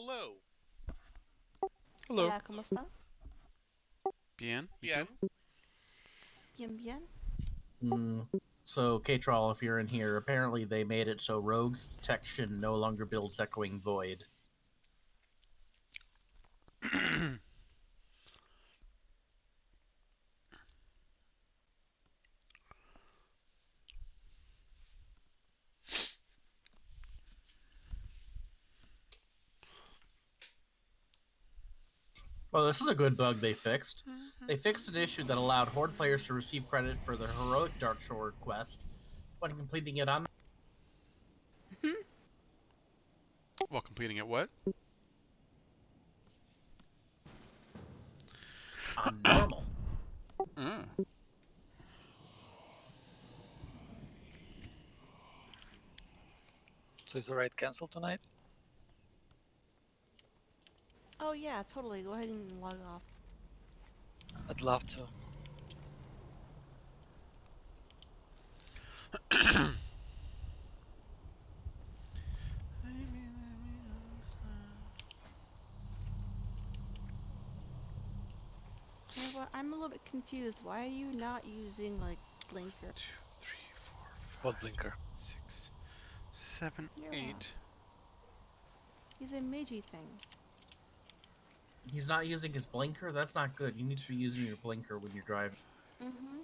Hello. Hello. Hola, ¿cómo está? Bien. ¿Y Bien. tú? Bien, bien. So, K-Troll, if you're in here, apparently they made it so Rogue's detection no longer builds Echoing Void. Well, this is a good bug they fixed. They fixed an issue that allowed Horde players to receive credit for the heroic Dark Shore quest when completing it on While completing it, what? normal. Mm. So is the raid cancelled tonight? Oh yeah, totally. Go ahead and log off. I'd love to. Hey, well, I'm a little bit confused. Why are you not using like Blinker? 2, 3, 4, What 5, blinker? 6, 7, Yeah, 8. he's a Meiji thing. He's not using his blinker? That's not good. You need to be using your blinker when you're driving. Mm-hmm.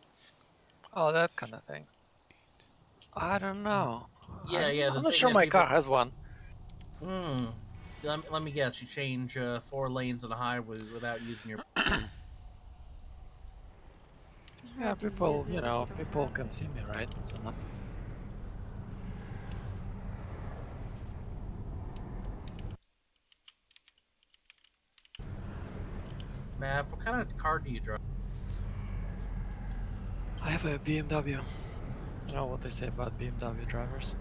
Oh, that kind of thing. I don't know. Yeah, the I'm not thing sure that my people... car has one. Let me guess, you change 4 lanes on a highway without using your... I Yeah, heard you people, use it you if you know, don't people have can it. see me, right? So not... Mav, what kind of car do you drive? I have a BMW. You know what they say about BMW drivers?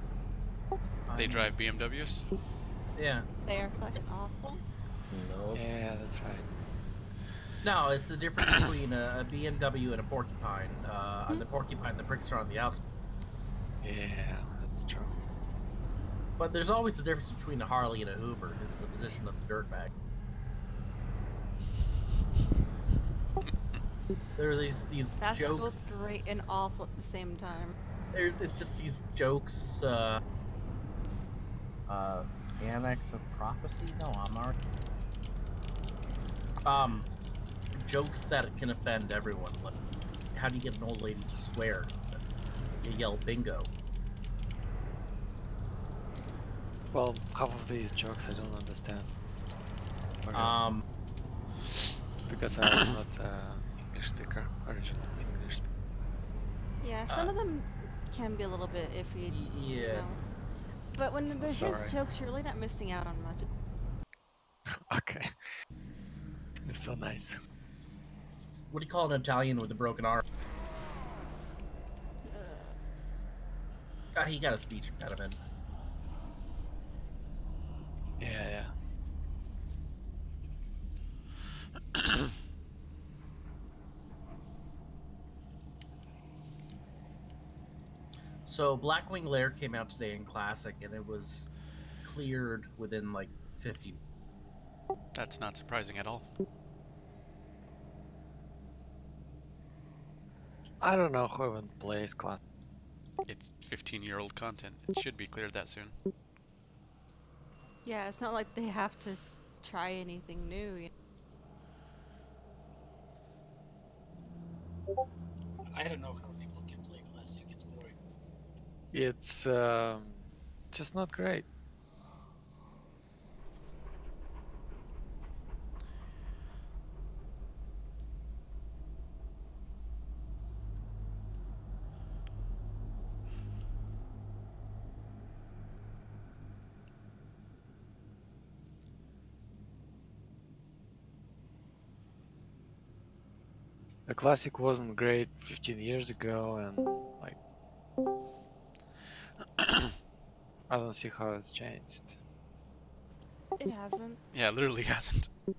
They drive BMWs? Yeah. They are fucking awful. No. Yeah, that's right. No, it's the difference between a BMW and a porcupine. On the porcupine, the bricks are on the outside. Yeah, that's true. But there's always the difference between a Harley and a Hoover. It's the position of the dirtbag. There are these That's jokes. both great and awful at the same time. It's just these jokes. Annex of prophecy. No, I'm already. Jokes that can offend everyone. Like, how do you get an old lady to swear? You yell bingo. Well, half of these jokes I don't understand. Forgot. Because I'm not English speaker, original English speaker. Yeah, some of them can be a little bit iffy, you Yeah. know. But when So they're his sorry. jokes, you're really not missing out on much. Okay. It's so nice. What do you call an Italian with a broken arm? He got a speech impediment. Yeah. So Blackwing Lair came out today in Classic, and it was cleared within like 50. That's not surprising at all. I don't know who even plays class. It's 15-year-old content. It should be cleared that soon. Yeah, it's not like they have to try anything new. I don't know how people can play classic. It's boring. It's just not great. The classic wasn't great 15 years ago, and like I don't see how it's changed. It hasn't. Yeah, it literally hasn't. It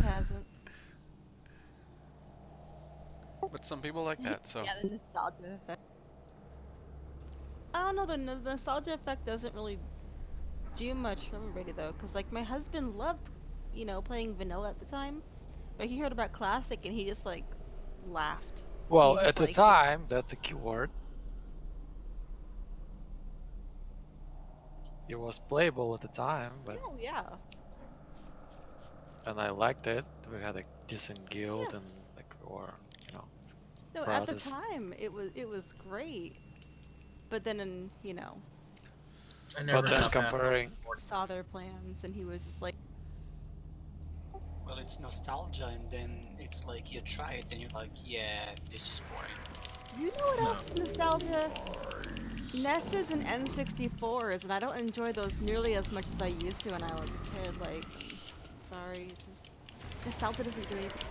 hasn't. But some people like that, so... Yeah, the nostalgia effect. I don't know, the nostalgia effect doesn't really do much of everybody though, because like my husband loved, playing vanilla at the time, but he heard about classic and he just like laughed. Well, He's at just the like, time, that's a keyword. It was playable at the time, but oh yeah, and I liked it. We had a decent guild yeah. and like we were, you know, No, at the brothers. time it was great, but then I But never then got past comparing, saw their plans and he was just like, Well, it's nostalgia, and then it's like you try it, and you're like, yeah, this is boring. you know what no. else is nostalgia? NESs and N64s, and I don't enjoy those nearly as much as I used to when I was a kid. Like, sorry, it's just nostalgia doesn't do anything.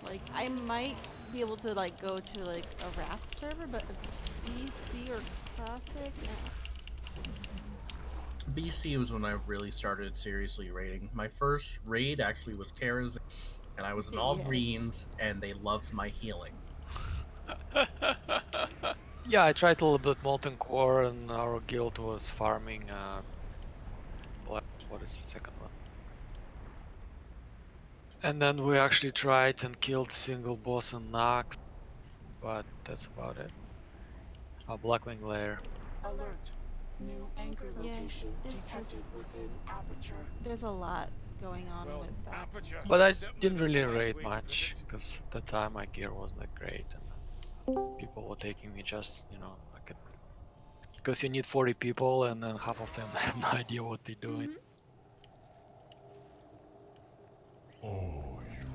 Like, I might be able to like go to like a Wrath server, but a BC or Classic, BC was when I really started seriously raiding. My first raid actually was Kara's, and I was in all yes. greens, and they loved my healing. yeah, I tried a little bit Molten Core, and our guild was farming. What is the second one? And then we actually tried and killed single boss and Nox, but that's about it. Our Blackwing layer. Alert. New anchor Yeah, location it's detected just within aperture. there's a lot going on with that. But I didn't really raid much, because at the time my gear wasn't that great, and people were taking me just, like because you need 40 people, and then half of them have no idea what they're doing.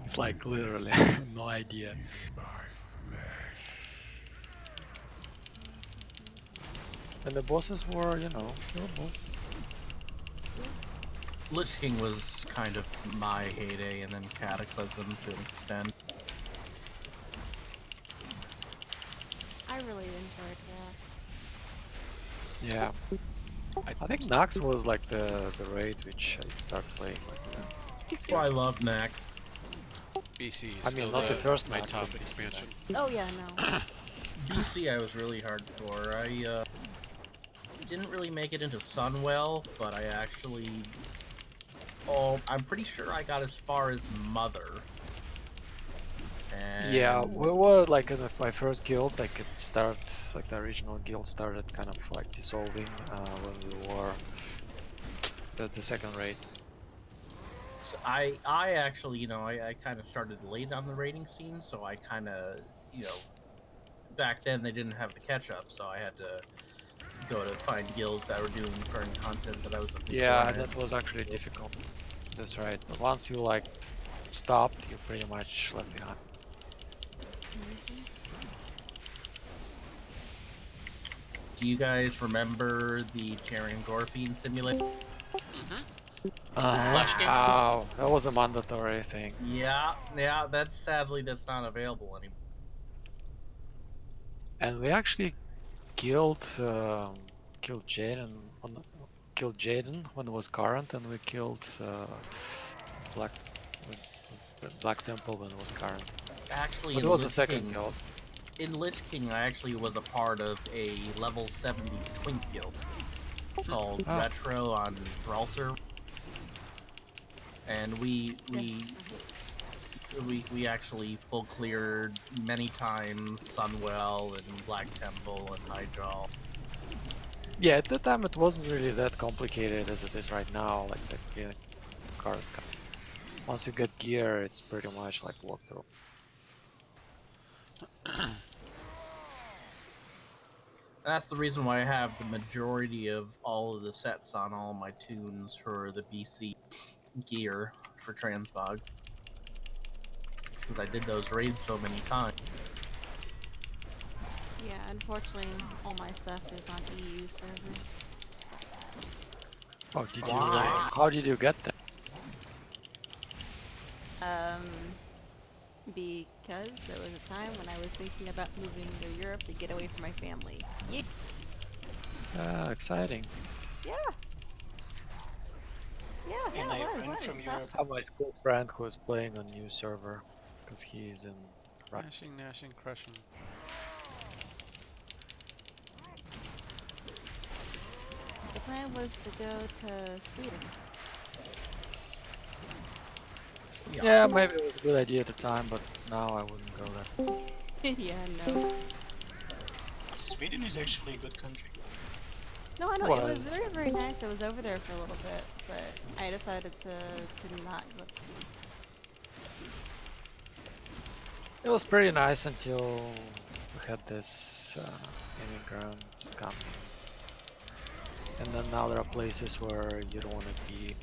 It's like literally no idea. And the bosses were, killable. Lich King was kind of my heyday, and then Cataclysm to an extent. I really enjoyed that. Yeah. I think Nox was like the raid which I started playing like That's why I love Nax. BC is I mean, still not the first my Nox, top but BC expansion. Oh yeah, no. BC I was really hardcore. I didn't really make it into Sunwell, but I actually... Oh, I'm pretty sure I got as far as Mother. And... Yeah, we were like in my first guild, like it started, like the original guild started kind of like dissolving when we were the second raid. So I actually, I kind of started late on the raiding scene, so I kind of, back then they didn't have the catch up, so I had to go to find guilds that were doing current content that I was looking for. Yeah, that was actually difficult. That's right. But once you like stopped, you pretty much left behind. Do you guys remember the Terran Gorfiend simulator? Wow, that was a mandatory thing. Yeah, that's not available anymore. And we actually killed Jaden when it was current, and we killed Black Temple when it was current. Actually, But it was the second guild. In Lich King, I actually was a part of a level 70 twink guild called Retro on Thralser, and we actually full cleared many times Sunwell and Black Temple and Hyjal. Yeah, at the time it wasn't really that complicated as it is right now. Like the card. Once you get gear, it's pretty much like walkthrough. That's the reason why I have the majority of all of the sets on all my tunes for the BC gear for Transmog. Because I did those raids so many times. Yeah, unfortunately, all my stuff is on EU servers. So. Oh, did you? How did you get that? Because there was a time when I was thinking about moving to Europe to get away from my family. Yeah. Exciting. Yeah. Yeah, And it I was. ran from Europe. I have my school friend who is playing on new server because he's in Right. Mashing, gnashing, crushing. The plan was to go to Sweden. Yeah, maybe it was a good idea at the time, but now I wouldn't go there. Yeah, no. Sweden is actually a good country. No, I know it was Was. very, very nice. I was over there for a little bit, but I decided to not go. It was pretty nice until we had this immigrants coming. And then now there are places where you don't want to be.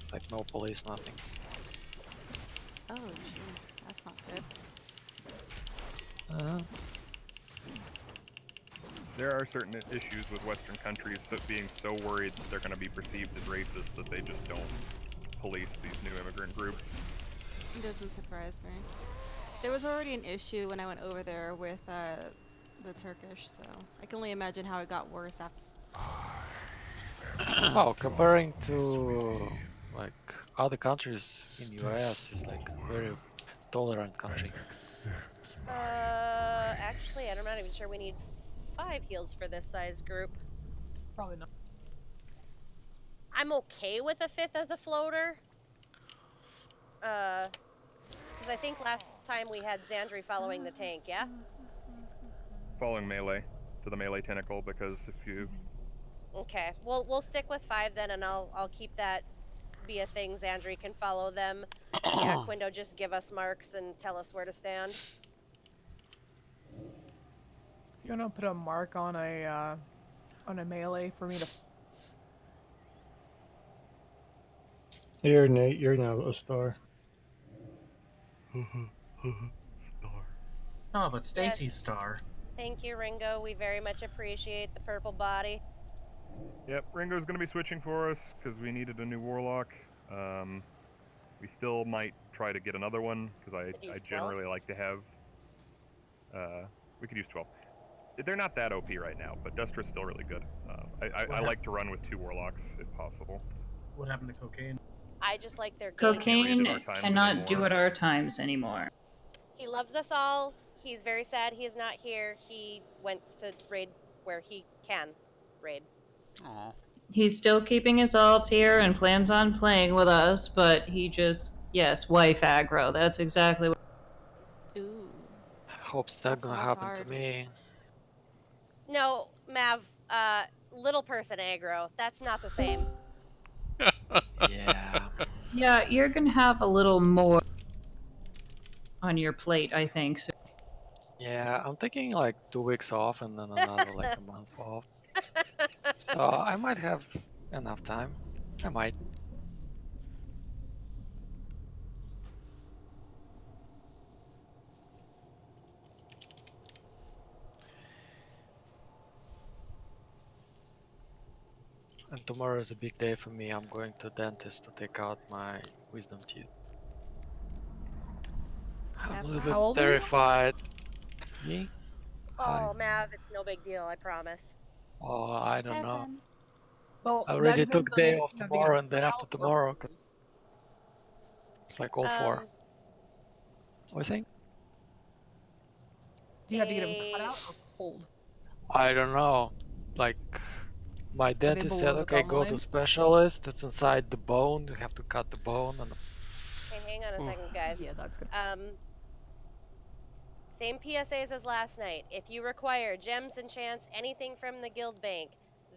It's like no police, nothing. Oh, jeez, that's not good. Uh, There are certain issues with Western countries being so worried that they're going to be perceived as racist that they just don't police these new immigrant groups. It doesn't surprise me. There was already an issue when I went over there with the Turkish, so I can only imagine how it got worse after. well, comparing to like other countries in US is like very tolerant country. Actually, I'm not even sure we need 5 heals for this size group. Probably not. I'm okay with a 5th as a floater. Because I think last time we had Xandri following the tank, yeah? Following melee to the melee tentacle, because if you Okay, we'll stick with 5 then, and I'll keep that be a thing. Xandri can follow them. Yeah, Quindo, just give us marks and tell us where to stand. You wanna put a mark on a melee for me to? Here, Nate, you're now a star. star. No, but Stacy's Yes. star. Thank you, Ringo. We very much appreciate the purple body. Yep, Ringo's going to be switching for us because we needed a new warlock. We still might try to get another one because I generally like to have. We could use 12. They're not that OP right now, but Dustra's still really good. I like to run with 2 warlocks if possible. What happened to cocaine? I just like their Can't game. read at Cocaine our times cannot anymore. do at our times anymore. He loves us all. He's very sad he is not here. He went to raid where he can raid. Aw. He's still keeping his alts here and plans on playing with us, but he just, yes, wife aggro. That's exactly what. Ooh, Hope's that not gonna sounds happen to hard. me. No, Mav, little person aggro. That's not the same. Yeah. Yeah, you're gonna have a little more on your plate, I think. So. Yeah, I'm taking like 2 weeks off and then another like a month off. So I might have enough time. I might. And tomorrow is a big day for me. I'm going to dentist to take out my wisdom teeth. I'm a Have little fun. How bit old are you? terrified. Me? Hi. Oh, Mav, it's no big deal, I promise. Oh, I don't Have know. fun. Well, I that already depends took on day if off you have to get them tomorrow and day cut after out or tomorrow. 'Cause it's like all 4. What are you saying? do you have to get them cut out or cold? I don't know. Like my Are they dentist said, below the okay, gum go to line? specialist. It's inside the bone. You have to cut the bone. And Okay, hang on a second, guys. Yeah, that's good. Same PSAs as last night. If you require gems, enchants, anything from the guild bank,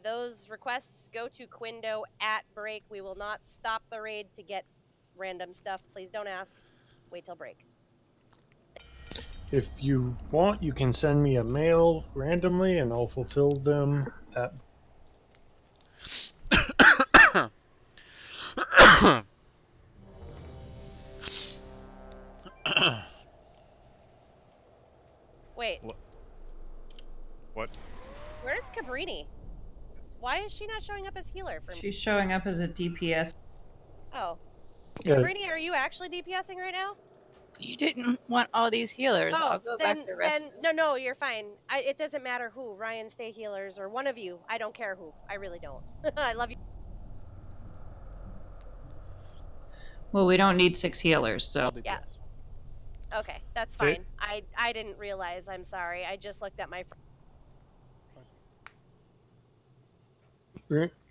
those requests go to Quindo at break. We will not stop the raid to get random stuff. Please don't ask. Wait till break. If you want, you can send me a mail randomly and I'll fulfill them at. Wait. What? Where's Cabrini? Why is she not showing up as healer for me? She's showing up as a DPS. Oh. Yeah. Cabrini, are you actually DPSing right now? You didn't want all these healers. Oh, I'll go back to rest. No, you're fine. It doesn't matter who. Ryan, stay healers, or one of you. I don't care who. I really don't. I love you. Well, we don't need 6 healers, so. Yeah. Okay, that's Okay. fine. I didn't realize. I'm sorry. I just looked at my.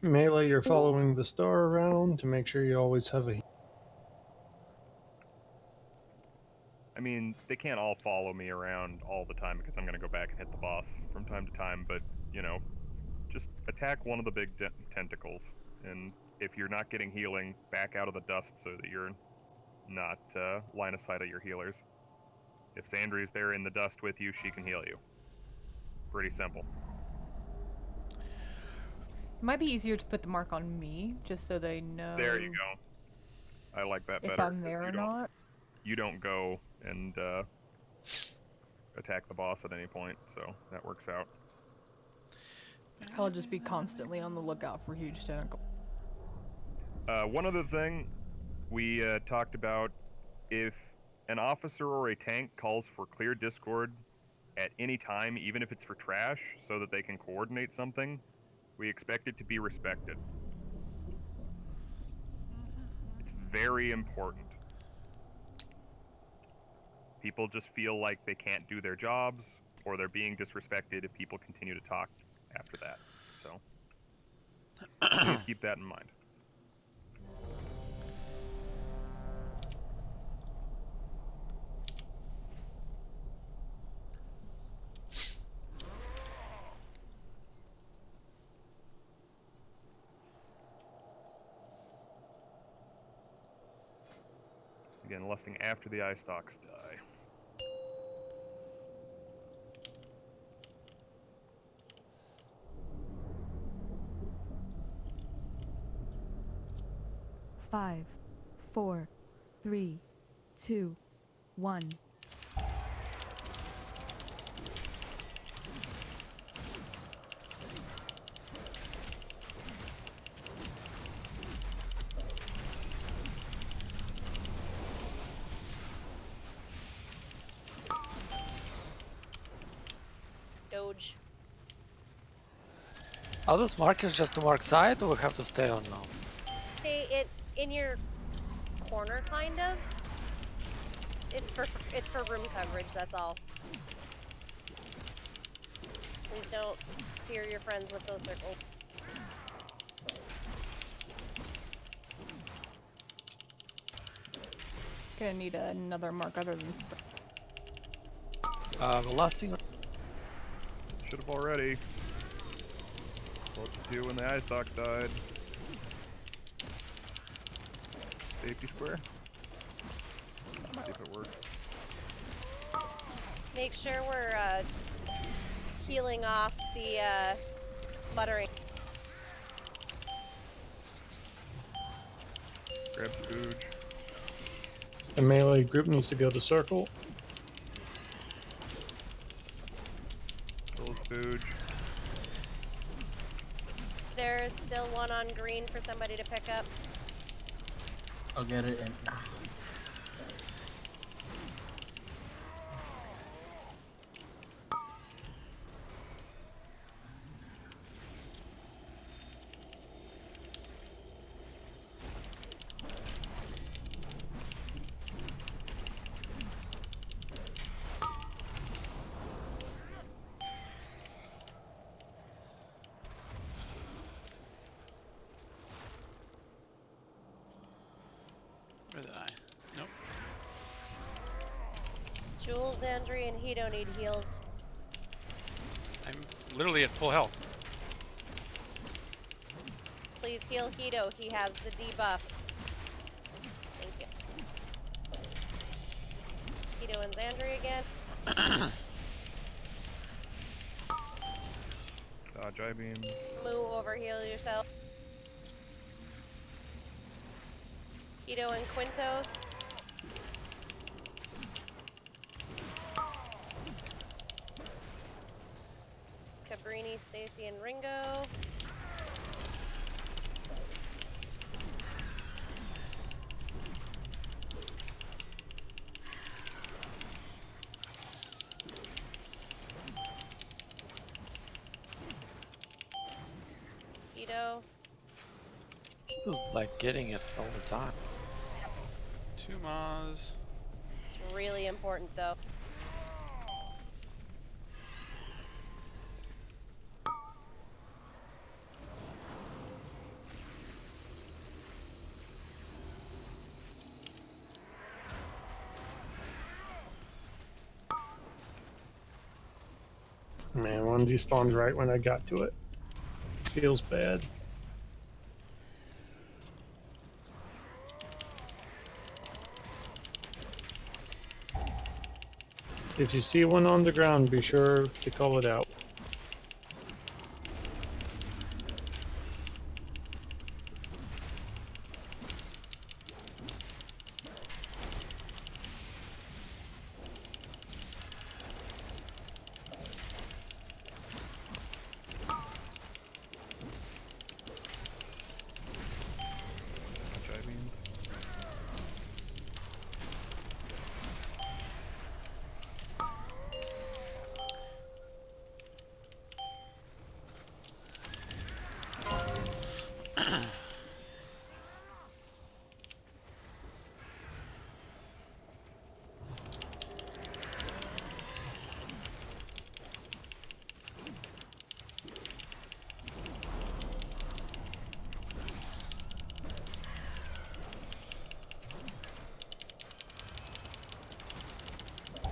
Melee, you're following the star around to make sure you always have a. I mean, they can't all follow me around all the time because I'm going to go back and hit the boss from time to time, but, you know, just attack one of the big tentacles. And if you're not getting healing, back out of the dust so that you're not line of sight of your healers. If Sandry's there in the dust with you, she can heal you. Pretty simple. It might be easier to put the mark on me, just so they know. There you go. I like that if better. I'm there or not. You don't go and attack the boss at any point, so that works out. I'll just be constantly on the lookout for huge tentacles. One other thing we talked about, if an officer or a tank calls for clear Discord at any time, even if it's for trash, so that they can coordinate something, we expect it to be respected. It's very important. People just feel like they can't do their jobs, or they're being disrespected if people continue to talk after that. So please keep that in mind. Again, lusting after the eye stalks die. Five, 4, 3, 2, 1. Doge. Are those markers just to mark side, or we have to stay on now? Stay it in your corner, kind of. It's for room coverage. That's all. Please don't fear your friends with those circles. Gonna need another mark other than stuff. The last thing. Should have already. What to do when the eye stalk died? Safety square. See if it works. Make sure we're healing off the buttering. Grab Spooge. The melee group needs to go to circle. Little Spooge. There's still one on green for somebody to pick up. I'll get it and. Where did I? Nope. Jules, Andrea, and Hito need heals. I'm literally at full health. Please heal Hito. He has the debuff. Thank you. Hito and Xandri again. Dodge eye beam. Move over, heal yourself. Hito and Quintos. Cabrini, Stacy, and Ringo. Hito. Just like getting it all the time. Two Maz. It's really important, though. Man, one despawned right when I got to it. Feels bad. If you see one on the ground, be sure to call it out.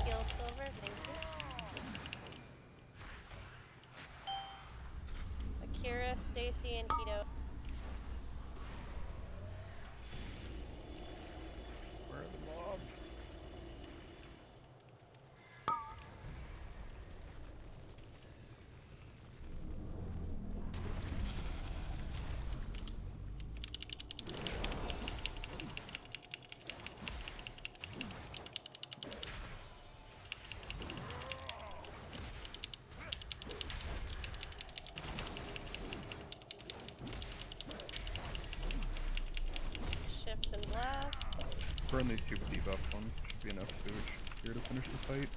Heal silver, thank you. Akira, Stacy, and Hito. Where are the mobs? Shift and blast. Burn these two debuff ones. Should be enough sewage here to finish the fight.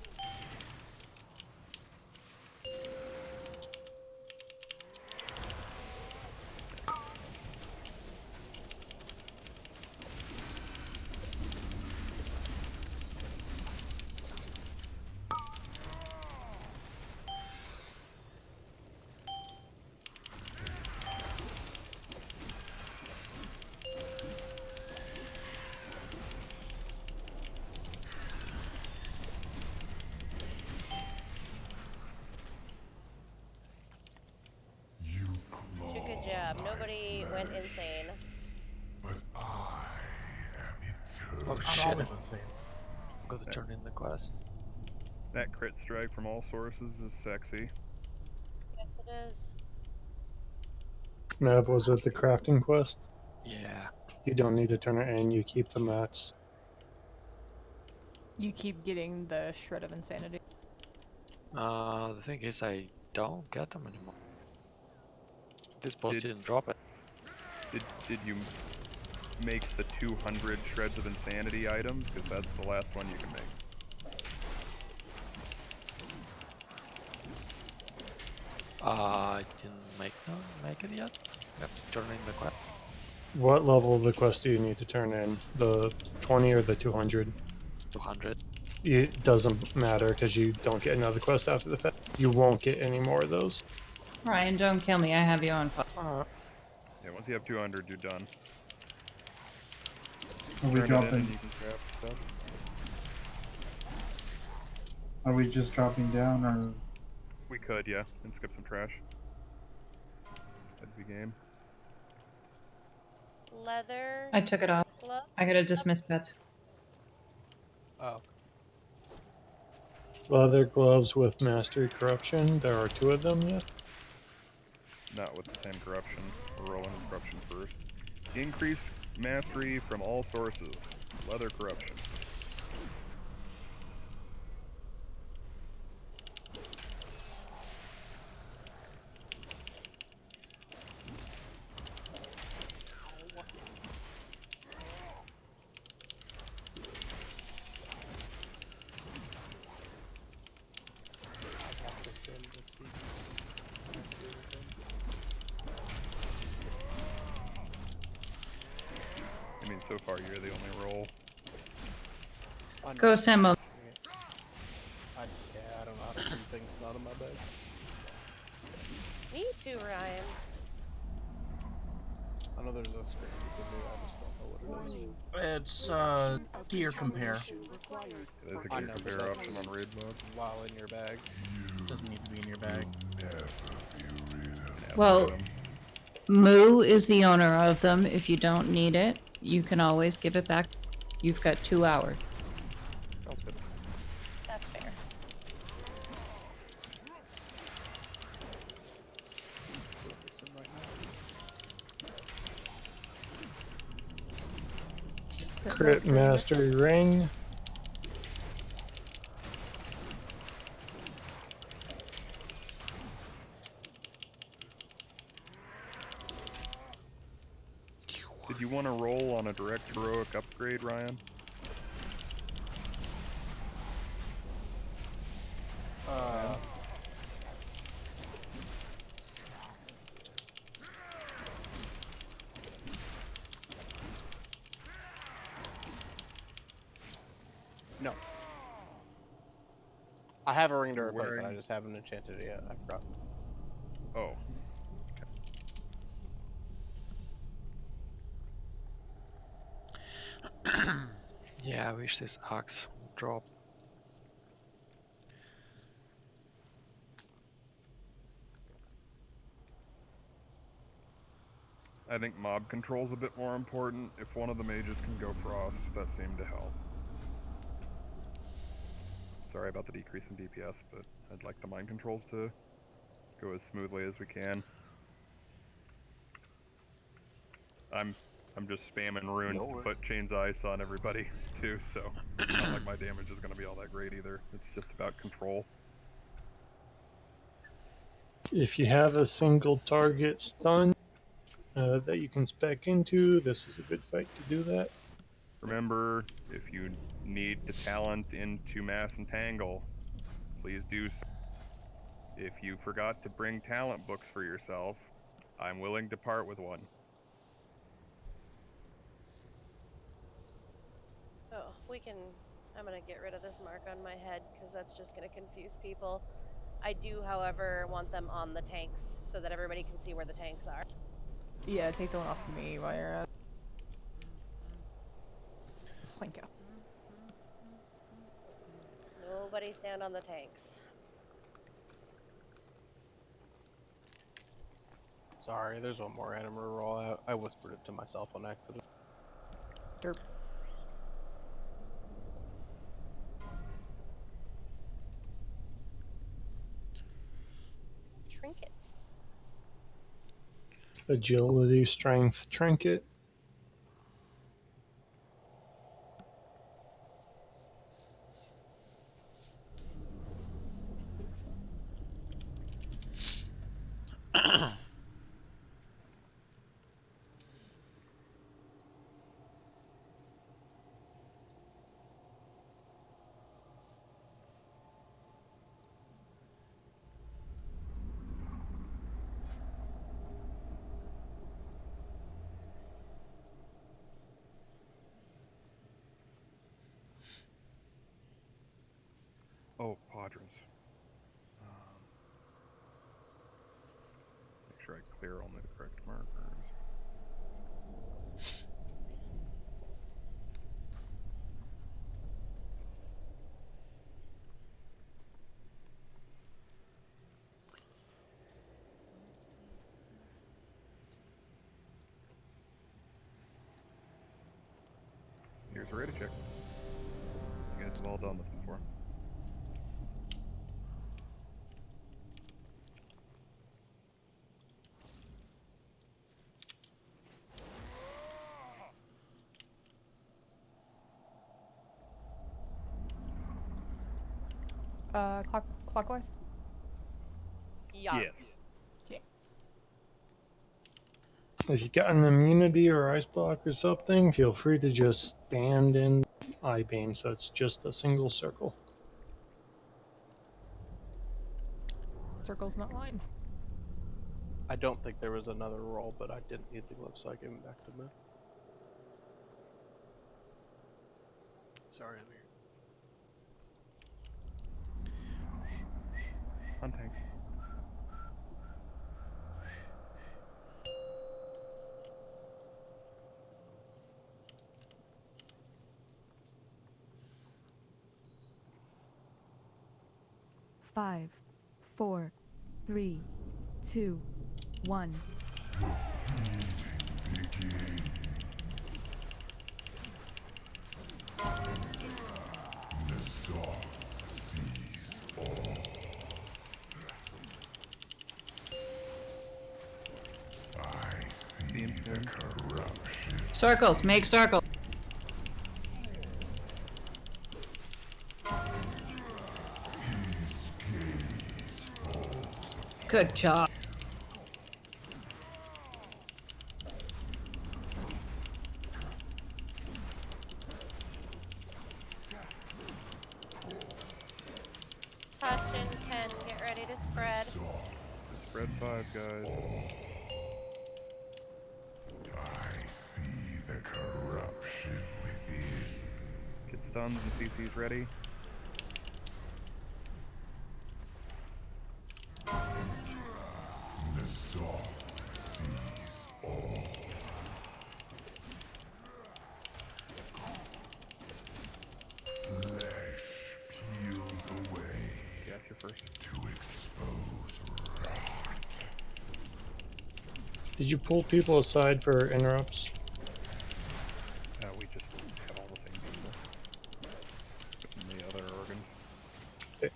Did a good job. Nobody went insane. Oh I'm shit! always insane. Gotta turn in the quest. That crit strike from all sources is sexy. Yes, it is. Mav, was it the crafting quest? Yeah. You don't need to turn it in, you keep the mats. You keep getting the shred of insanity. The thing is, I don't get them anymore. This boss Did- didn't drop it. Did you make the 200 shreds of insanity items? Because that's the last one you can make. I didn't make it yet. I have to turn in the quest. What level of the quest do you need to turn in? The 20 or the 200? 200. It doesn't matter because you don't get another quest after the fact. You won't get any more of those. Ryan, don't kill me. I have you on fire. Yeah, once you have 200, you're done. Are we Turn it in dropping? and you can craft stuff. Are we just dropping down, or We could, yeah, and skip some trash. That'd be game. Leather. I took it off. Glove. I gotta dismiss pets. Oh. Leather gloves with mastery corruption. There are 2 of them yet. Not with the same corruption. We're rolling with corruption first. Increased mastery from all sources. Leather corruption. I mean, so far you're the only roll. Go, Sambo. too, Ryan. I know there's a script you can do, I just don't know what it is. It's gear compare. There's a I gear know, but compare that's option on raid mode. while in your bags. Doesn't need to be in your bag. Well, Moo is the owner of them. If you don't need it, you can always give it back. You've got 2 hours. Sounds good. That's fair. Listen right now. Crit Mastery Ring. Did you want to roll on a direct heroic upgrade, Ryan? No. I have a ring to You're replace it, I wearing- just haven't enchanted it yet. I forgot. Oh. Yeah, I wish this axe would drop. I think mob control's a bit more important. If one of the mages can go frost, that seemed to help. Sorry about the decrease in DPS, but I'd like the mind controls to go as smoothly as we can. I'm just spamming runes to put Chain's Ice on everybody too, so it's not like my damage is going to be all that great either. It's just about control. If you have a single target stun that you can spec into, this is a good fight to do that. Remember, if you need to talent into Mass Entangle, please do so. If you forgot to bring talent books for yourself, I'm willing to part with one. Oh, I'm gonna get rid of this mark on my head because that's just gonna confuse people. I do, however, want them on the tanks so that everybody can see where the tanks are. Yeah, take the one off of me while you're at. Thank you. Nobody stand on the tanks. Sorry, there's one more item to roll out. I whispered it to myself on accident. Derp. Trinket. Agility, Strength, Trinket. Oh, Padres. Make sure I clear only the correct markers. Here's a ready check. You guys have all done this before. Clockwise? Yeah. Yes. Okay. If you got an immunity or ice block or something, feel free to just stand in eye beam, so it's just a single circle. Circles, not lines. I don't think there was another roll, but I didn't need the gloves, so I gave them back to Moo. Sorry, I'm here. On tanks. 5, 4, 3, 2, 1. Circles, make circles. Good job. Touch in 10. Get ready to spread. Spread 5, guys. Get stuns and CCs ready. Yes, you're first. Did you pull people aside for interrupts? We just have all the same people. In the other organs. Okay.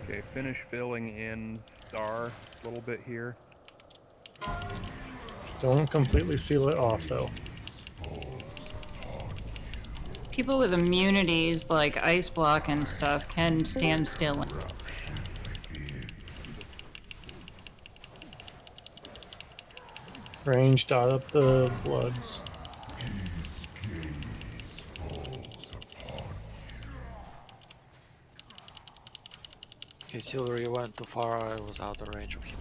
Okay, finish filling in star a little bit here. Don't completely seal it off though. People with immunities like ice block and stuff can stand still. Range dot up the bloods. Okay, Silver, you went too far. I was out of range of him.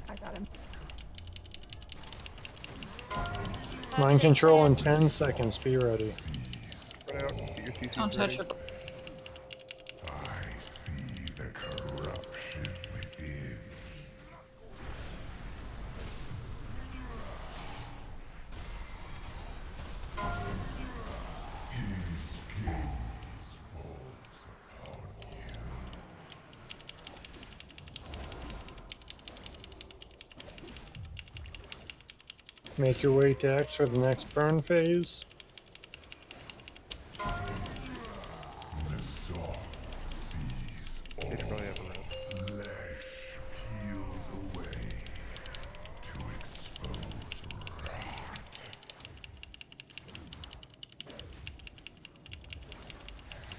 I got him. Mind control in 10 seconds. Be ready. Spread out. Get your CCs Don't touch ready. it. Make your way to X for the next burn phase. They should probably have a rest.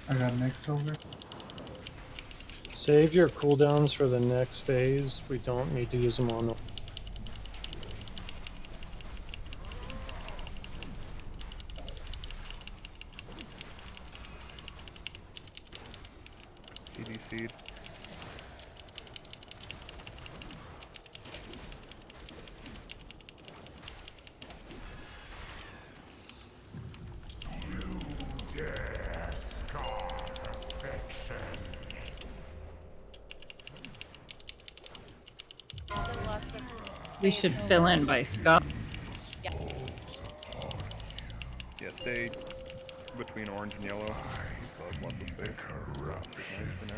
I got next silver. Save your cooldowns for the next phase. We don't need to use them on the... CDC'd. Still lots of We space should over. fill in by Scott. Yeah. Yeah, stay between orange and yellow. So have lots of space. Nice for now.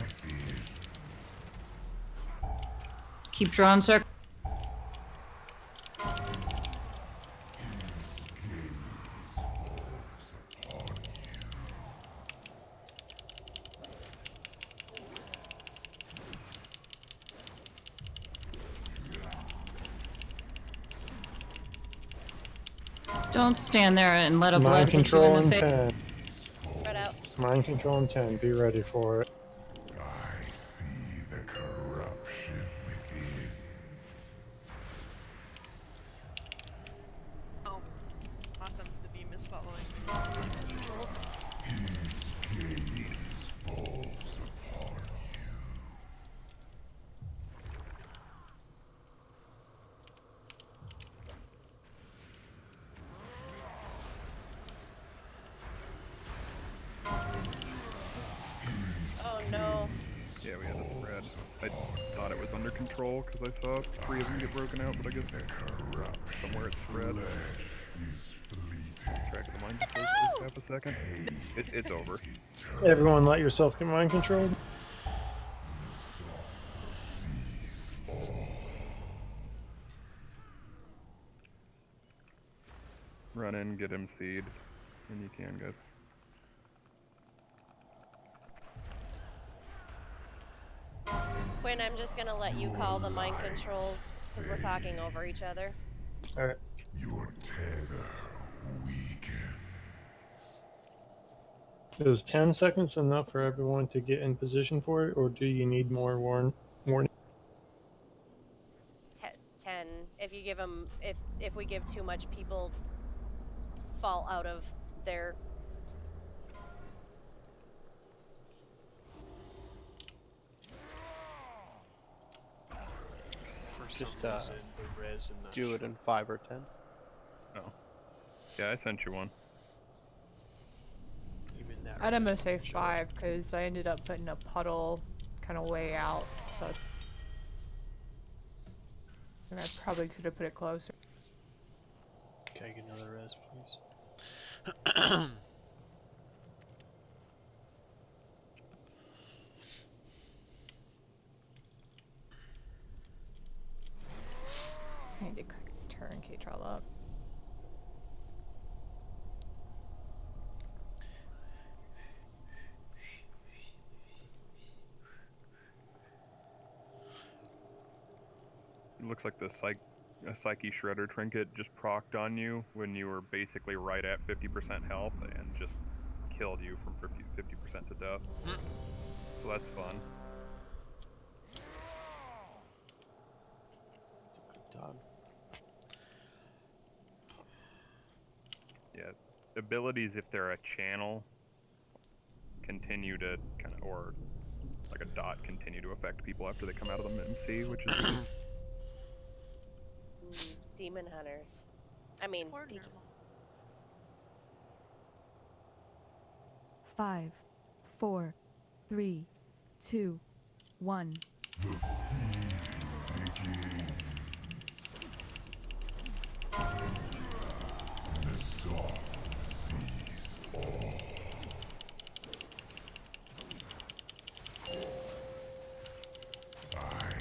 Keep drawing circles. Don't stand there and let a blood Mind hit you in control the in face. 10. Spread out. Mind control in 10. Be ready for it. Oh, awesome. The beam is following. Control. Yeah, we had to spread. I thought it was under control because I saw 3 of them get broken out, but I guess somewhere it's spread. Track of the mind control for just half a second. It's over. Everyone let yourself get mind controlled. Run in, get him seed when you can, guys. Quinn, I'm just gonna let you call the mind controls because we're talking over each other. All right. Your tether weakens. Is 10 seconds enough for everyone to get in position for it, or do you need more warning? 10. If you give them, if we give too much, people fall out of their. Just do it in 5 or 10. Oh. Yeah, I sent you one. I'm gonna say 5 because I ended up putting a puddle kind of way out, so and I probably could have put it closer. Can I get another res, please? I need to turn K-Trol up. It looks like the Psyche Shredder trinket just procced on you when you were basically right at 50% health and just killed you from 50% to death. So that's fun. It's a good dog. Yeah, abilities, if they're a channel, continue to kind of, or like a dot, continue to affect people after they come out of the MC, which is nice. Demon hunters. I mean, DK. 5, 4, 3, 2, 1. The feeding begins. The soft sees all. I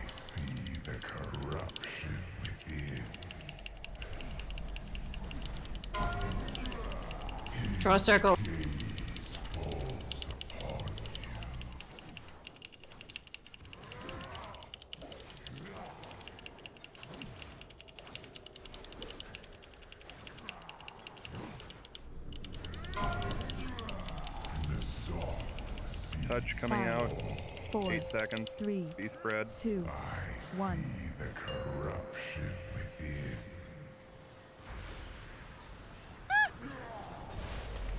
see the corruption within. Draw a circle. Gaze falls upon you. The soft sees Touch coming 5, out. 4, 8 seconds. 3, Be spread. 2, I 1. see the corruption within.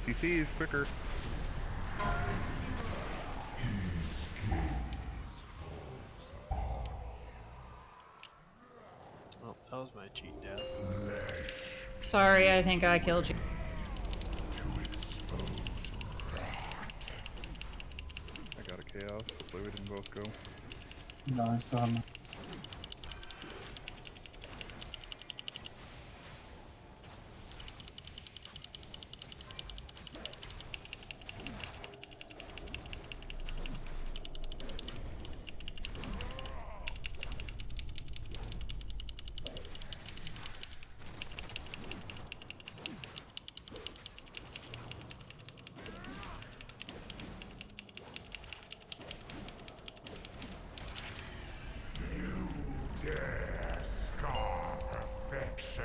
CC is quicker. Oh, that was my cheat death. Sorry, I think I killed you. I got a chaos. Hopefully we didn't both go. No, I still have my... Dare scar perfection.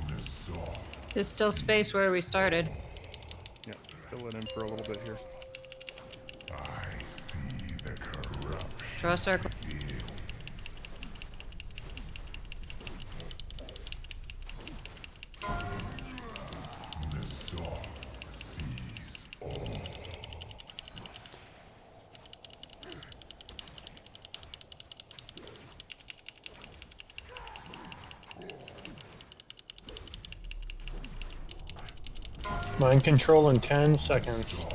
The soft There's still space where we started. Yeah, fill it in for a little bit here. I see the corruption Draw a circle. within. The soft sees all. Mind control in 10 seconds.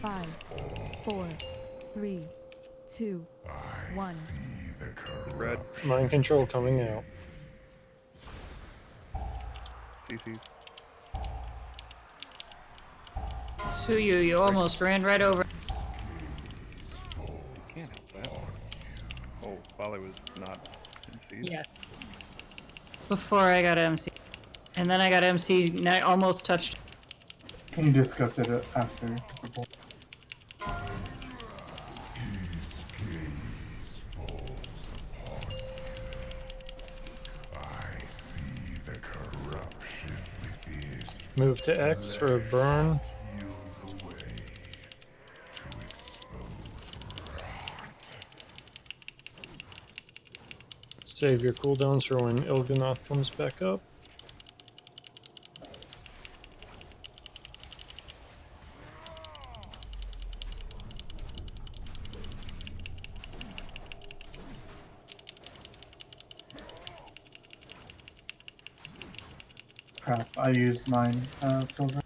5, 4, 3, 2, 1. Spread. Mind control coming out. CC's. Suyu, you almost ran right over. Can't help that. Oh, while I was not MC'd. Yes. Before I got MC. And then I got MC, and I almost touched. Can you discuss it after? Move to X for a burn. Save your cooldowns for when Il'gynoth comes back up. Crap, I used mine, silver.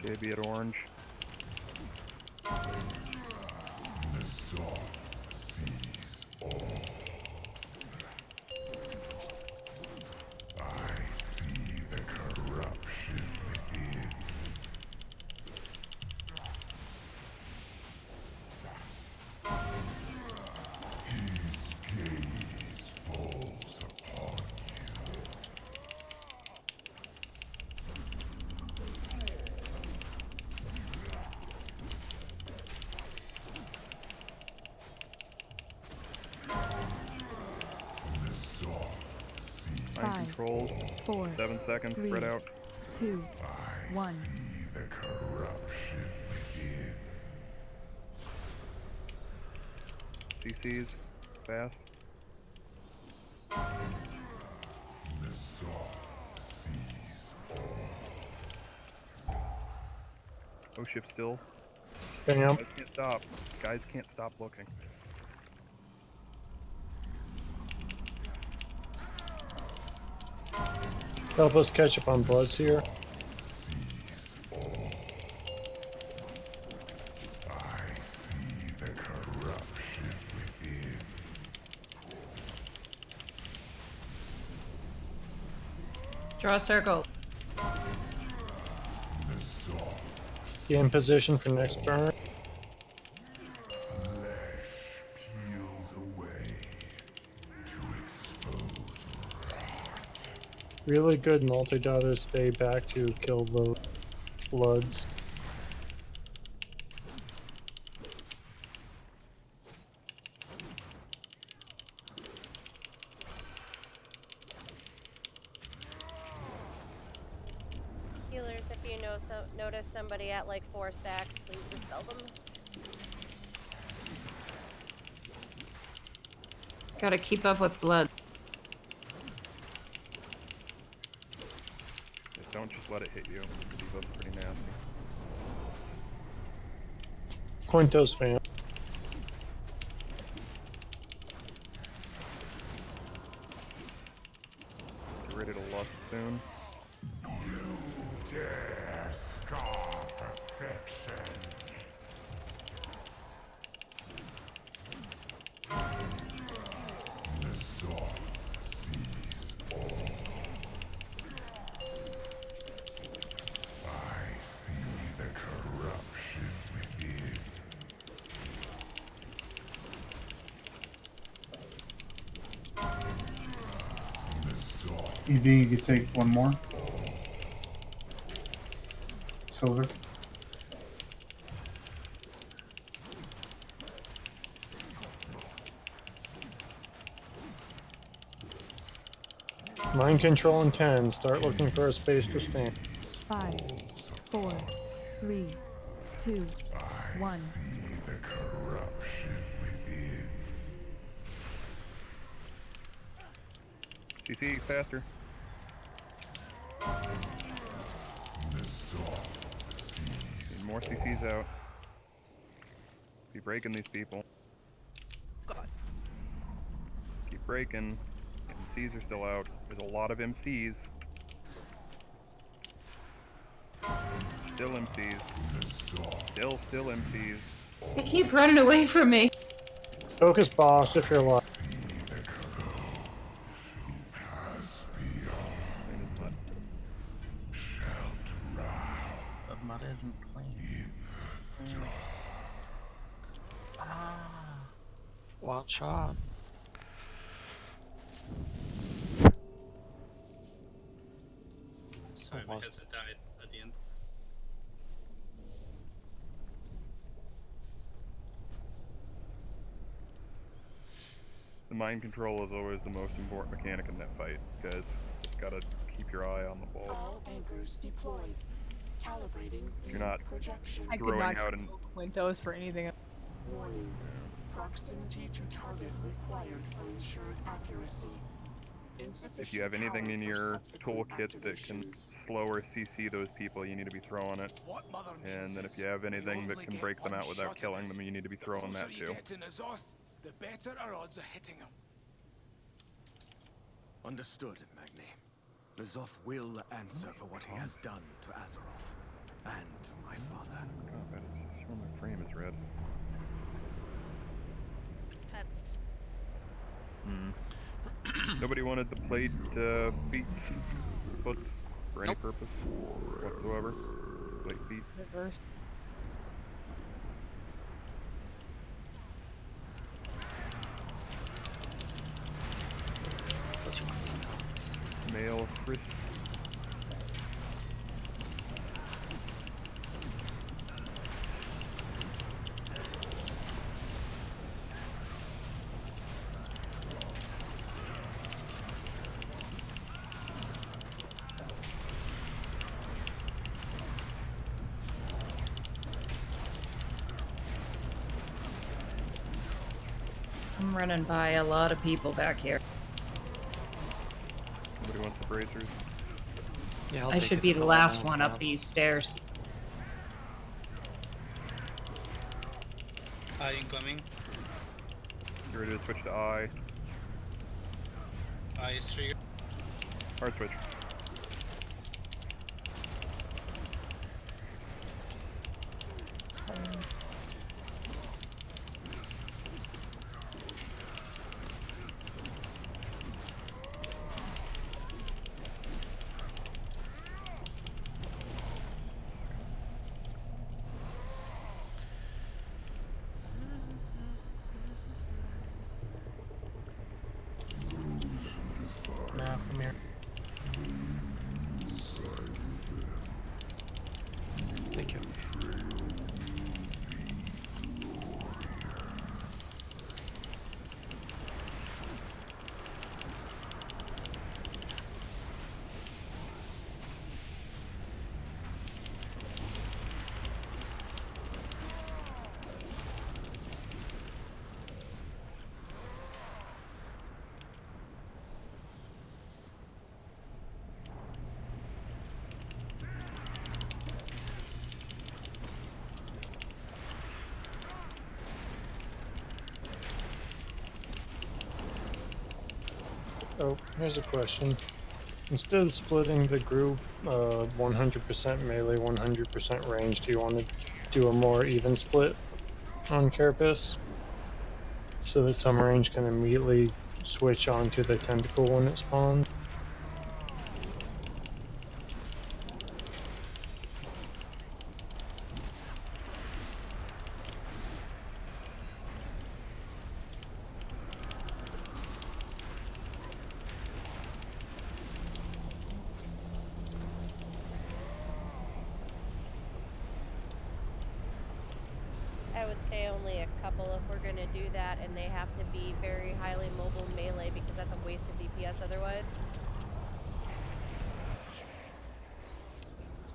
Okay, be at orange. Mind 5, controls. 4, 7 seconds. 3, Spread out. 2, 1. CC's. Fast. Oh, shift still. Bam. Guys can't stop. Guys can't stop looking. Help us catch up on bloods here. Draw circles. Get in position for next burn. Really good multi-dotters stay back to kill the bloods. Healers, if you know notice somebody at like 4 stacks, please dispel them. Gotta keep up with blood. Don't just let it hit you. Devo's pretty nasty. Quintos fan. Get ready to lust soon. Easy, you can take one more. Silver. Mind control in 10. Start looking for a space to stand. 5, 4, 3, 2, 1. CC, faster. Need more CCs out. Be breaking these people. God. Keep breaking. MCs are still out. There's a lot of MCs. Still MCs. Still MCs. They keep running away from me. Focus boss if you're alive. The mud isn't clean. Ah. One shot. Sorry, my Almost. husband died at the end. The mind control is always the most important mechanic in that fight, guys. Just gotta keep your eye on the ball. All anchors deployed. Calibrating If you're not projection. I could throwing not out and Quintos for anything. Warning. Proximity to target required for ensured accuracy. if you have anything in your toolkit that can slow or CC those people, you need to be throwing it. And then if you have anything that can break them out without killing them, you need to be throwing that too. The better our odds of hitting him. Understood, Magni. N'Zoth will answer for what he has done to Azeroth and to my father. God, but it's just my frame is red. That's... Nobody wanted the plate, feet, foot for any purpose whatsoever. Plate feet. Reverse. Such a good stance. Male Chris. I'm running by a lot of people back here. Nobody wants the bracers. Yeah, I should be the last one up these stairs. Incoming. You ready to switch to I? Is trigger. Hard switch. Math, come here. Thank you. Oh, here's a question. Instead of splitting the group 100% melee, 100% range, do you want to do a more even split on Carapace? So that some range can immediately switch onto the tentacle when it spawns? I would say only a couple if we're gonna do that, and they have to be very highly mobile melee because that's a waste of DPS otherwise.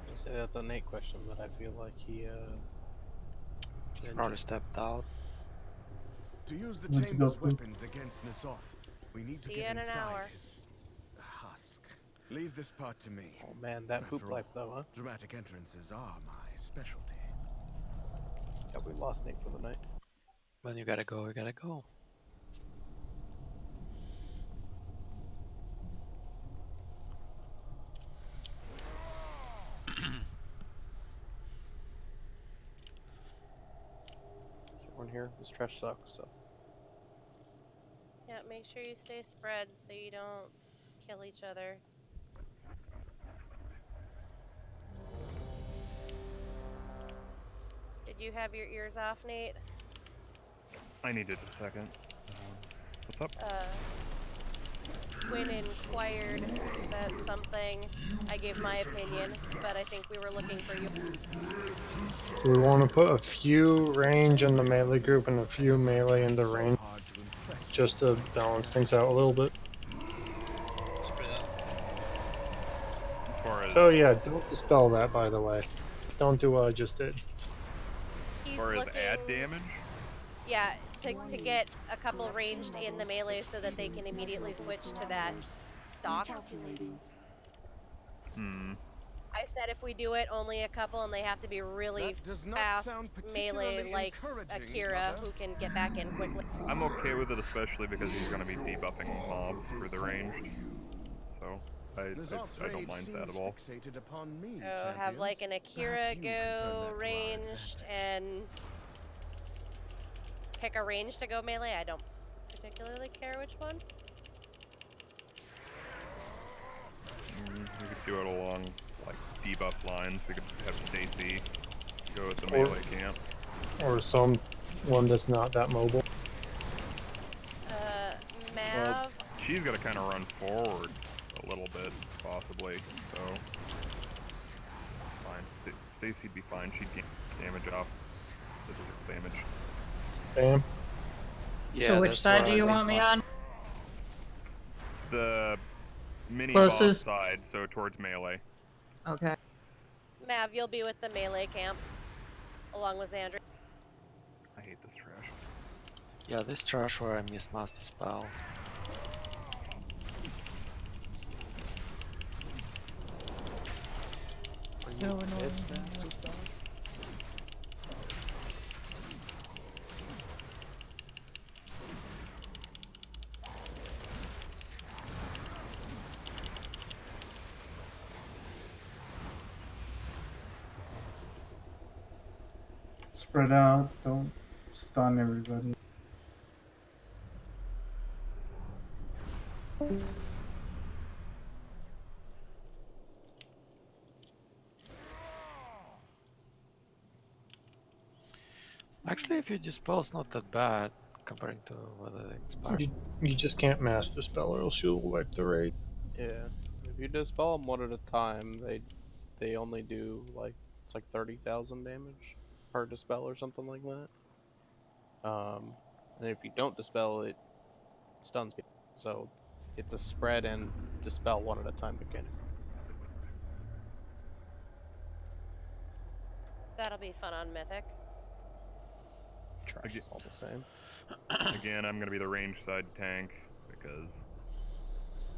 I was gonna say that's a Nate question, but I feel like he Probably stepped out. To use the Want to go chamber's poop? weapons against N'Zoth, we need to See get you in an inside hour. his Leave this part to me. Oh man, that hoop After life all, though, huh? dramatic entrances are my specialty. Yeah, we lost Nate for the night. When you gotta go, you gotta go. Everyone here, this trash sucks. So Yeah, make sure you stay spread so you don't kill each other. Did you have your ears off, Nate? I needed a second. What's up? Quinn inquired that something. I gave my opinion, but I think we were looking for you. Do we want to put a few range in the melee group and a few melee in the range, just to balance things out a little bit? As far as Oh yeah, don't dispel that, by the way. Don't do what I just did. He's as far as looking. add damage, Yeah, to get a couple ranged in the melee so that they can immediately switch to that stock. I said if we do it, only a couple, and they have to be really That does not fast sound melee, particularly like encouraging, Akira, Mother. who can get back in quickly. I'm okay with it, especially because you're going to be debuffing mobs for the ranged. So I don't mind that at all. Fixated upon me, So have like an Akira go ranged and pick a range to go melee. I don't particularly care which one. We could do it along like debuff lines. We could have Stacy go at the Or- melee camp. Or some one that's not that mobile. Mav. Well, she's got to kind of run forward a little bit, possibly. So it's fine. Stacy'd be fine. She'd gain damage off the physical damage. Bam. Yeah, So which that's side what do I you was want me on? The mini Closest. boss side, so towards melee. Okay. Mav, you'll be with the melee camp, along with Xandri. I hate this trash. Yeah, this trash where I missed Master Spell. So annoying. Spread out. Don't stun everybody. Actually, if you dispel, it's not that bad comparing to whether they expire. You just can't mass the spell or else you'll wipe the raid. yeah, if you dispel them one at a time, they only do like it's like 30,000 damage per dispel or something like that. And if you don't dispel, it stuns people. So it's a spread and dispel one at a time mechanic. That'll be fun on Mythic. Trash is all the same. Again, I'm going to be the range side tank because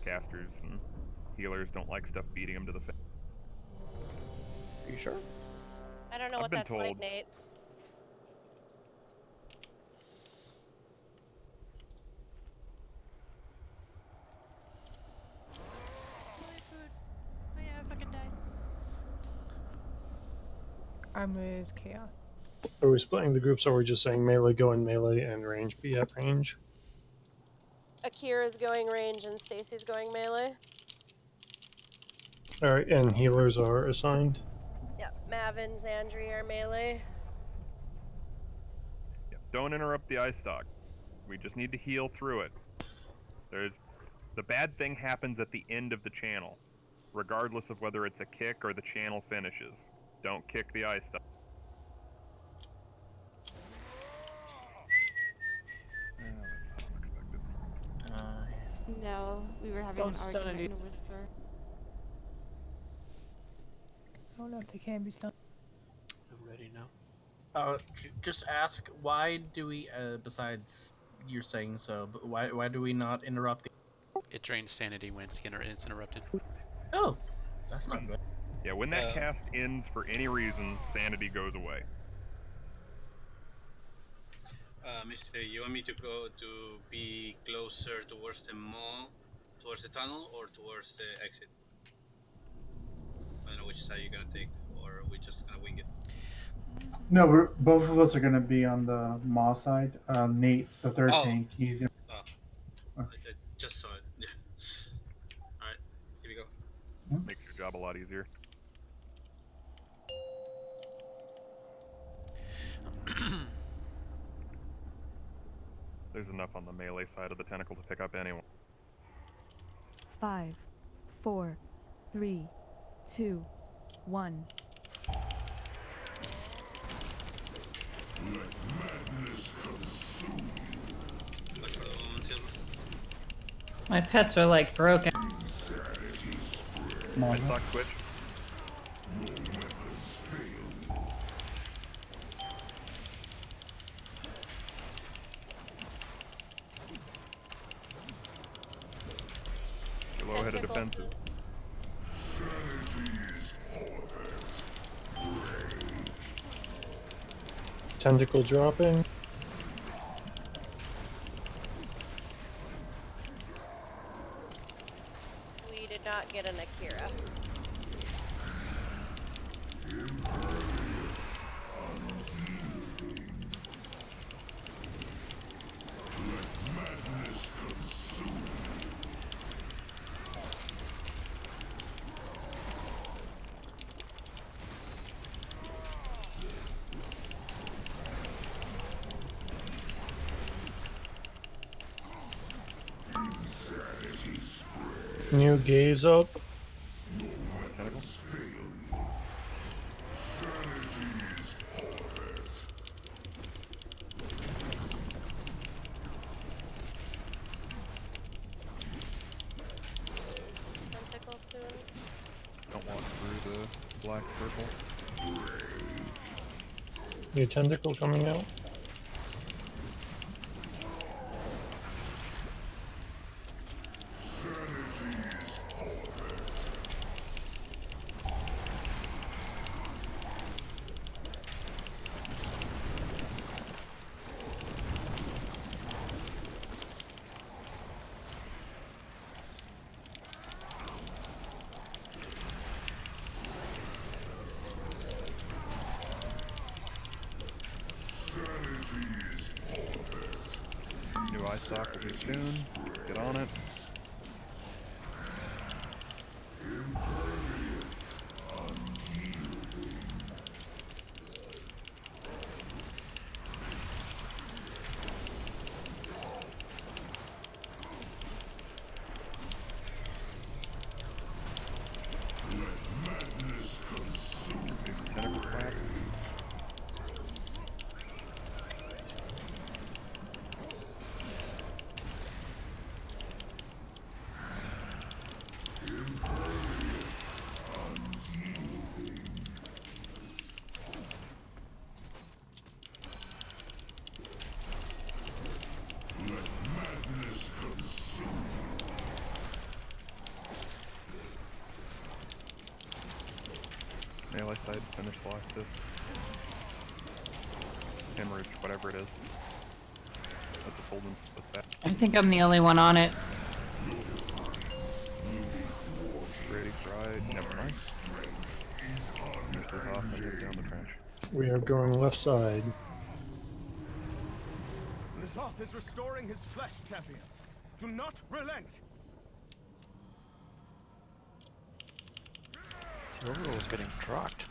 casters and healers don't like stuff beating them to the face. Are you sure? I don't know I've what been that's like, told. Nate. Oh yeah, I fucking died. I'm with Chaos. Are we splitting the groups or are we just saying melee go in melee and range be at range? Akira's going range and Stacy's going melee. Alright, and healers are assigned? Yep, Mav and Xandri are melee. Yep. Don't interrupt the eye stock. We just need to heal through it. The bad thing happens at the end of the channel, regardless of whether it's a kick or the channel finishes. Don't kick the eye stock. That's not unexpected. No, we were having Don't an stun argument it. in a whisper. I don't know if they can be stunned. I'm ready now. Just ask why do we? Besides you're saying so, but why do we not interrupt the? It drains sanity when it's interrupted. Oh, that's not good. Yeah, when that cast ends for any reason, sanity goes away. Mister, you want me to go to be closer towards the mall, towards the tunnel, or towards the exit? I don't know which side you're gonna take, or we're just gonna wing it. No, both of us are gonna be on the Maw side. Nate's the third Oh, tank. He's gonna. oh, I just saw it. Yeah. All right, here we go. Makes your job a lot easier. There's enough on the melee side of the tentacle to pick up anyone. 5, 4, 3, 2, 1. My pets are like broken. Red Sox switch. Your low headed defensive. Tentacle dropping. We did not get an Akira. New gaze up. Tentacle soon. Don't walk through the black circle. New tentacle coming out. New eye stock will be soon. Get on it. Tentacle clap. Melee side, finish lock assist. Hemorrhage, whatever it is. Let the fold with that. I think I'm the only one on it. Ready, fried, never mind. Finish this off and get it down the trench. We are going left side. N'Zoth is restoring his flesh, champions. Do not relent. Silver was getting trucked.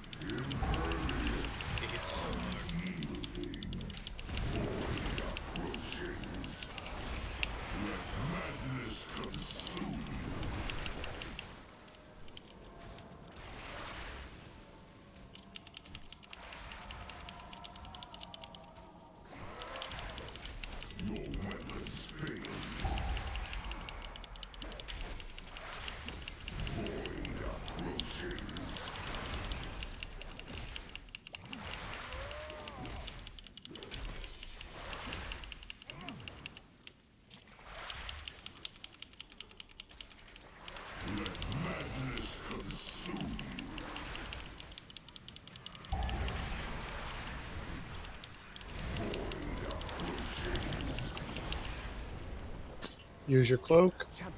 Use your cloak. Champion,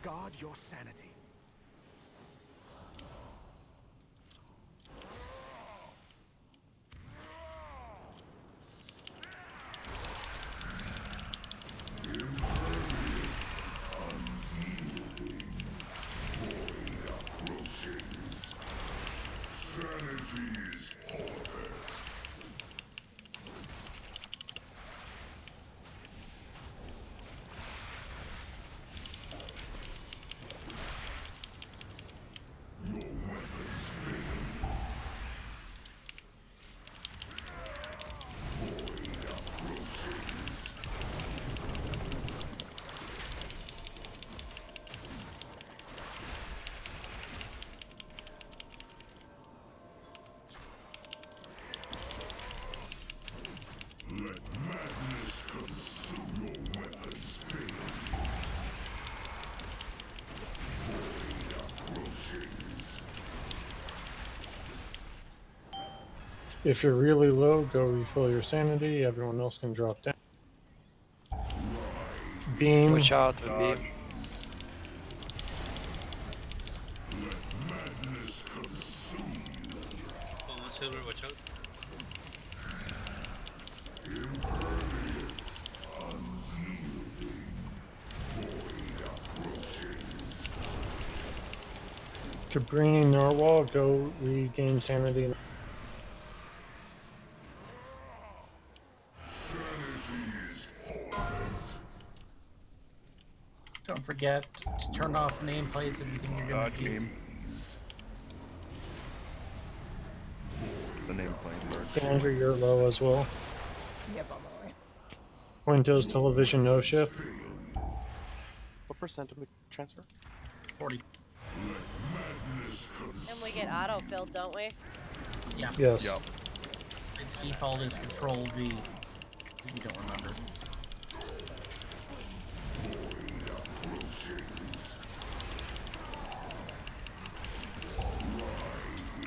guard your sanity. If you're really low, go refill your sanity. Everyone else can drop down. Beam. Watch out with beam. Come on, Silver, watch out. Cabrini, Narwhal, go regain sanity. Don't forget to turn off nameplates if you think you're gonna use. Beam. The nameplate. Sandra, you're low as well. Yep, on my way. Windows television no shift. What percent did we transfer? 40. And we get auto-filled, don't we? Yeah. Yes. Yep. Its default is Control V. If you don't remember.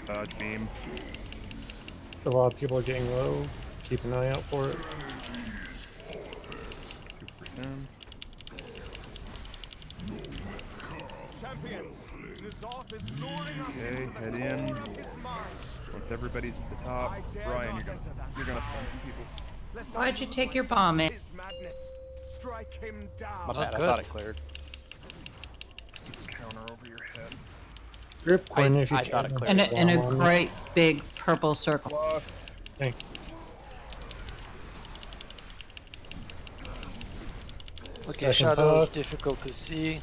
Dodge beam. A lot of people are getting low. Keep an eye out for it. 2%. Champions, N'Zoth is luring us Okay, into the head in. core of his mind. Once everybody's at the top, I dare Brian, not you're enter that gonna stun some people. Lest Why'd you I take your bomb in? his madness. Strike him down. My bad, I good. thought it cleared. Counter over your head. Grip Quinn if you I can. thought it cleared. And a great big purple circle. Thank Okay, Second shadows part. difficult to see.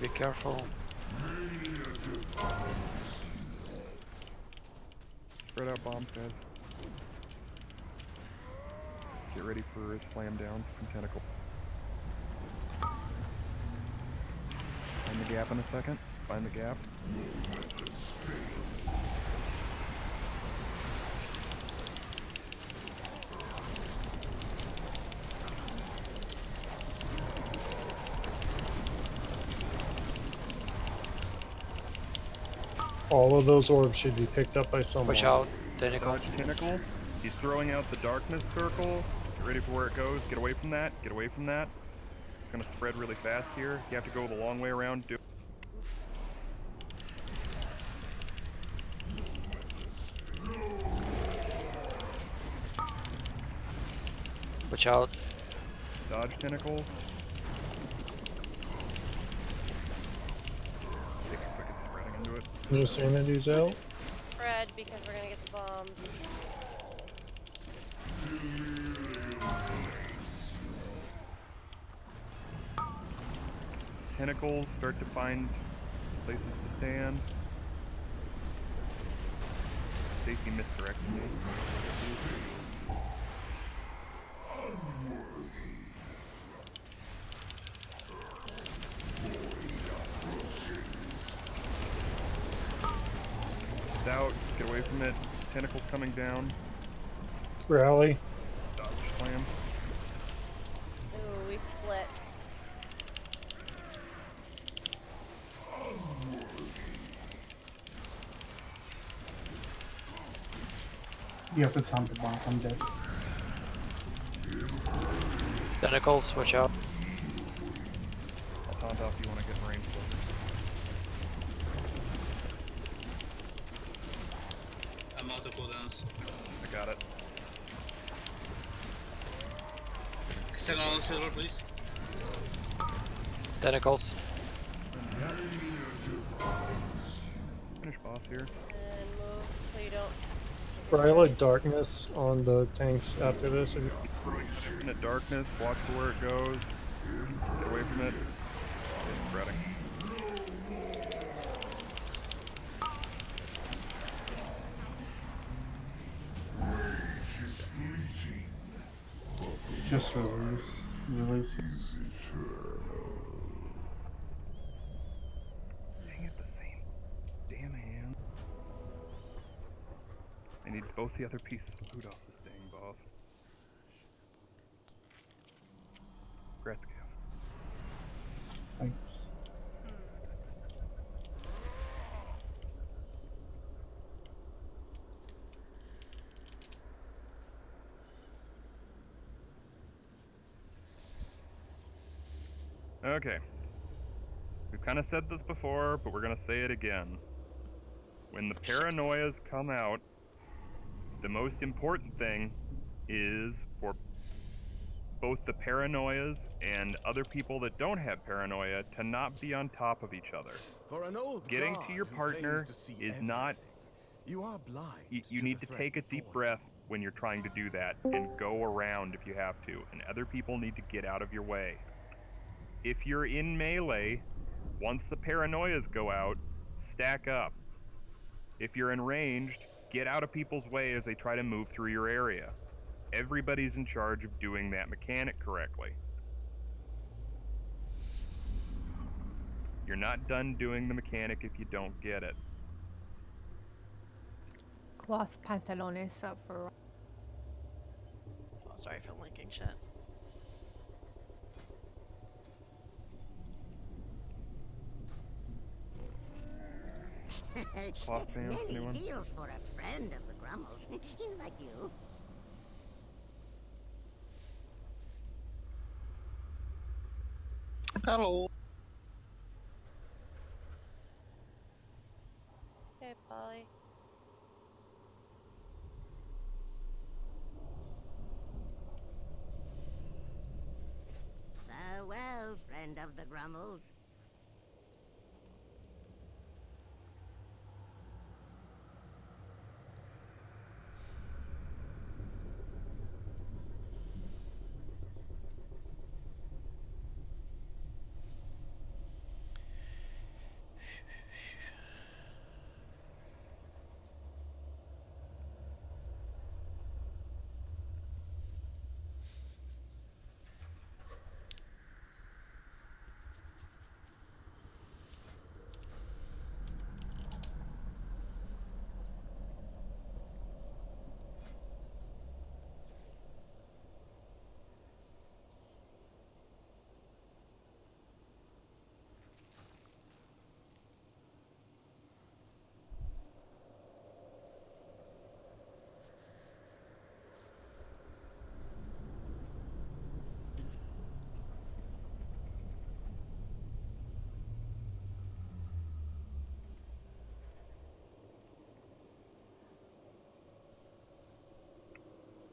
Be careful. Spread out bombs, guys. Get ready for slam downs from Tentacle. Find the gap in a second. Find the gap. All of those orbs should be picked up by someone. Watch out, tentacle. Dodge tentacle. He's throwing out the darkness circle. Get ready for where it goes. Get away from that. Get away from that. It's gonna spread really fast here. You have to go the long way around. Do Watch out. dodge tentacles. Take a quick at spreading into it. New sanity's out. Fred, because we're gonna get the bombs. Tentacles start to find places to stand. Stacy misdirected me. It's out. Get away from it. Tentacles coming down. Rally. Dodge slam. Ooh, we split. You have to taunt the boss. I'm dead. Tentacles, watch out. sound off you when I get in range. I'm out of cooldowns. I got it. External on silver, please. Tentacles. Finish boss here. And move so you don't. Violet darkness on the tanks after this. If you... Infinite darkness. Watch for where it goes. Get away from it. Spreading. Just release. Release. Dang it, the same damn hand. I need both the other pieces to loot off this dang boss. Congrats, Chaos. Thanks. Okay. We've kind of said this before, but we're going to say it again. When the paranoias come out, the most important thing is for both the paranoias and other people that don't have paranoia to not be on top of each other. For an old Getting god to your who partner claims to see is everything, not... you are blind. You need to take a deep breath when you're trying to do that and go around if you have to, and other people need to get out of your way. If you're in melee, once the paranoias go out, stack up. If you're in ranged, get out of people's way as they try to move through your area. Everybody's in charge of doing that mechanic correctly. You're not done doing the mechanic if you don't get it. Cloth pantalones up for. Oh, sorry for linking shit. Cloth pants, Many anyone? deals for a friend of the Grummles. Like you. Hello. Okay, Polly. Farewell, friend of the Grummles.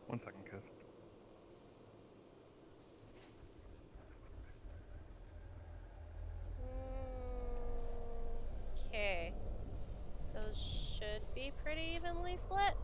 One second, Kiss. Okay. Those should be pretty evenly split.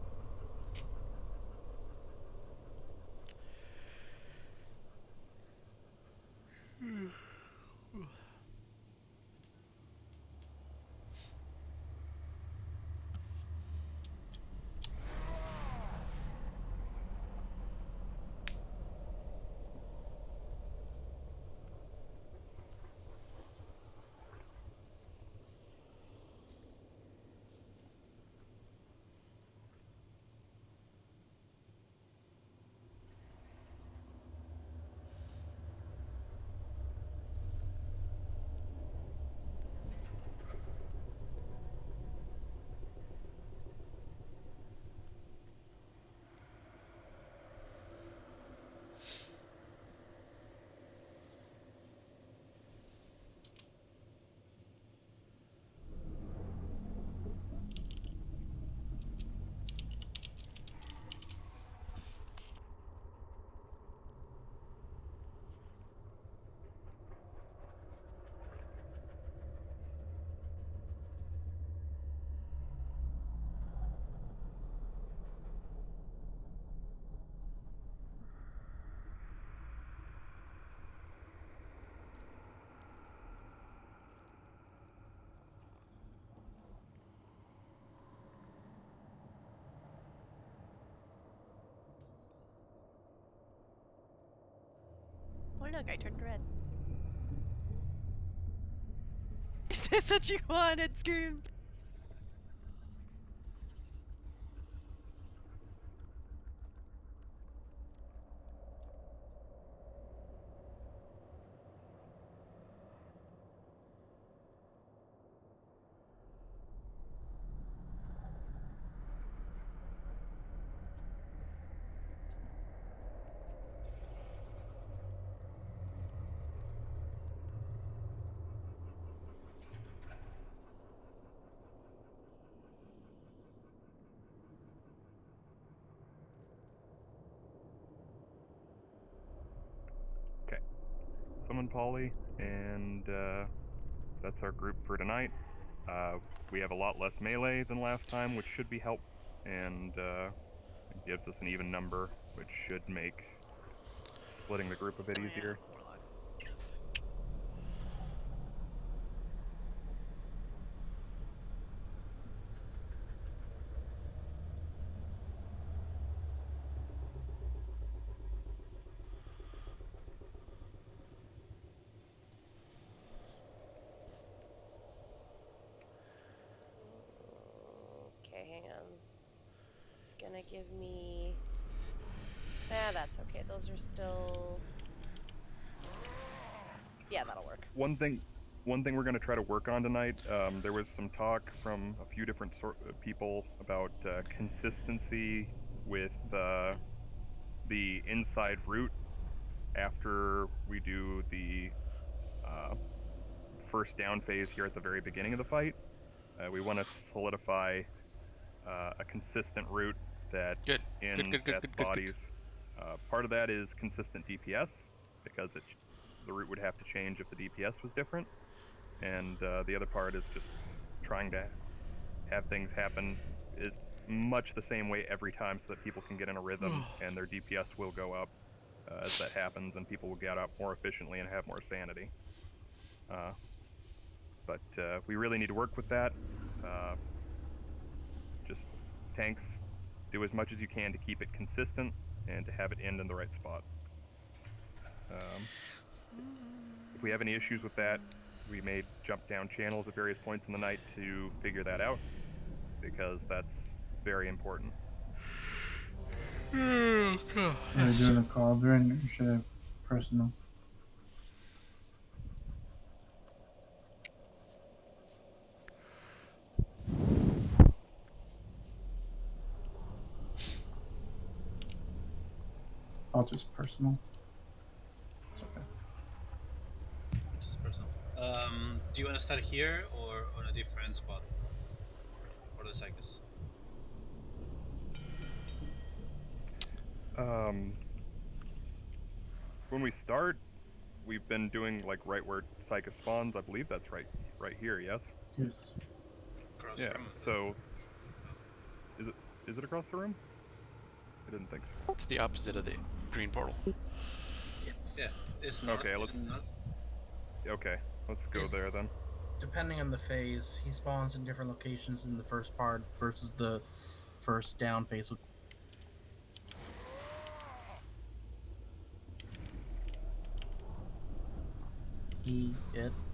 look, I turned red. Is this what you wanted, Scream? Okay. Summon Polly, and that's our group for tonight. We have a lot less melee than last time, which should be helpful, and it gives us an even number, which should make splitting the group a bit easier. Okay, hang on. It's gonna give me... that's okay. Those are still... Yeah, that'll work. One thing we're going to try to work on tonight. There was some talk from a few different people about consistency with the inside route after we do the first down phase here at the very beginning of the fight. We want to solidify a consistent route that ends at the bodies. Part of that is consistent DPS, because the route would have to change if the DPS was different. And the other part is just trying to have things happen is much the same way every time, so that people can get in a rhythm and their DPS will go up as that happens, and people will get up more efficiently and have more sanity. But we really need to work with that. Just tanks, do as much as you can to keep it consistent and to have it end in the right spot. If we have any issues with that, we may jump down channels at various points in the night to figure that out, because that's very important. Are you doing a cauldron or should I personal? I'll just personal. It's okay. Just personal. Do you want to start here or on a different spot for the cycles? When we start, we've been doing like right where Psychus spawns. I believe that's right here. Yes. Yes. Across Yeah. the room. So, is it across the room? I didn't think so. It's the opposite of the green portal. It's Yeah, it's north. Okay. Okay, let's go there then. Depending on the phase, he spawns in different locations in the first part versus the first down phase.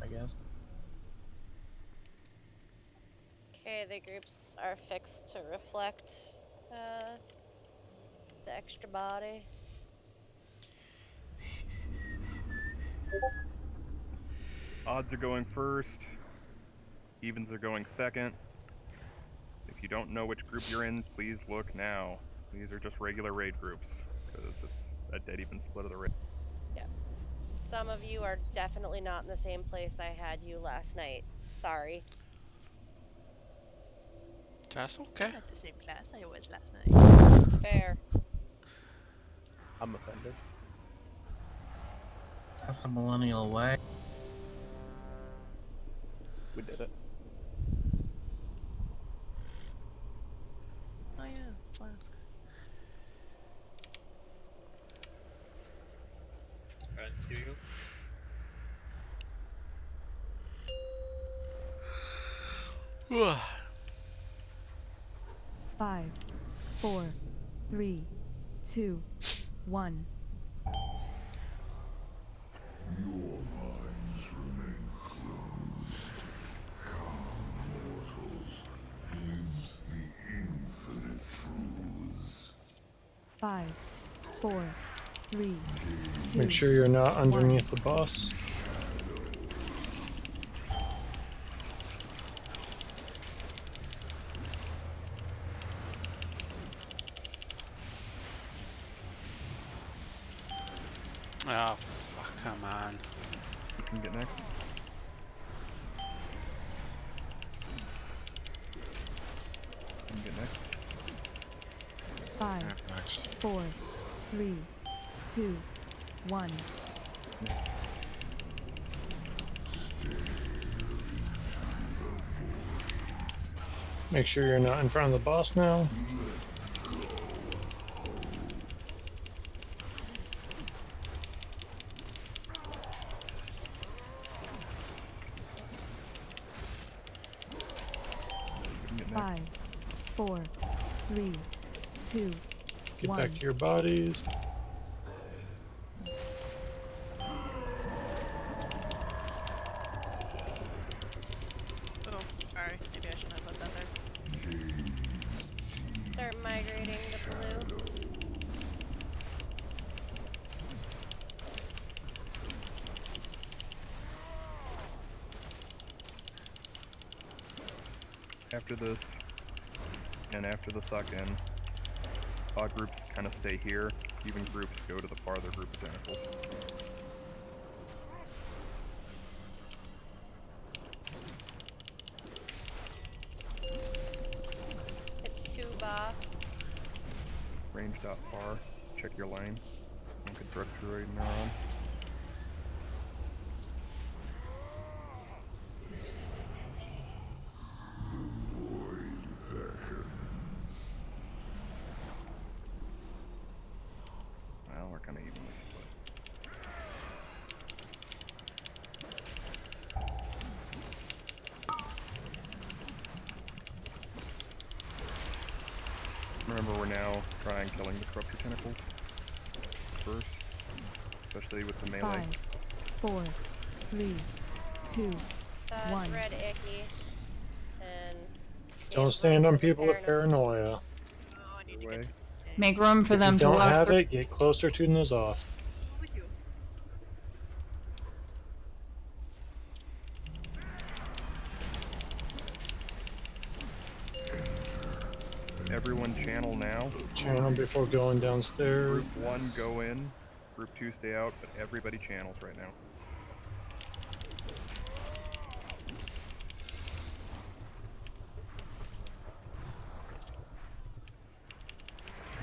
I guess. Okay, the groups are fixed to reflect the extra body. Odds are going first. Evens are going second. If you don't know which group you're in, please look now. These are just regular raid groups, because it's a dead even split of the raid. Yeah. Some of you are definitely not in the same place I had you last night. Sorry. That's okay. Not the same class I was last night. Fair. I'm offended. That's the millennial way. We did it. Oh yeah, flask. Alright, here you go. 5, 4, 3, 2, 1. Your minds remain closed. Come, mortals. Glimpse the infinite truths. 5, 4, 3, 2. Make sure you're not underneath the boss. Oh, fuck, come on. You can get next. You can get next. 5, 4, 3, 2, 1. Make sure you're not in front of the boss now. You can get next. 5, 4, 3, 2, Get 1. back to your bodies. Oh, sorry. Maybe I shouldn't have put that there. Start migrating to blue. After this, and after the suck-in, odd groups kind of stay here. Even groups go to the farther group of tentacles. Hit 2 boss. Range dot far. Check your lane. One could drug through a neuron. Well, we're kind of evenly split. Remember, we're now trying killing the corruptor tentacles first, especially with the melee. 5, 4, 3, 2, Dodge 1. red icky. And Don't stand on people with paranoia. Oh, I need to Away. get to Make room for If them you to don't walk have through. it, get closer to N'a'lotha. with you. Everyone channel now. Channel before going downstairs. Group 1 go in, Group 2 stay out, but everybody channels right now.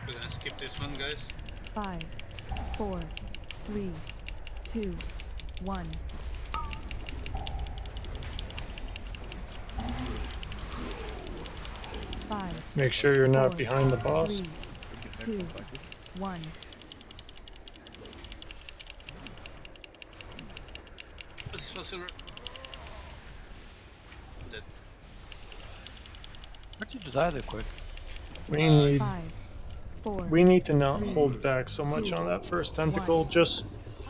We're gonna skip this one, guys. 5, 4, 3, 2, 1. Five, Make sure you're not 4, behind the boss. 3, 2, 1. What's silver? Dead. Why'd you die that quick? We need 5, 4. we need to not 3, hold back so much 2, on that first tentacle. Just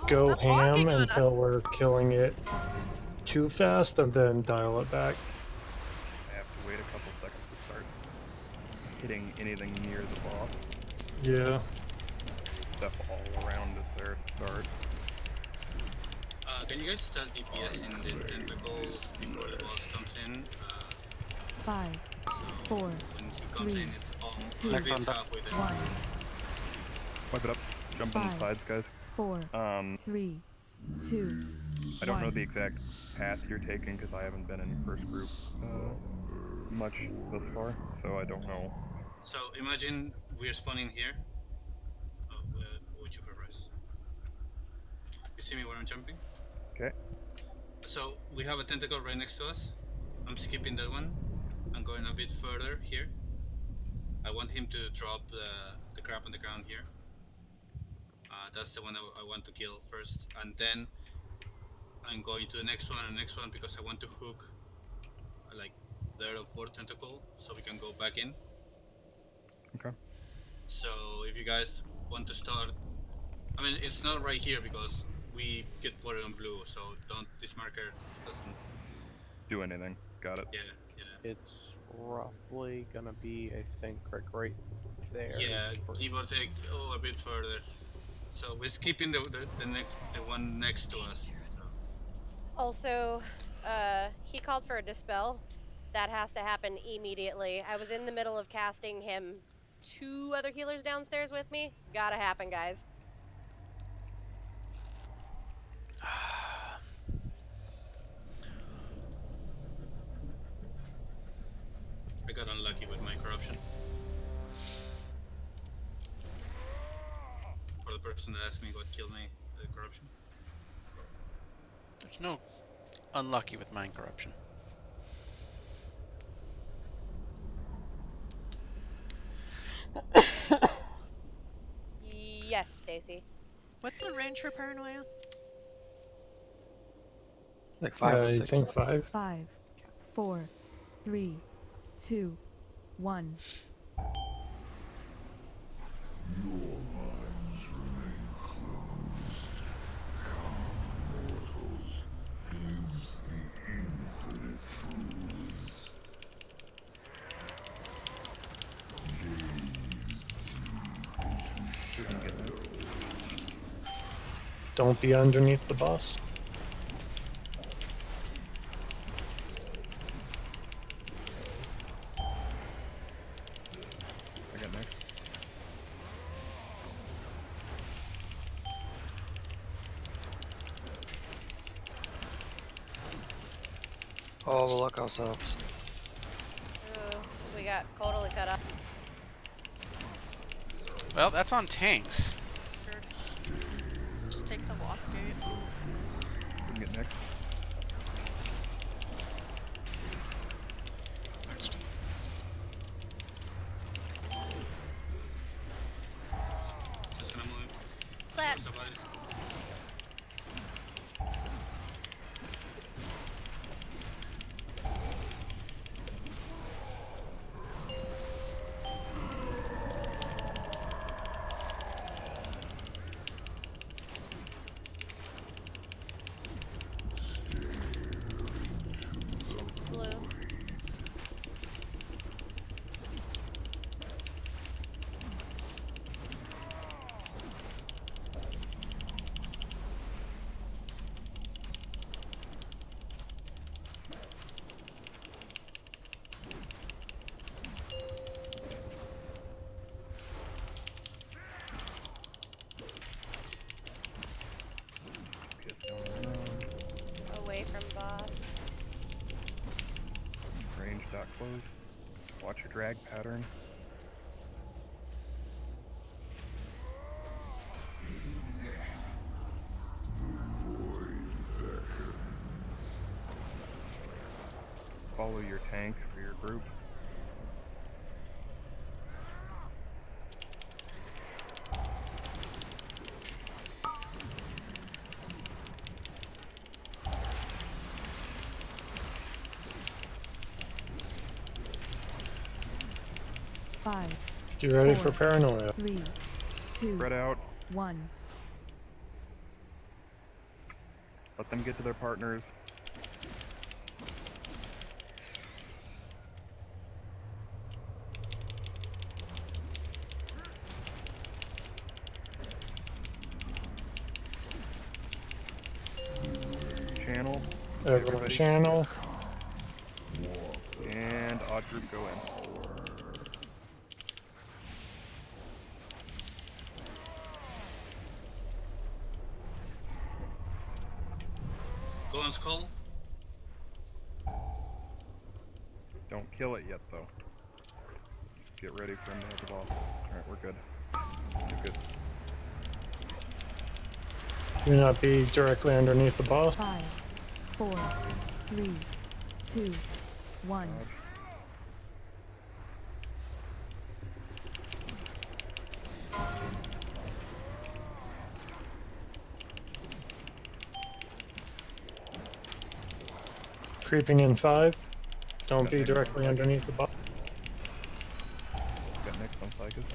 go ham until we're killing it too fast and then dial it back. I have to wait a couple seconds to start hitting anything near the boss. Yeah. Stuff all around it there at the start. Can you guys start DPS in the tentacle before the boss comes in? 5, 4, When he comes 3, in, it's on 2, at least halfway there. 1. Wipe it up. Jump on the 5, sides, guys. 4, 3, 2, I don't know 1. the exact path you're taking because I haven't been in first group much thus far, so I don't know. So imagine we're spawning here. Oh, would you for rice? You see me where I'm jumping? Okay. So we have a tentacle right next to us. I'm skipping that one. I'm going a bit further here. I want him to drop the crab on the ground here. That's the one I want to kill first, and then I'm going to the next one and the next one because I want to hook like third or fourth tentacle so we can go back in. Okay. So if you guys want to start, I mean it's not right here because we get put on blue, so don't. This marker doesn't do anything. Got it. Yeah, yeah. It's roughly gonna be, I think, like right there. Is Yeah, the first give or take a bit further. So we're skipping the one next to us. So. Also, he called for a dispel. That has to happen immediately. I was in the middle of casting him. 2 other healers downstairs with me. Gotta happen, guys. I got unlucky with my corruption. For the person that asked me what killed me, the corruption. There's no unlucky with mind corruption. Yes, Stacy. What's the range for paranoia? Like 5 or I 6. think 5. 5, 4, 3, 2, 1. Don't be underneath the boss. I got next. Oh, we'll lock ourselves. Ooh, we got totally cut up. Well, that's on tanks. Just take the lock gate. Can get next. Just gonna move. That. Blue. PS going around. Away from boss. Range dot closed. Watch your drag pattern. Follow your tank for your group. Five, Get ready four, for paranoia. 3, 2, Spread out. 1. Let them get to their partners. Channel. Everyone channel. And odd group go in. Go on skull. Don't kill it yet, though. Get ready for him to hit the boss. Alright, we're good. We're good. Do not be directly underneath the boss. 5, 4, 3, 2, 1. Creeping in 5. Don't be directly underneath the boss. Got next on Ficus.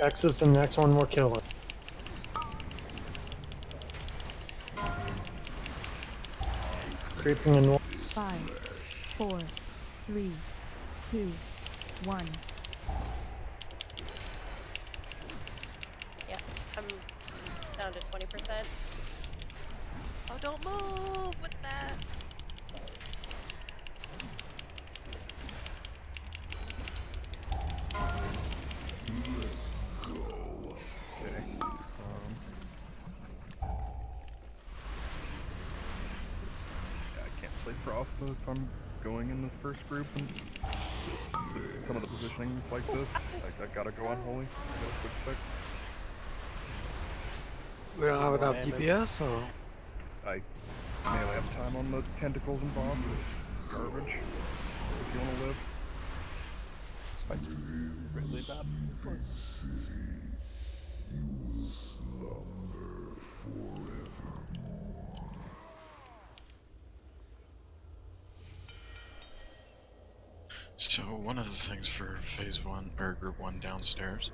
X is the next one we're killing. Creeping in. 5, 4, 3, 2, 1. Yeah, I'm down to 20%. Oh, don't move with that. Okay. Yeah, I can't play Frosta if I'm going in this first group and some of the positionings like this. I gotta go on Holy. I gotta switch pick. We don't have enough Damage. DPS, or I melee uptime on the tentacles and boss is just garbage. If you want to live. This fight's really bad for me. So one of the things for phase 1 or group 1 downstairs,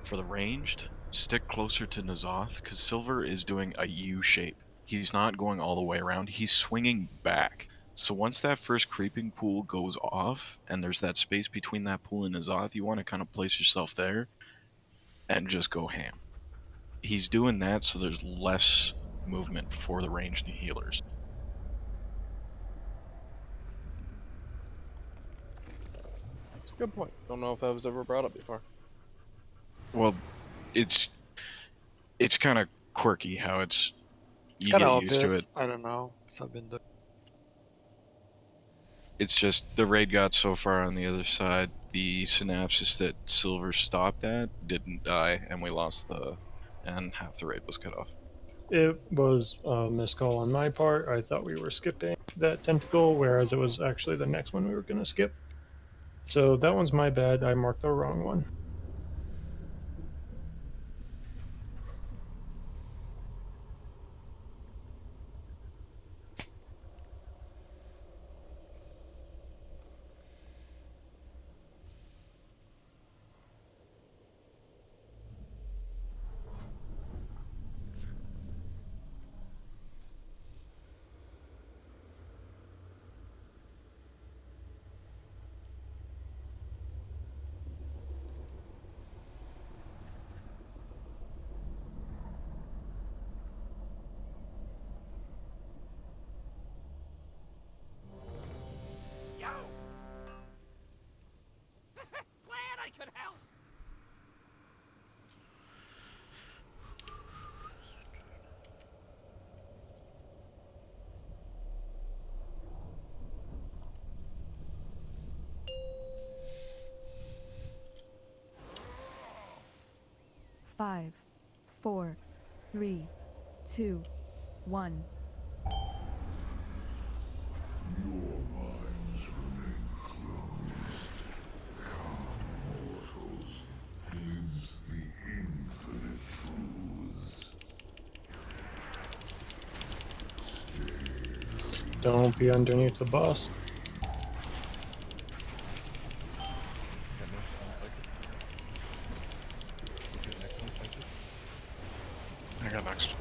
for the ranged, stick closer to N'a'lotha because Silver is doing a U shape. He's not going all the way around, he's swinging back. So once that first creeping pool goes off and there's that space between that pool and N'a'lotha, you want to kind of place yourself there and just go ham. He's doing that so there's less movement for the ranged healers. It's a good point. Don't know if that was ever brought up before. Well, it's kind of quirky how it's you kind get of used to obvious. it. I don't know. So I've been doing. It's just the raid got so far on the other side, the synapses that Silver stopped at didn't die, and we lost and half the raid was cut off. It was a miscall on my part. I thought we were skipping that tentacle, whereas it was actually the next one we were going to skip. So that one's my bad. I marked the wrong one. Glad I could help. 5, 4, 3, 2, 1. Don't be underneath the bus. I got next.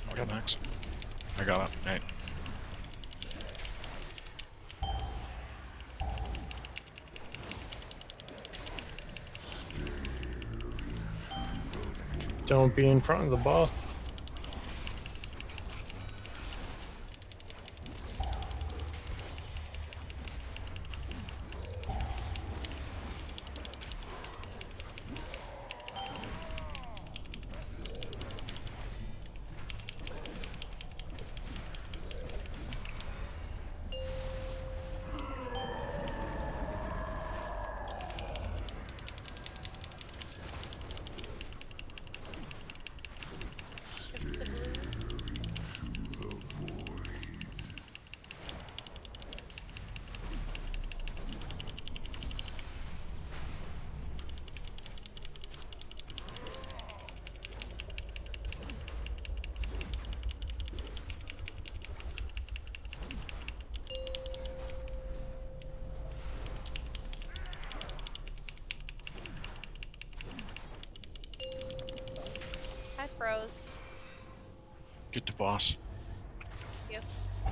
I got next. I got it. Hey. Don't be in front of the bus. froze. Get to boss. Thank you.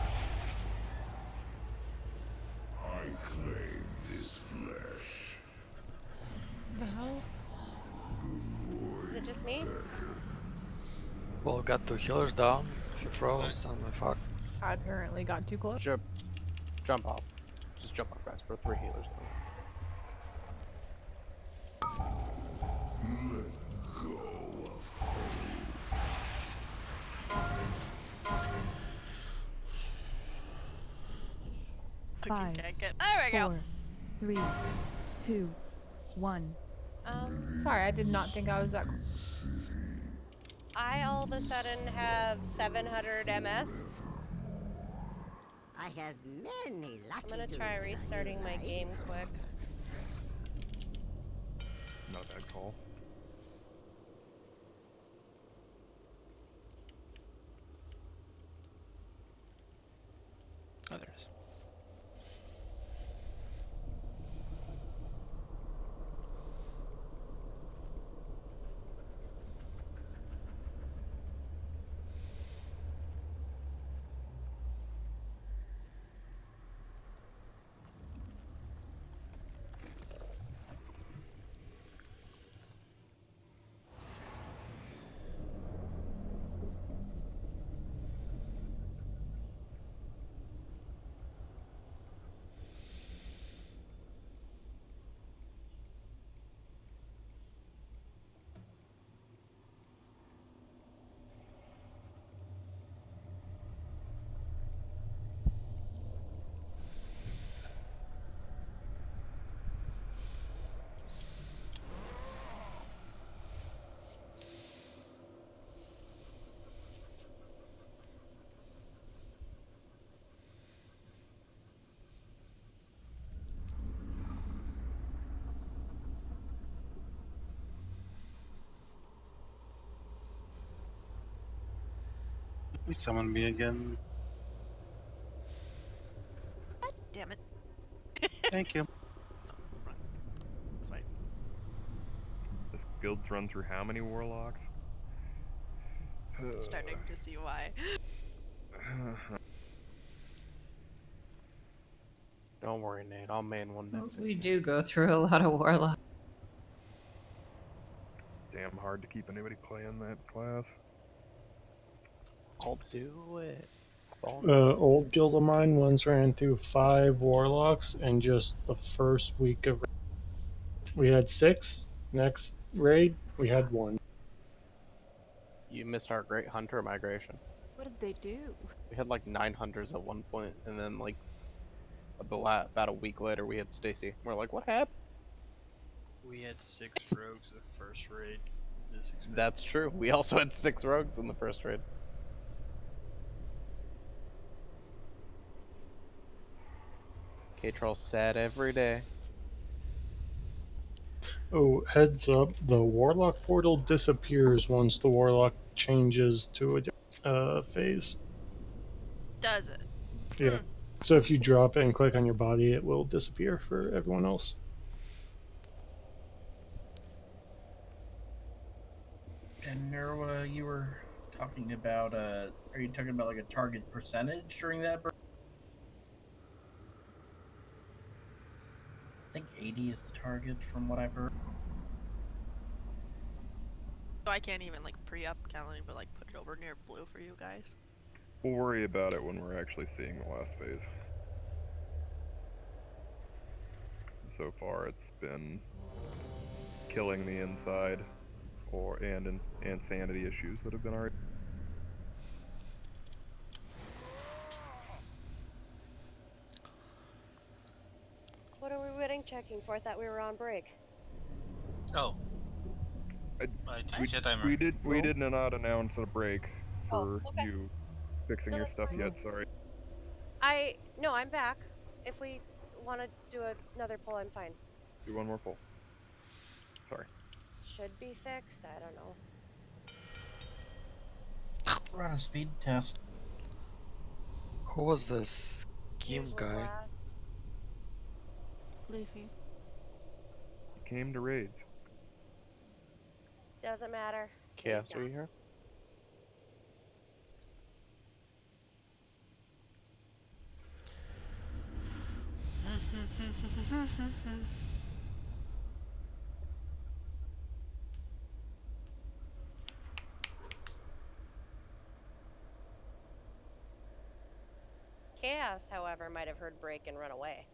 I claim this flesh. The hell? Is it just me? Well, got 2 healers down. If you froze, and we fuck. I apparently got too close. Jump off. Just jump off fast. We're 3 healers. Let go of Five, There we go. 4, 3, 2, 1. Sorry, I did not think I was that close. I all of a sudden have 700 MS. I have many lucky I'm gonna dudes try in a restarting my life. game quick. Not bad call. Oh, there it is. Please summon me again. God damn it. Thank you. That's fine. This guild's run through how many warlocks? Starting to see why. Don't worry, Nate. I'll main one next. We do go through a lot of warlock. Damn hard to keep anybody playing that class. I'll do it. Old guild of mine once ran through 5 warlocks in just the first week of. We had 6. Next raid, we had 1. You missed our great hunter migration. What did they do? We had like 9 hunters at one point, and then like about a week later, we had Stacy. We're like, what happened? We had 6 rogues the first raid. That's true. We also had 6 rogues in the first raid. K-Troll sad every day. Oh, heads up, the warlock portal disappears once the warlock changes to a phase. Does it? Yeah. So if you drop it and click on your body, it will disappear for everyone else. And Nero, you were talking about are you talking about like a target percentage during that burn? I think 80 is the target from what I've heard. So I can't even like pre-up, can't even like put it over near blue for you guys. We'll worry about it when we're actually seeing the last phase. So far, it's been killing the inside, and sanity issues that have been our. What are we waiting checking for? I thought we were on break. Oh. I didn't see a timer. We did not announce a break for okay. you fixing your stuff yet. Sorry. No, I'm back. If we want to do another pull, I'm fine. Do one more pull. Sorry. Should be fixed. I don't know. Run a speed test. Who was this scheme Usually guy? last. Leafy. He came to raids. Doesn't matter. Chaos, He's are you here? Chaos, however, might have heard break and run away.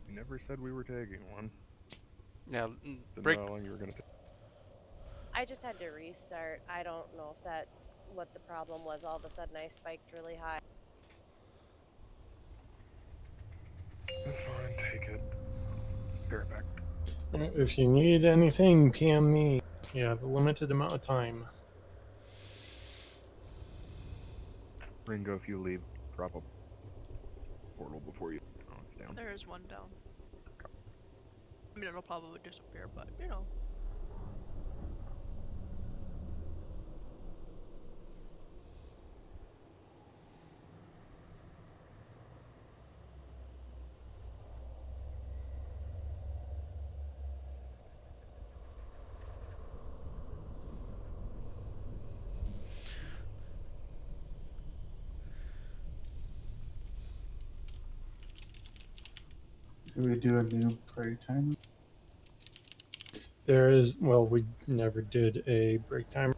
You never said we were taking one. Yeah, Didn't break. know how long you were gonna take. I just had to restart. I don't know if that what the problem was. All of a sudden, I spiked really high. That's fine. Take it. Bear it back. If you need anything, PM me. You have a limited amount of time. Ringo, if you leave, drop a portal before you. Oh, it's down. There is one down. I mean, it'll probably disappear, but you know. Do we do a new break time? There is, well, we never did a break timer.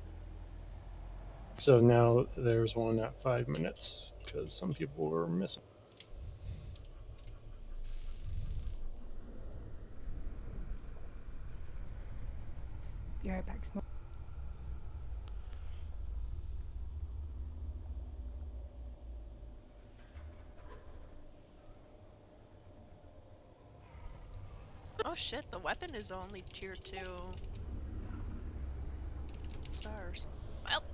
So now there's one at 5 minutes because some people were missing. Be right back, Smoke. Oh shit, the weapon is only tier 2 stars. Well.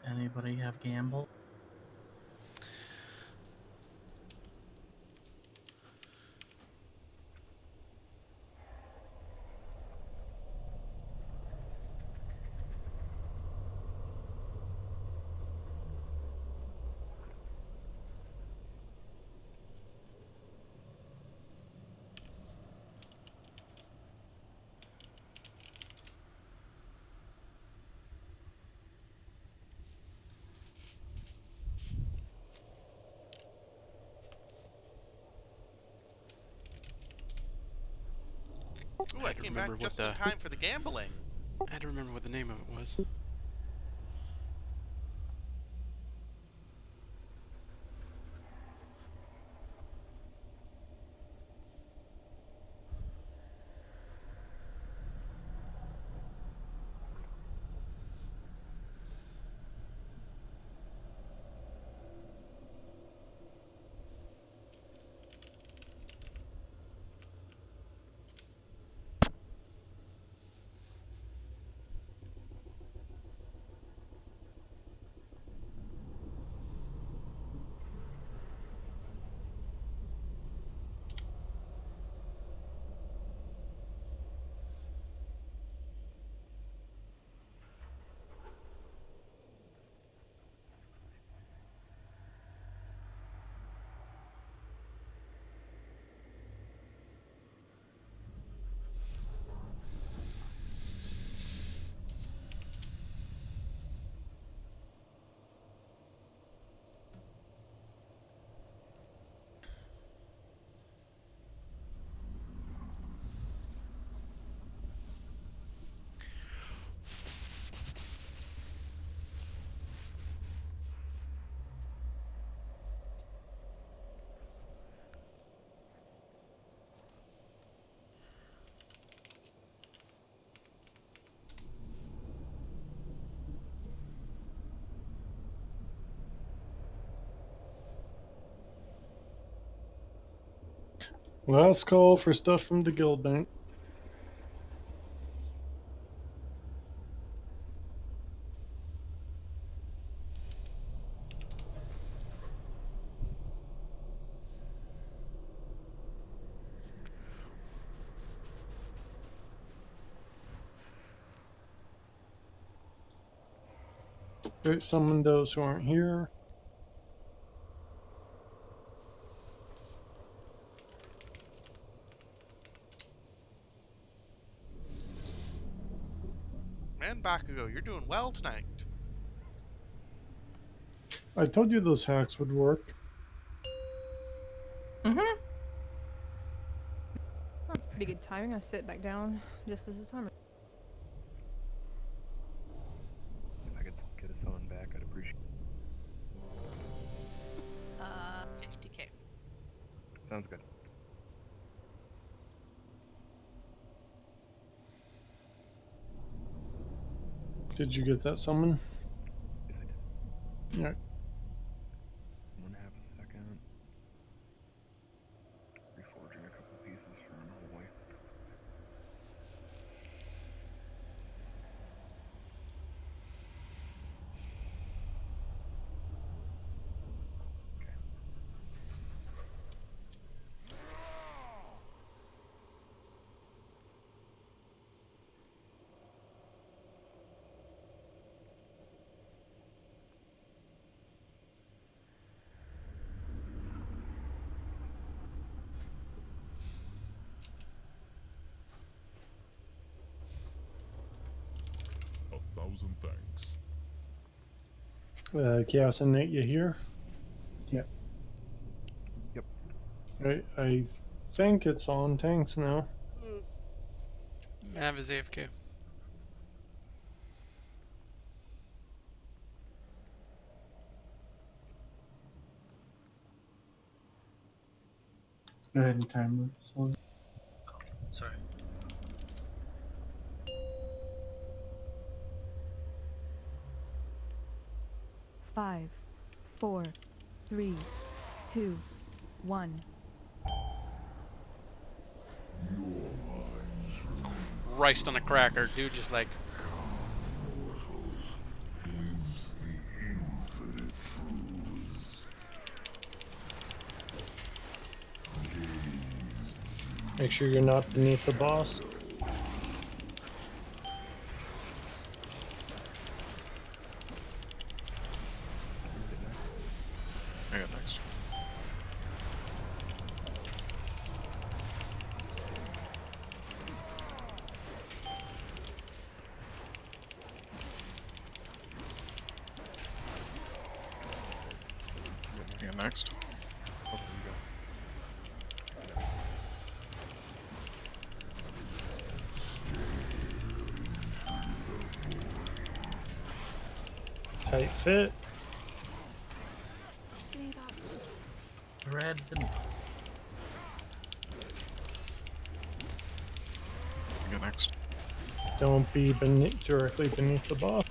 Anybody have gamble? I Ooh, I had to came remember back what just in the. time for the gambling. I had to remember what the name of it was. Last call for stuff from the guild bank. Alright, summon those who aren't here. Man, Bakugo, you're doing well tonight. I told you those hacks would work. Mm-hmm. That's pretty good timing. I sit back down just as the timer. If I could get a summon back, I'd appreciate. 50k. Sounds good. Did you get that summon? Yes, I did. Alright. 1/2 a second. Reforging a couple pieces for Unholy. A thousand thanks. Chaos and Nate, you here? Yep. Yep. Alright, I think it's on tanks now. Mav is AFK. Go ahead and timer. Sorry. Five, 4, 3, 2, 1. Christ on a cracker, dude. Just like Make sure you're not beneath the boss. I got next. I got next. Okay, you go. Tight fit. Thread the needle. I got next. Don't be directly beneath the boss.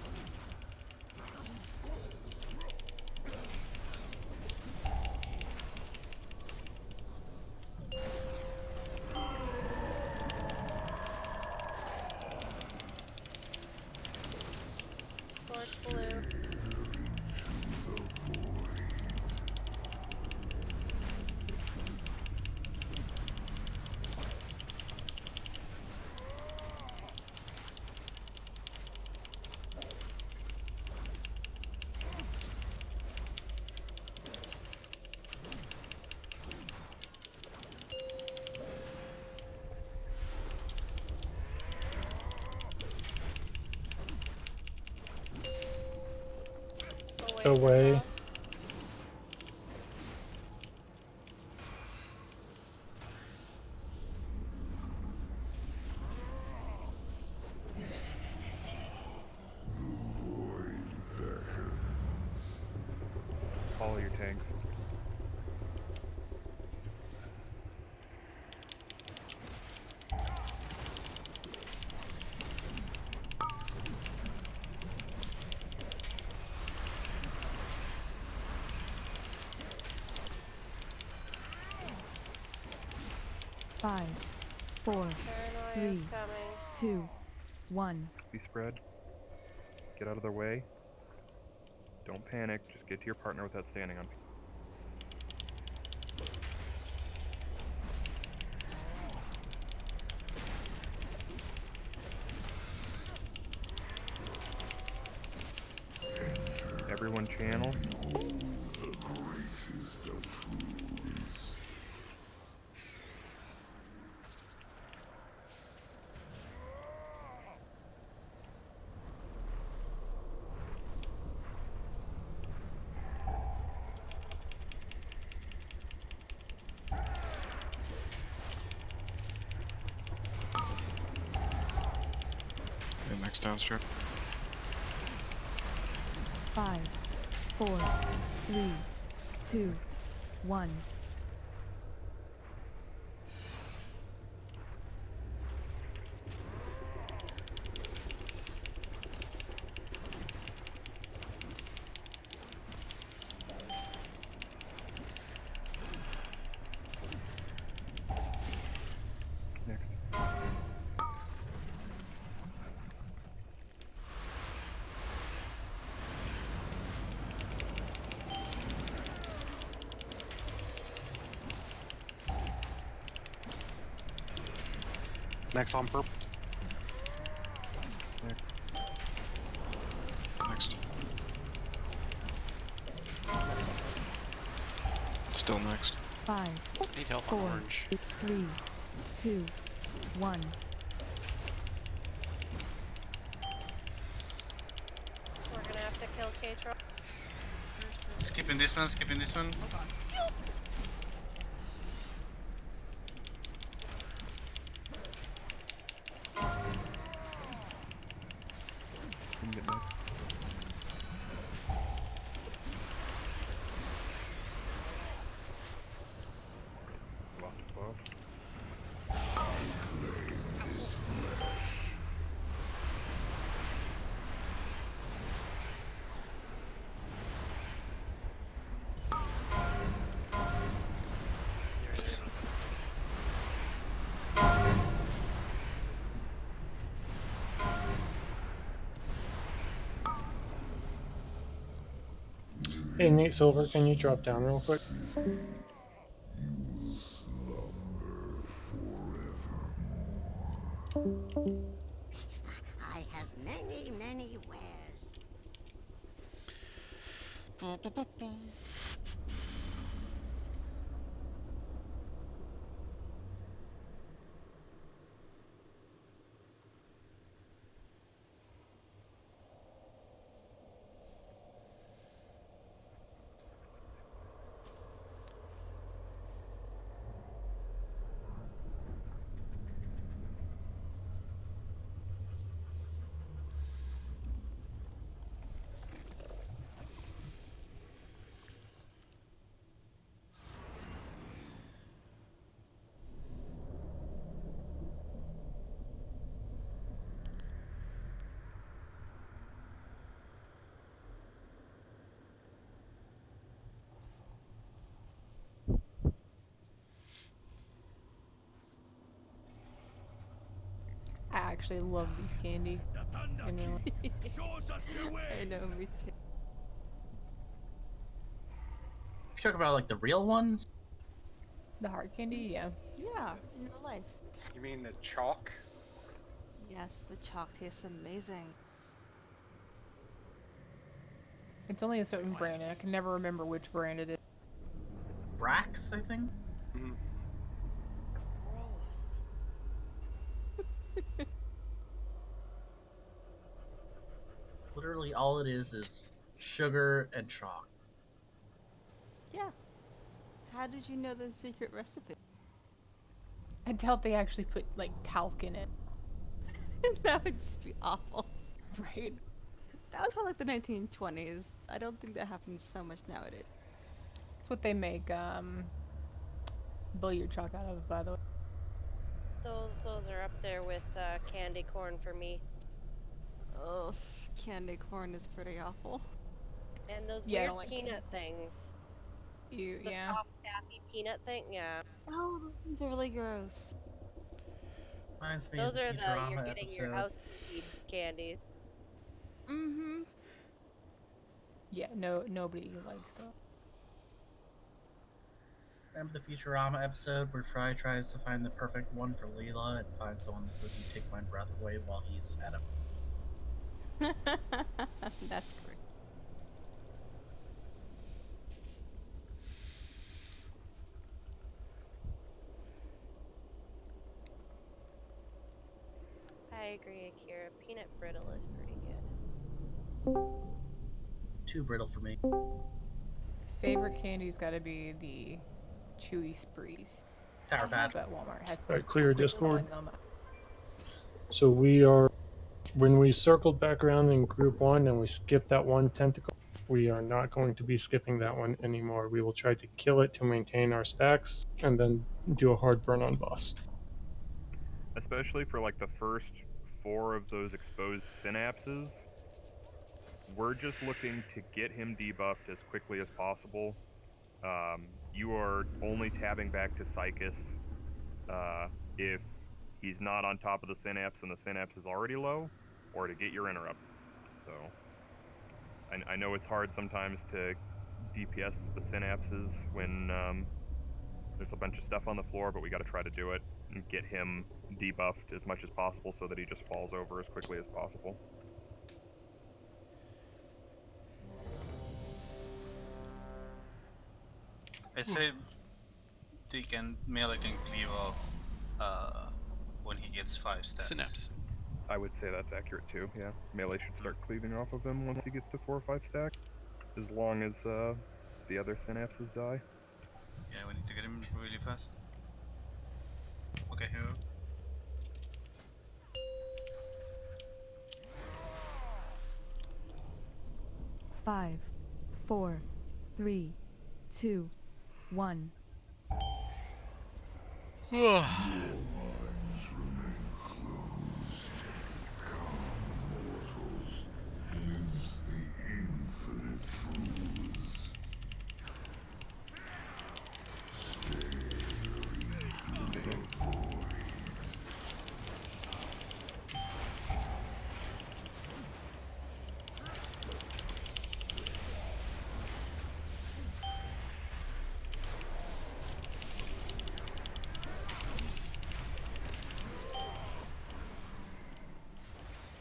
Torch blue. Away. Follow your tanks. 5, 4, Paranoia is 3, coming. 2, 1. Be spread. Get out of their way. Don't panic. Just get to your partner without standing on. Everyone channel. Okay, next downstrip. 5, 4, 3, 2, 1. Next. Next on perp. Next. Next. Still next. 5, Need help on 4, orange. 3, 2, 1. We're gonna have to kill K-Tron. Skipping this one, skipping this one. Didn't get next. Lost above. Hey, Nate Silver, can you drop down real quick? I have many, many wares. I actually love these candies. I know. I know, me too. You talk about like the real ones? The hard candy, yeah. Yeah, in real life. You mean the chalk? Yes, the chalk tastes amazing. It's only a certain brand, and I can never remember which brand it is. Brax, I think? Mm. Gross. Literally all it is sugar and chalk. Yeah. How did you know the secret recipe? I doubt they actually put like talc in it. That would just be awful. Right. That was probably like the 1920s. I don't think that happens so much nowadays. That's what they make billiard chalk out of, by the way. Those are up there with candy corn for me. Ugh, candy corn is pretty awful. And those Yeah, I weird don't like peanut things. you. The Yeah. soft taffy peanut thing, yeah. Oh, those things are really gross. Reminds me Those of the are the you're Futurama getting your episode. house to feed candies. Mm-hmm. Yeah, no, nobody likes them. Remember the Futurama episode where Fry tries to find the perfect one for Leela and finds someone that says, "You take my breath away," while he's at a. That's great. I agree, Akira. Peanut brittle is pretty good. Too brittle for me. Favorite candy's got to be the Chewy Sprees. Sour Patch. But Walmart has Alright, clear quit Discord. selling them. So we are, when we circled back around in group 1 and we skipped that one tentacle, we are not going to be skipping that one anymore. We will try to kill it to maintain our stacks and then do a hard burn on boss. Especially for like the first 4 of those exposed synapses. We're just looking to get him debuffed as quickly as possible. You are only tabbing back to Psychus if he's not on top of the synapse and the synapse is already low, or to get your interrupt. So I know it's hard sometimes to DPS the synapses when there's a bunch of stuff on the floor, but we got to try to do it and get him debuffed as much as possible so that he just falls over as quickly as possible. I'd say melee can cleave off when he gets 5 stacks. Synapse. I would say that's accurate too, yeah. Melee should start cleaving off of him once he gets to 4 or 5 stack, as long as the other synapses die. Yeah, we need to get him really fast. Okay, here we go. 5, 4, 3, 2, 1.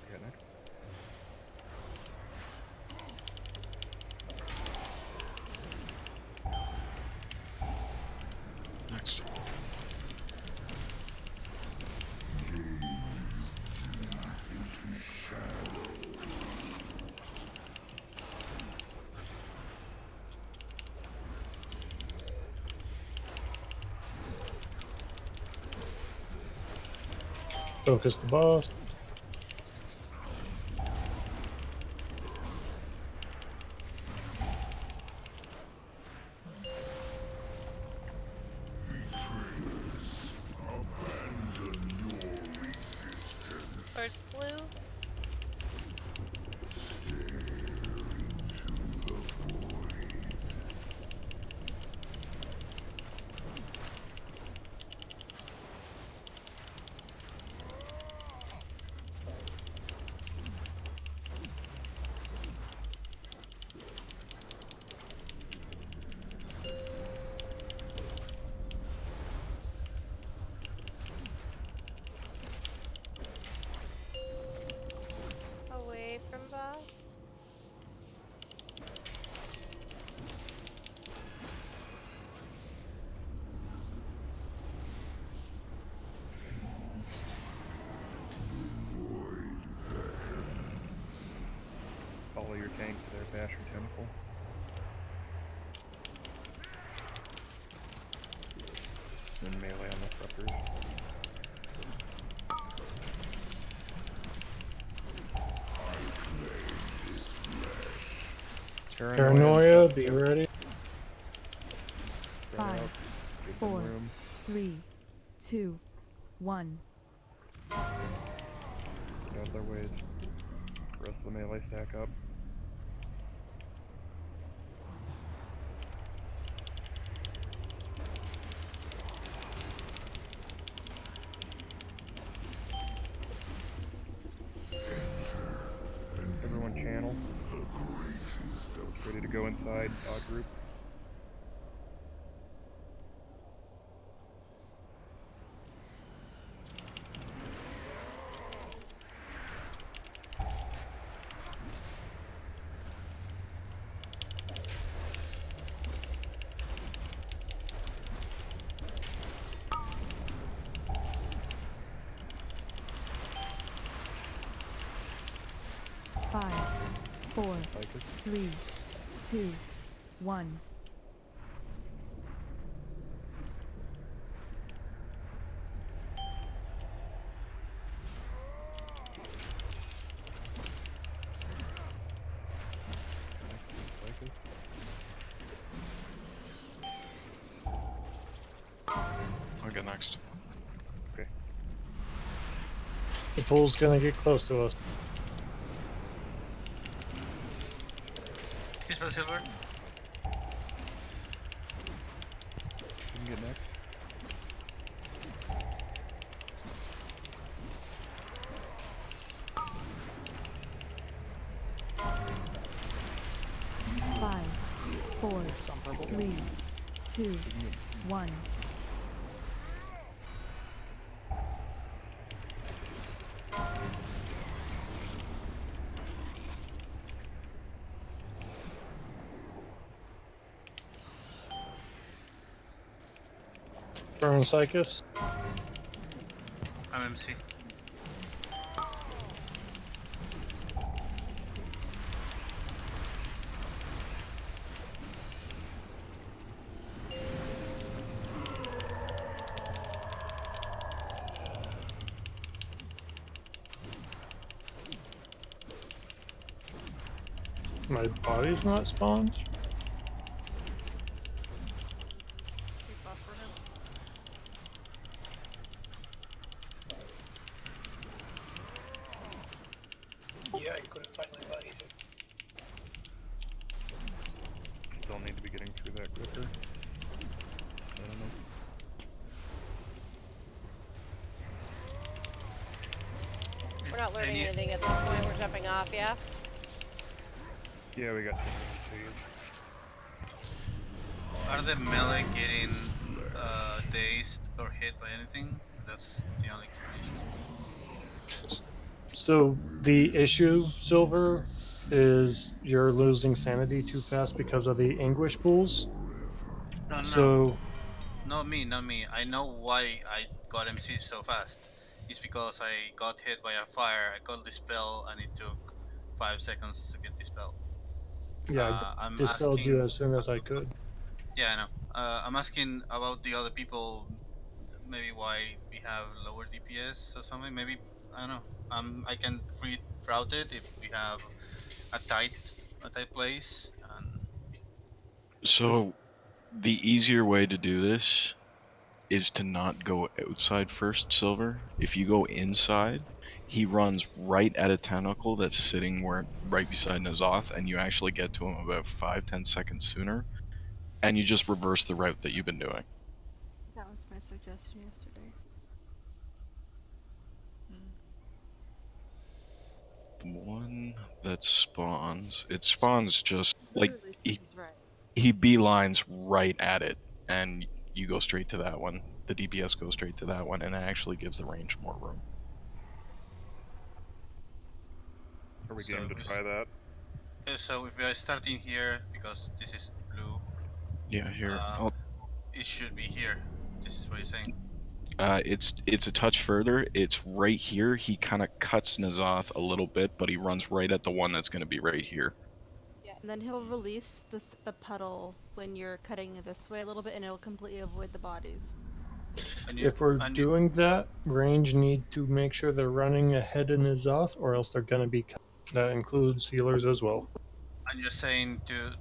Okay, next. Next. Focus the boss. Towards blue. Away from boss. Follow your tank to their Basher Tentacle. Then melee on the suckers. Paranoia, be ready. 5, 4, 3, 2, 1. Get out their ways. Rest of the melee stack up. go inside group. Five, four, three, two, one. I'll go next. Okay. The pool's gonna get close to us. He's for silver. You can get next. Five, four, three, two, one. Burn Psychus. I'm MC. My body's not spawned. Buff for him. Yeah, I couldn't find my body. Still need to be getting through that quicker. I don't know. We're not learning Any- anything at this point. We're jumping off, yeah? Yeah, we got some. Are the melee getting dazed or hit by anything? That's the only explanation. So the issue, Silver, is you're losing sanity too fast because of the anguish pools. No, So not me, not me. I know why I got MC so fast. It's because I got hit by a fire, I got the spell, and it took 5 seconds to get the spell. yeah, I I'm dispelled you asking. as soon as I could. Yeah, I know. I'm asking about the other people. Maybe why we have lower DPS or something. Maybe I don't know. I can reroute it if we have a tight place. And So the easier way to do this is to not go outside first, Silver. If you go inside, he runs right at a tentacle that's sitting right beside N'a'lotha, and you actually get to him about 5-10 seconds sooner, and you just reverse the route that you've been doing. That was my suggestion yesterday. The one that spawns, it spawns just like Literally to he, his right. he beelines right at it, and you go straight to that one. The DPS goes straight to that one, and it actually gives the range more room. Are we So game to is- try that? so if we are starting here because this is blue, Yeah, here. it should be here. This is what you're saying. It's a touch further. It's right here. He kind of cuts N'a'lotha a little bit, but he runs right at the one that's going to be right here. Yeah. And then he'll release the puddle when you're cutting it this way a little bit, and it'll completely avoid the bodies. If we're doing that, range need to make sure they're running ahead in N'a'lotha, or else they're gonna be cut. That includes healers as well. And you're saying to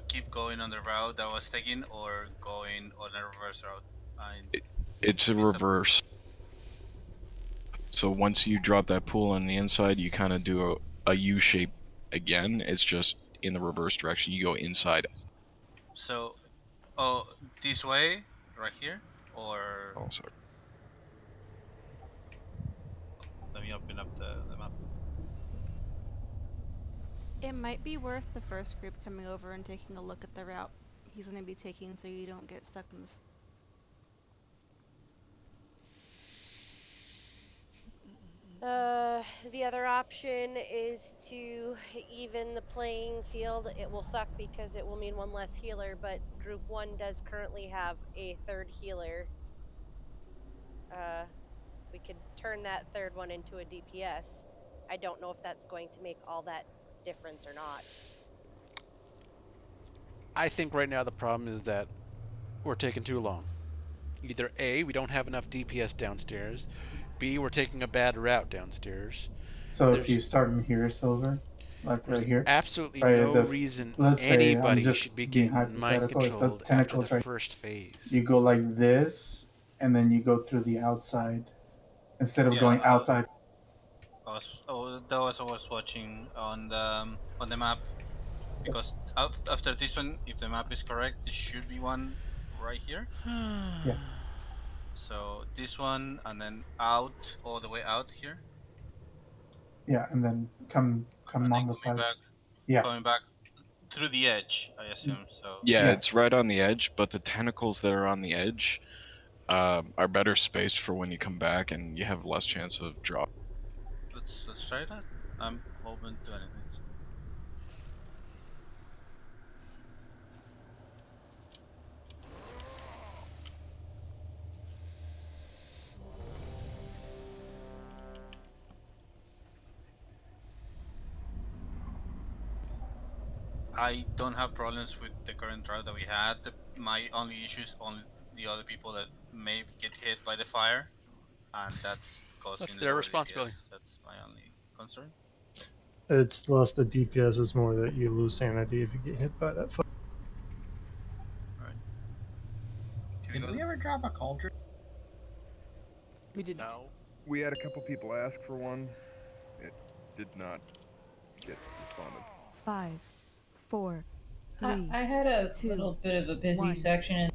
keep going on the route that was taken, or going on a reverse route. It's a reverse. So once you drop that pool on the inside, you kind of do a U shape again. It's just in the reverse direction. You go inside. So, this way, right here, or Oh, sorry. let me open up the map. It might be worth the first group coming over and taking a look at the route he's going to be taking so you don't get stuck in the... The other option is to even the playing field. It will suck because it will mean one less healer, but Group 1 does currently have a third healer. We could turn that third one into a DPS. I don't know if that's going to make all that difference or not. I think right now the problem is that we're taking too long. Either A, we don't have enough DPS downstairs. B, we're taking a bad route downstairs. So if you There's start in here, Silver, like right there's here, absolutely right at no the, reason let's say I'm anybody just should be being getting mind hypothetical. If the controlled after the tentacles right, first phase. you go like this, and then you go through the outside instead of Yeah, going outside. that was I was watching on the map, because after this one, if the map is correct, there should be one right here. Yeah. So this one, and then out, all the way out here, Yeah, and then come and then on the coming sides. back, Yeah. coming back through the edge, I assume. So Yeah, Yeah. it's right on the edge, but the tentacles that are on the edge are better spaced for when you come back, and you have less chance of drop. let's try that. I'm open to anything. So. I don't have problems with the current route that we had. My only issue is on the other people that may get hit by the fire, and that's causing That's their lower responsibility. DPS. That's my only concern. It's less the DPS, it's more that you lose sanity if you get hit by that. Alright. Did we ever drop a cauldron? We did No. We had a couple people ask for one. It did not get responded. 5, 4, 3. I had a 2, little bit of a busy 1. section, and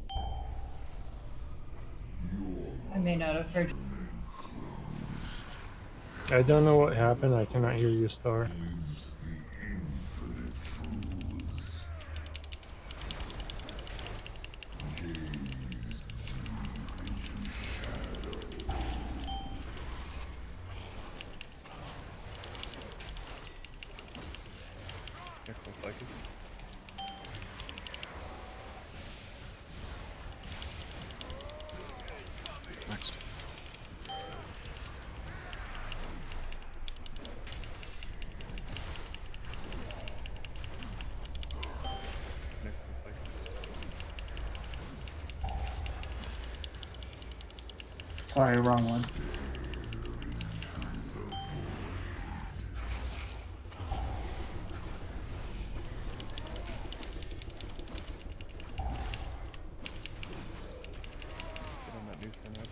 I may not have heard. I don't know what happened. I cannot hear you, Star. Excellent, like it. Next. Sorry, wrong one. Get on that news so much.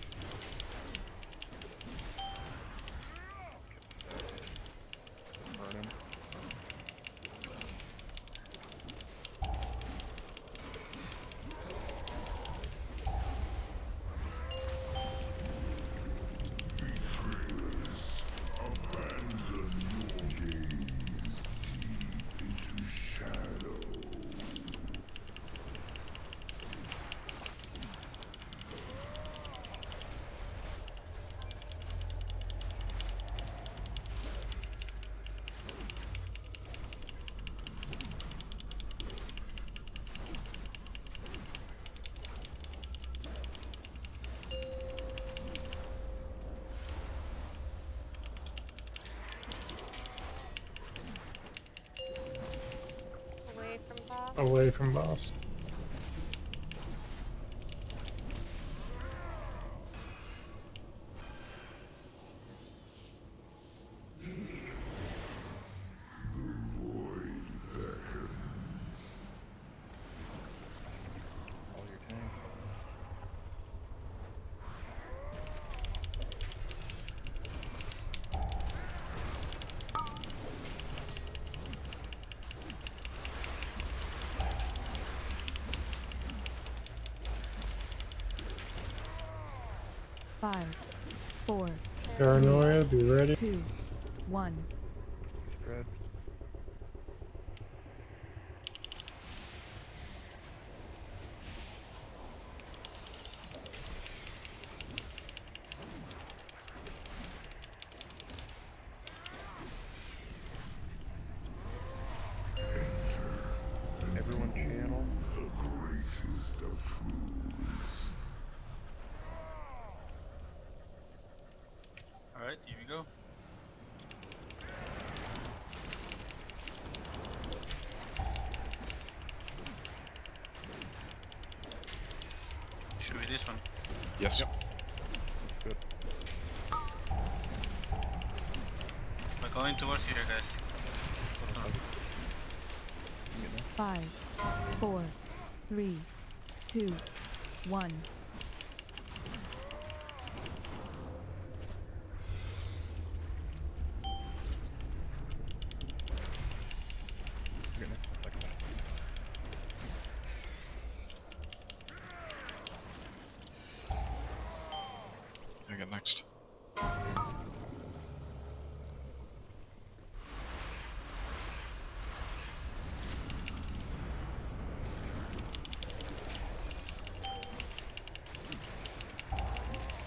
Burn him. Away from boss. Away from boss. All your tanks. Five, 4, Paranoia, be ready. 2, 1. Spread. Alright, here we go. Should be this one. Yes. Good. We're going towards here, guys. Go for it. 5, 4, 3, 2, 1. Good next. Second. I get next.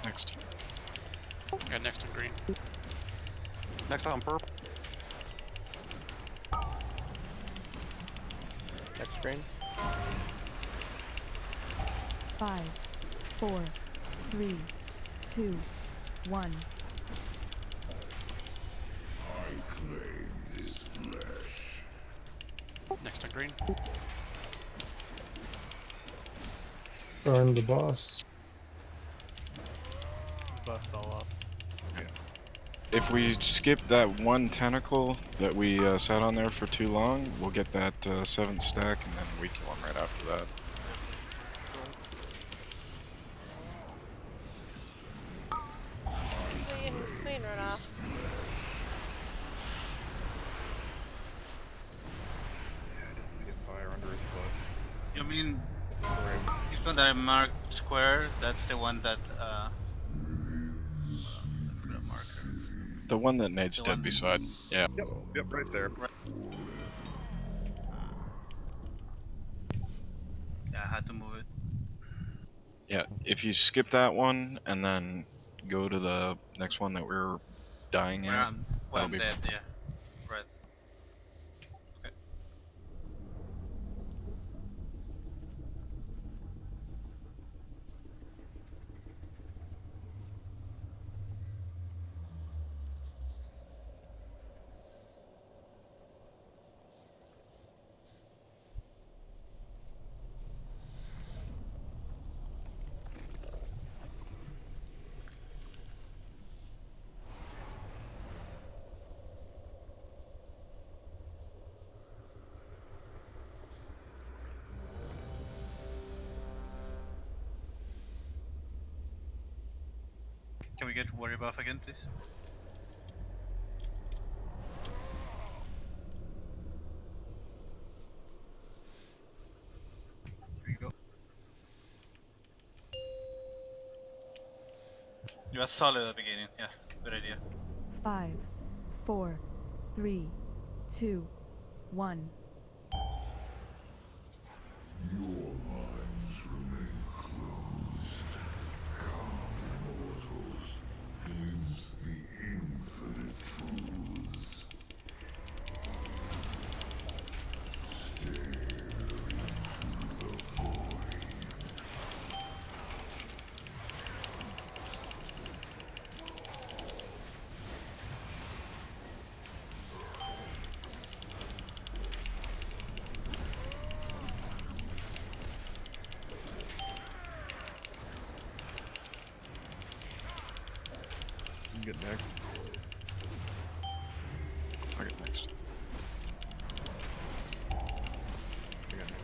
Next. Yeah, next on green. Next on purple. Next screen. 5, 4, 3, 2, 1. I claim this flesh. Next on green. Burn the boss. Bust all up. If we skip that one tentacle that we sat on there for too long, we'll get that 7th stack, and then we kill him right after that. Clean run off. Yeah, I didn't see a fire under his foot. You mean Correct. this one that I marked square? That's the one that put a marker. The one that Nate's The dead one- beside. Yeah. Yep, right there. Yeah, I had to move it. Yeah, if you skip that one and then go to the next one that we're dying Where at, I'm that'll be dead, yeah. Right. Okay. Can we get warrior buff again, please? Here we go. You were solid at the beginning, yeah. Good idea. 5, 4, 3, 2, 1. Your minds remain closed. Come, mortals. Glimpse the infinite truths. Stare into the void. You can get next. I get next. I got next.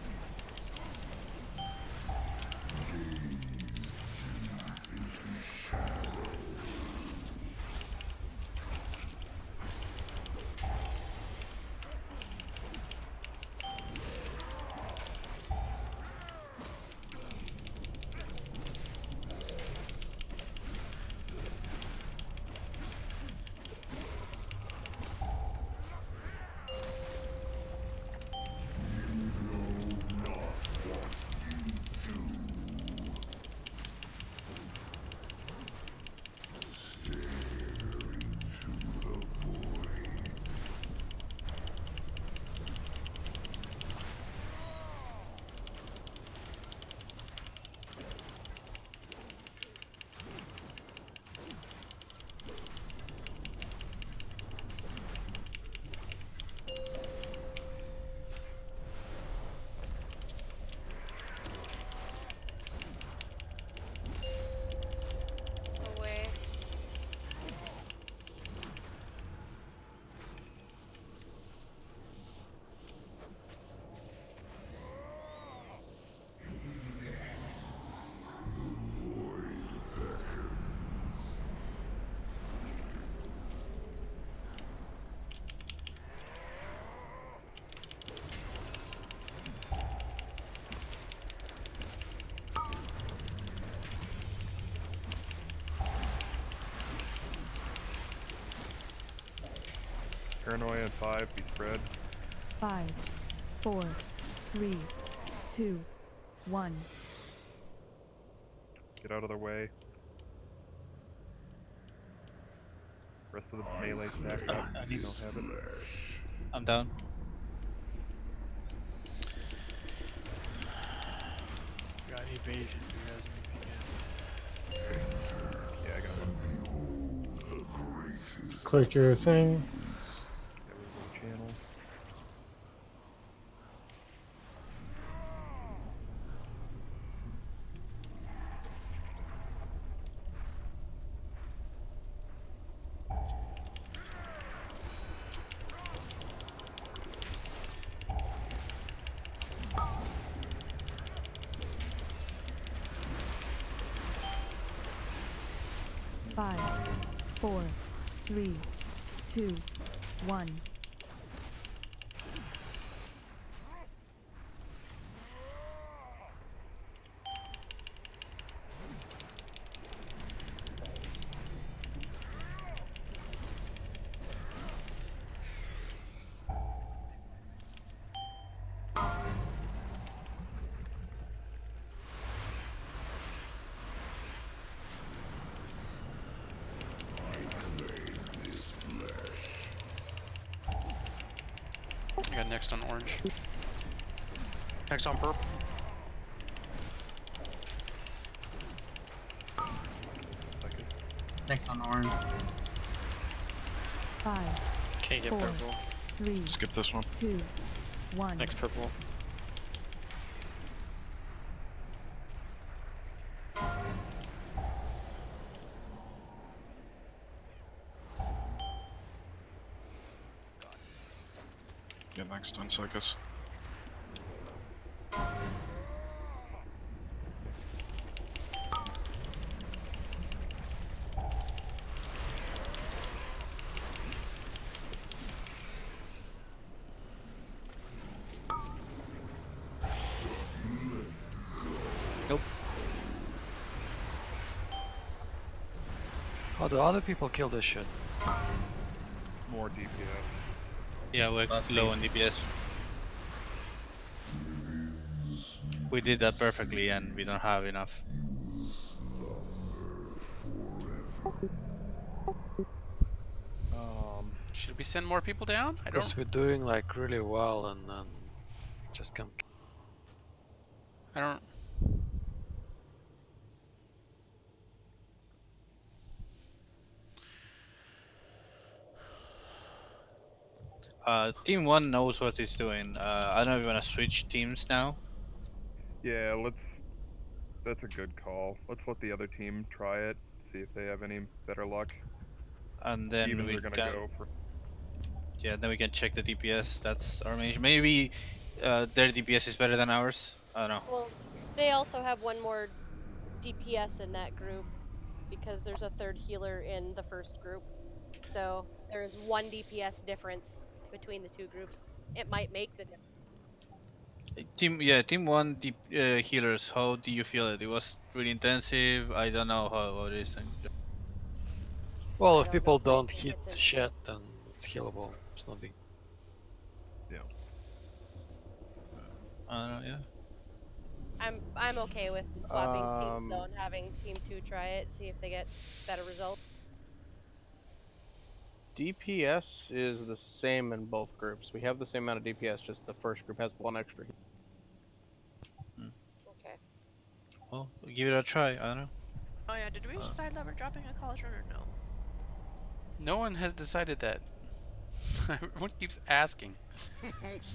Paranoia at 5, be spread. 5, 4, 3, 2, 1. Get out of their way. Rest of the melee stack up. I If need. you don't have it. I'm down. Got evasion. You guys Yeah, I got one. Click your thing. Yeah, we go channel. Five, 4, 3, 2, 1. I got next on orange. Next on purple. Next on orange. 5, Can't get 4, purple. 3, Skip this one. 2, 1. Next purple. Get next on Psychus. Nope. How do other people kill this shit? More DPS. Yeah, we're low on DPS. We did that perfectly, and we don't have enough. Should we send more people down? I Because don't. we're doing like really well and then just can't. I don't. Team 1 knows what it's doing. I don't know if you want to switch teams now. Yeah, that's a good call. Let's let the other team try it, see if they have any better luck. And then Evens we are gonna can, go for. yeah, then we can check the DPS. That's our main. Maybe their DPS is better than ours. I don't know. Well, they also have one more DPS in that group because there's a third healer in the first group. So there's one DPS difference between the two groups. It might make the difference. Team 1 healers. How do you feel it? It was really intensive. I don't know how it is. Well, I if don't know people if I don't think hit it's shit, then it's healable. It's not big. Yeah. I don't know. Yeah. I'm okay with swapping teams though and having team 2 try it, see if they get better results. DPS is the same in both groups. We have the same amount of DPS, just the first group has one extra. Okay. Well, give it a try. I don't know. Oh yeah, did we decide that we're dropping a cauldron or no? No one has decided that. Everyone keeps asking.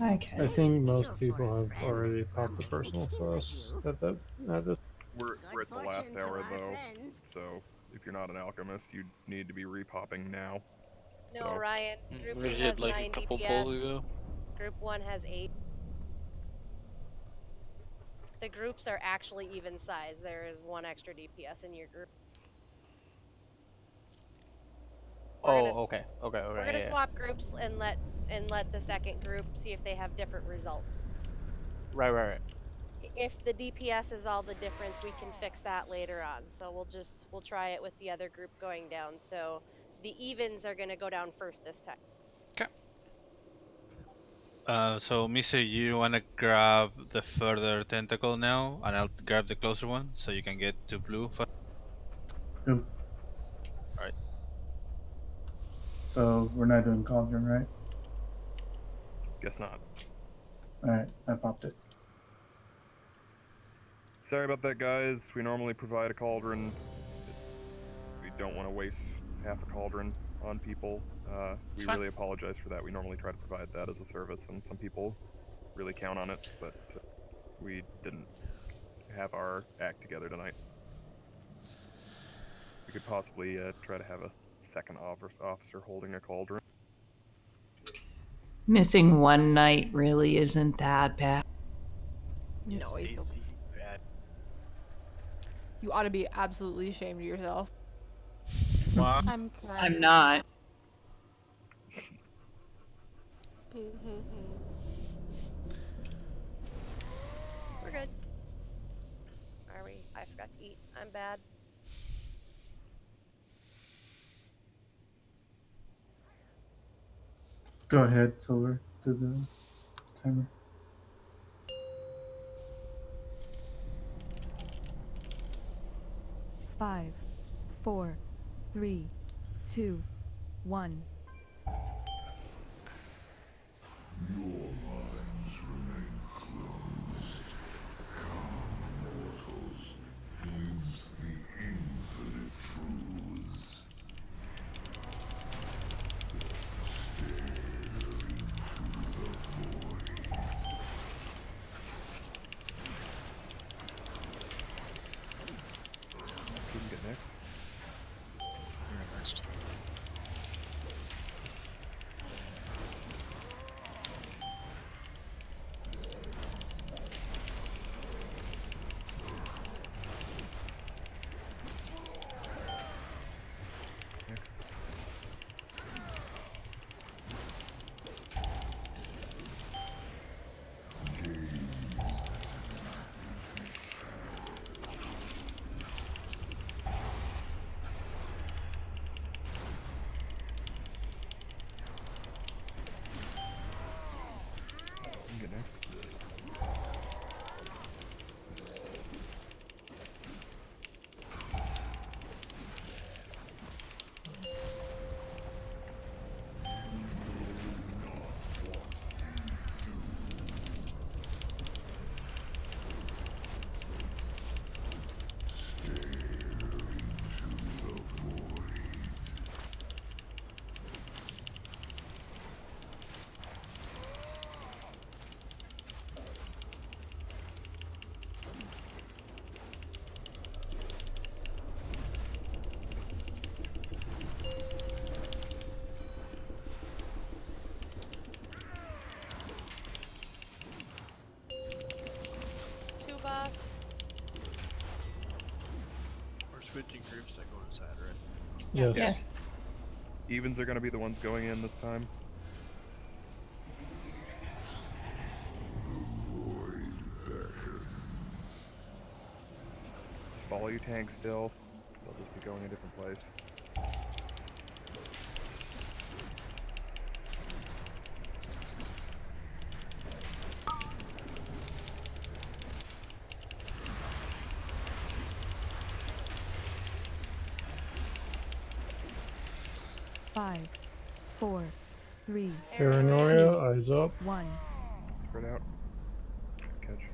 I think most people have already popped the personal thrust at this. We're at the last hour though, so if you're not an alchemist, you need to be repopping now. No, So. Ryan. Group We 2 did has like 9 a couple DPS. polls ago. Group 1 has 8. The groups are actually even size. There is one extra DPS in your group. Okay. We're gonna Yeah. swap groups and let the second group see if they have different results. Right. If the DPS is all the difference, we can fix that later on. So we'll try it with the other group going down. So the evens are gonna go down first this time. Okay. So Mister, you wanna grab the further tentacle now, and I'll grab the closer one, so you can get to blue. Cool. Alright. So we're not doing cauldron, right? Guess not. All right, I popped it. Sorry about that, guys. We normally provide a cauldron. We don't want to waste half a cauldron on people. We really apologize for that. We normally try to provide that as a service, and some people really count on it, but we didn't have our act together tonight. We could possibly try to have a second officer holding a cauldron. Missing one night really isn't that bad. No, he's You ought to be absolutely ashamed of yourself. I'm crying. I'm not. Boo hoo hoo. We're good. Are we? I forgot to eat. I'm bad. Go ahead, Silver. Do the timer. Five, 4, 3, 2, 1. Your minds remain closed. Calm mortals glimpse the infinite truths. Stare into the void. Who can get next? You're next. You can get next. Two boss. We're switching groups that go inside, right? Yes. Yes. Evens are going to be the ones going in this time. Follow your tank still. They'll just be going a different place. Five, 4, 3, Paranoia, eyes up. 1. Spread out. Catch.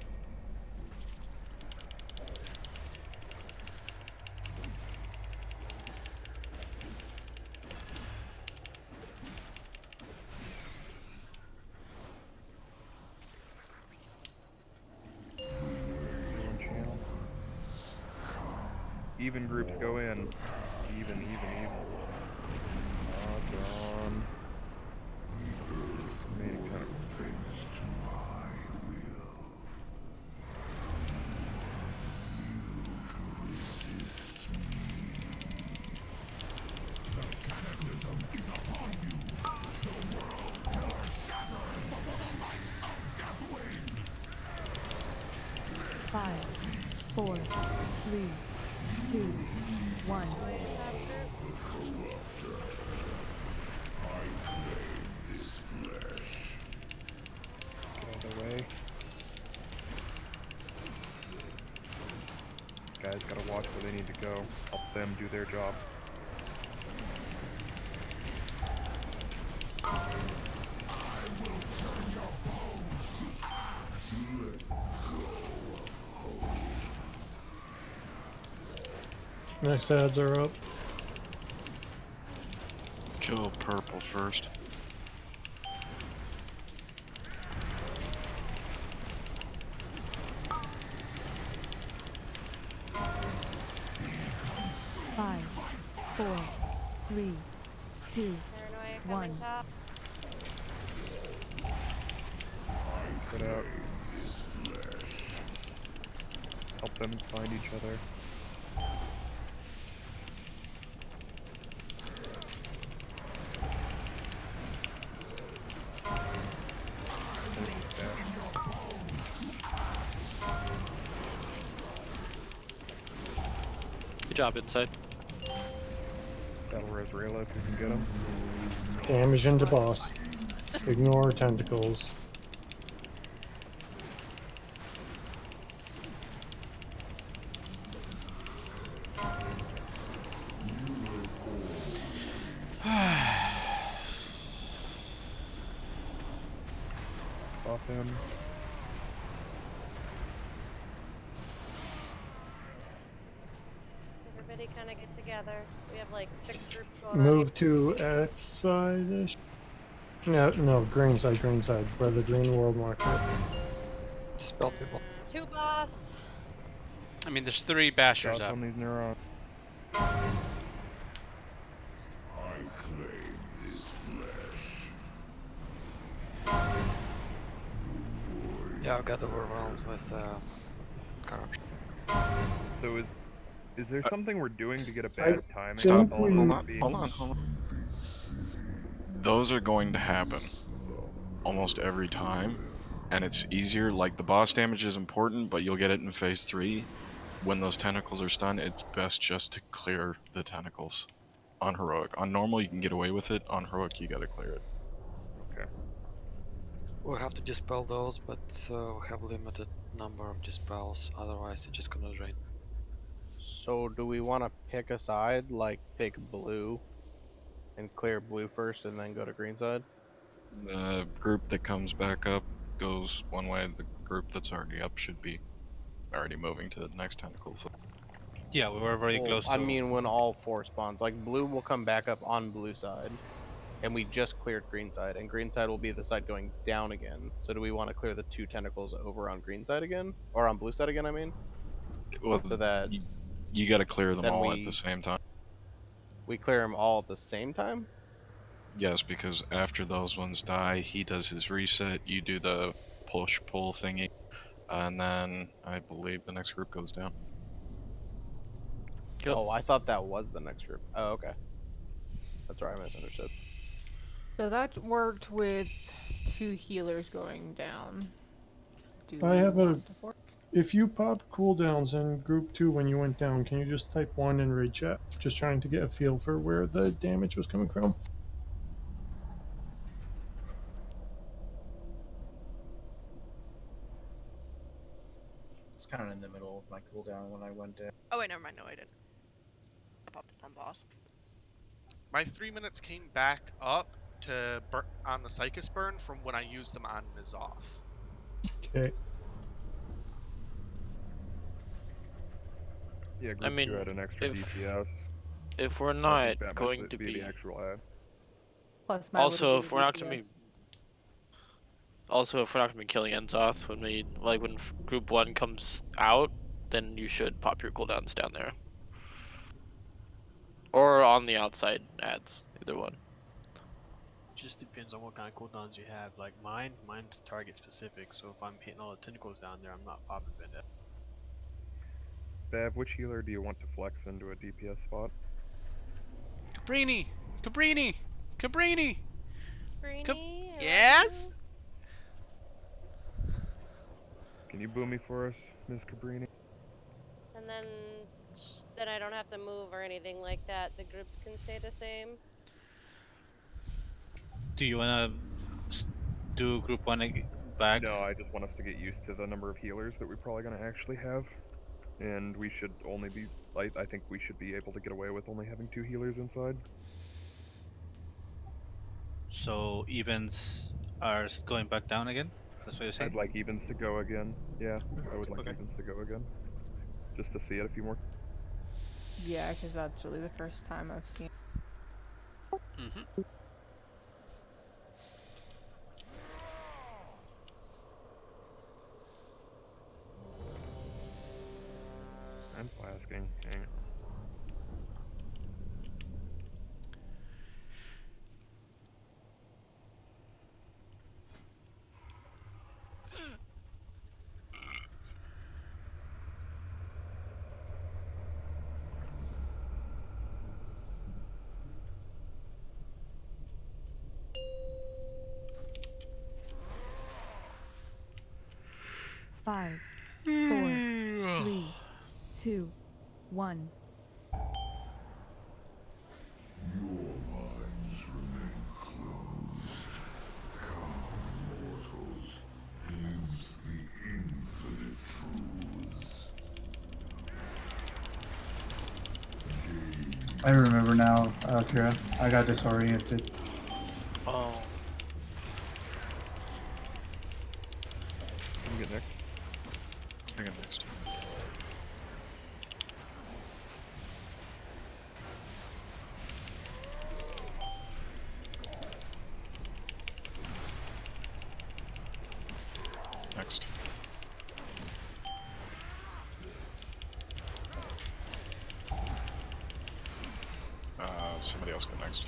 One channel. Even groups go in. Even. Drawn. Remaining tentacles. Five, 4, 3, 2, 1. guys gotta watch where they need to go. Help them do their job. Next ads are up. Kill purple first. Five, four, three, two, Paranoia coming one. top. Get out. Help them find each other. Good job inside. Battle Rosrayla if you can get him. Damage into boss. Ignore tentacles. Off him. Everybody kind of get together. We have like 6 groups going on. Move to X side-ish. No, green side, where the green world marker. Dispel people. 2 boss. I mean, there's 3 bashers Shots up. on these neurons. Yeah, I got overwhelmed with corruption. So is there something we're doing to get a I bad timing? think on we- Hold on. Those are going to happen almost every time, and it's easier. Like, the boss damage is important, but you'll get it in phase 3. When those tentacles are stunned, it's best just to clear the tentacles on heroic. On normal, you can get away with it. On heroic, you gotta clear it. Okay. We'll have to dispel those, but we have limited number of dispels, otherwise they're just gonna drain. So do we want to pick a side, like pick blue, and clear blue first, and then go to green side? The group that comes back up goes one way. The group that's already up should be already moving to the next tentacle. So Yeah, we were very Well, close to. I mean, when all 4 spawns, like blue will come back up on blue side, and we just cleared green side, and green side will be the side going down again. So do we want to clear the 2 tentacles over on green side again, or on blue side again? I mean, well, so that you got to clear them then all at the same time. we clear them all at the same time. Yes, because after those ones die, he does his reset. You do the push pull thingy, and then I believe the next group goes down. Yep. Oh, I thought that was the next group. Oh, okay. That's right, I misunderstood. So that worked with 2 healers going down. Do I we have a. want to force? If you popped cooldowns in group 2 when you went down, can you just type 1 in raid chat? Just trying to get a feel for where the damage was coming from. It's kind of in the middle of my cooldown when I went down. Oh wait, never mind. No, I didn't. I popped it on boss. My 3 minutes came back up to on the Psychus burn from when I used them on N'Zoth. Okay. Yeah, group I mean, 2 had an extra DPS. if we're I not think that going might to be be the actual ad. Plus my also, little if we're not going to be DPS. also if we're not going to be killing N'Zoth when we when group 1 comes out, then you should pop your cooldowns down there, or on the outside ads, either one. Just depends on what kind of cooldowns you have. Like mine's target specific, so if I'm hitting all the tentacles down there, I'm not popping Vendetta. Bev, which healer do you want to flex into a DPS spot? Cabrini! Cabrini! Cabrini! Greenie, Yes? Can you boom me for us, Miss Cabrini? And then I don't have to move or anything like that. The groups can stay the same. Do you wanna do group 1 back? No, I just want us to get used to the number of healers that we're probably going to actually have. and we should only be. I think we should be able to get away with only having 2 healers inside. So events are going back down again? That's what you're saying? I'd like evens to go again. Yeah, I would like Okay. evens to go again, just to see it a few more. Yeah, because that's really the first time I've seen. Mm-hmm. I'm flasking. Hang on. Five, 4, 3, 2, 1. Your minds remain closed. Come, mortals, glimpse the infinite truths. I remember now, Kira. I got disoriented. Oh. Can you get next? I got next. Next. Somebody else go next.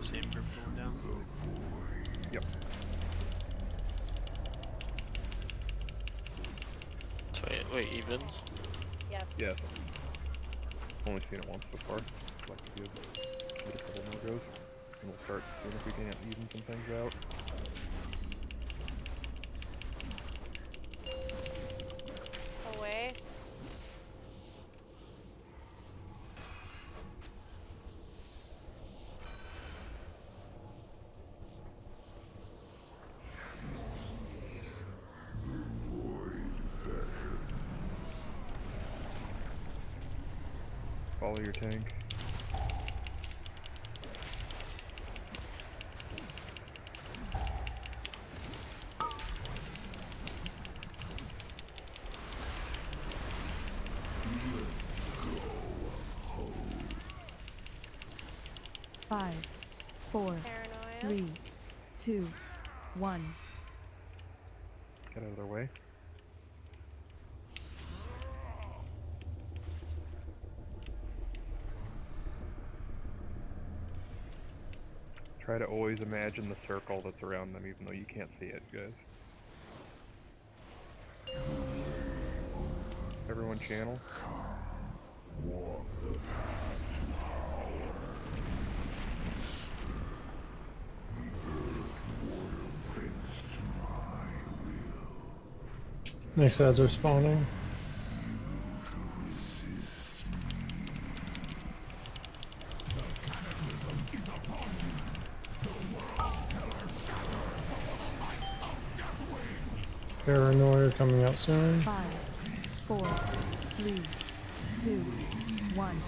Same group going down. Yep. So wait, evens? Yes. Yes. Only seen it once so far. I'd like to give it a couple more goes, and we'll start seeing if we can even some things out. Away. Follow your tank. Five, 4, 3, 2, 1. Get out of their way. Try to always imagine the circle that's around them, even though you can't see it, guys. Everyone channel. Walk the path to power. The earth mortal bends to my will. Next ads are spawning. Paranoia coming out soon. 5, 4, 3, 2, 1.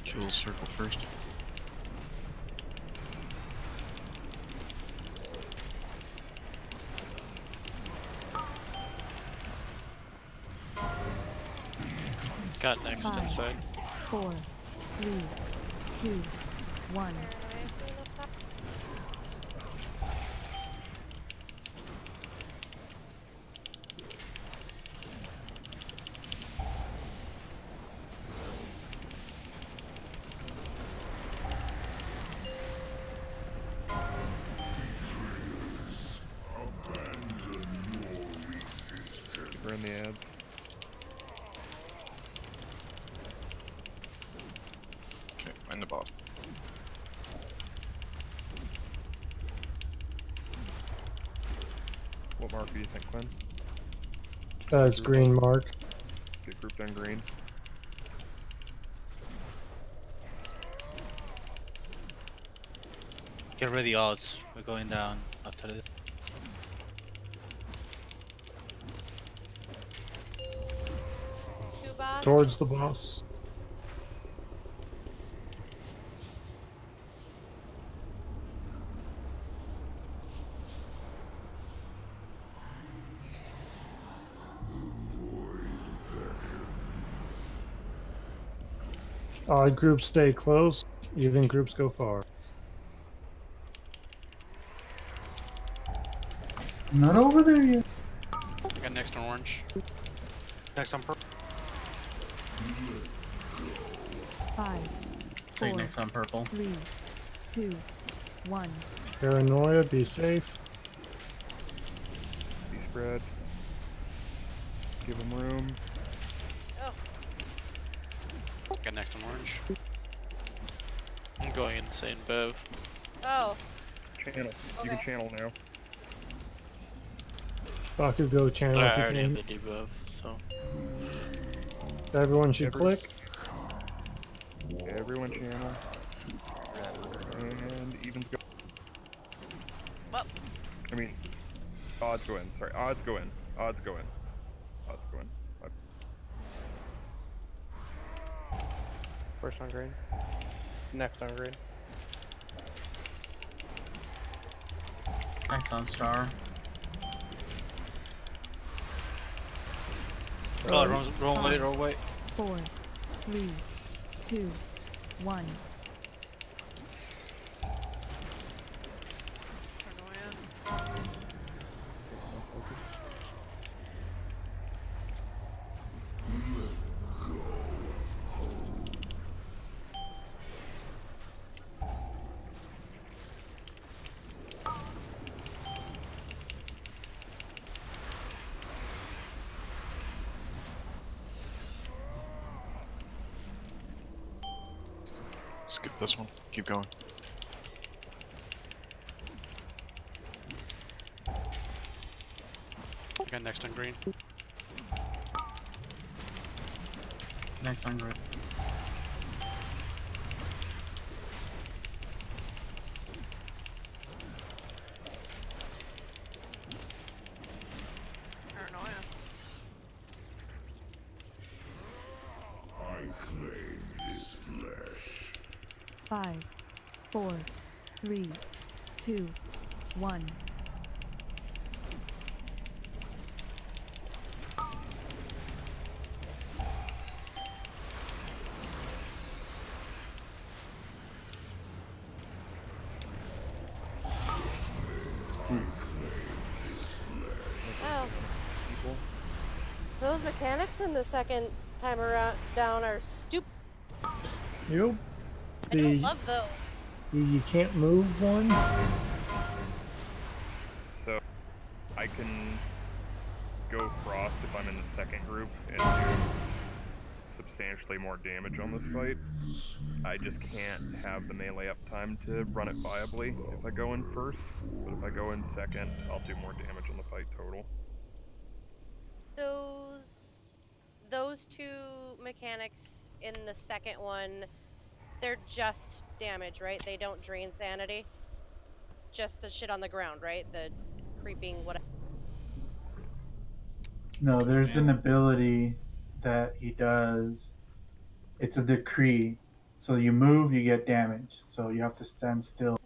Kill circle first. Got next 5, inside. 4, 3, 2, 1. Keep her in the ads. Okay, find the boss. What mark do you think, Quinn? It's green mark. Get grouped on green. Get ready, odds. We're going down after this. Two boss. Towards the boss. Odd groups stay close, even groups go far. Not over there yet. I got next on orange. Next on purple. 5, Take 4, next on purple. 3, 2, 1. Paranoia, be safe. Be spread. Give him room. Oh. Got next on orange. I'm going insane, Bev. Oh. Channel. You can Okay. channel now. Bakugo channel But I if you already have can. the debuff, so. Everyone should click. Everyone channel. And evens go. Well. I mean, odds go in. Sorry, odds go in. Odds go in. Odds go in. First on green. Next on green. Next on star. Oh, wrong way, wrong way. 4, 3, 2, 1. Skip this one. Keep going. I got next on green. Next on green. Paranoia. I claim his flesh. 5, 4, 3, 2, 1. Oh. Those mechanics in the second time around down are stupid. Yep. I don't love those. You can't move one. So, I can go frost if I'm in the second group and do substantially more damage on this fight. I just can't have the melee uptime to run it viably if I go in first, but if I go in second, I'll do more damage on the fight total. Those two mechanics in the second one, they're just damage, right? They don't drain sanity. Just the shit on the ground, right? The creeping whatever. No, there's an ability that he does. It's a decree. So you move, you get damage. So you have to stand still.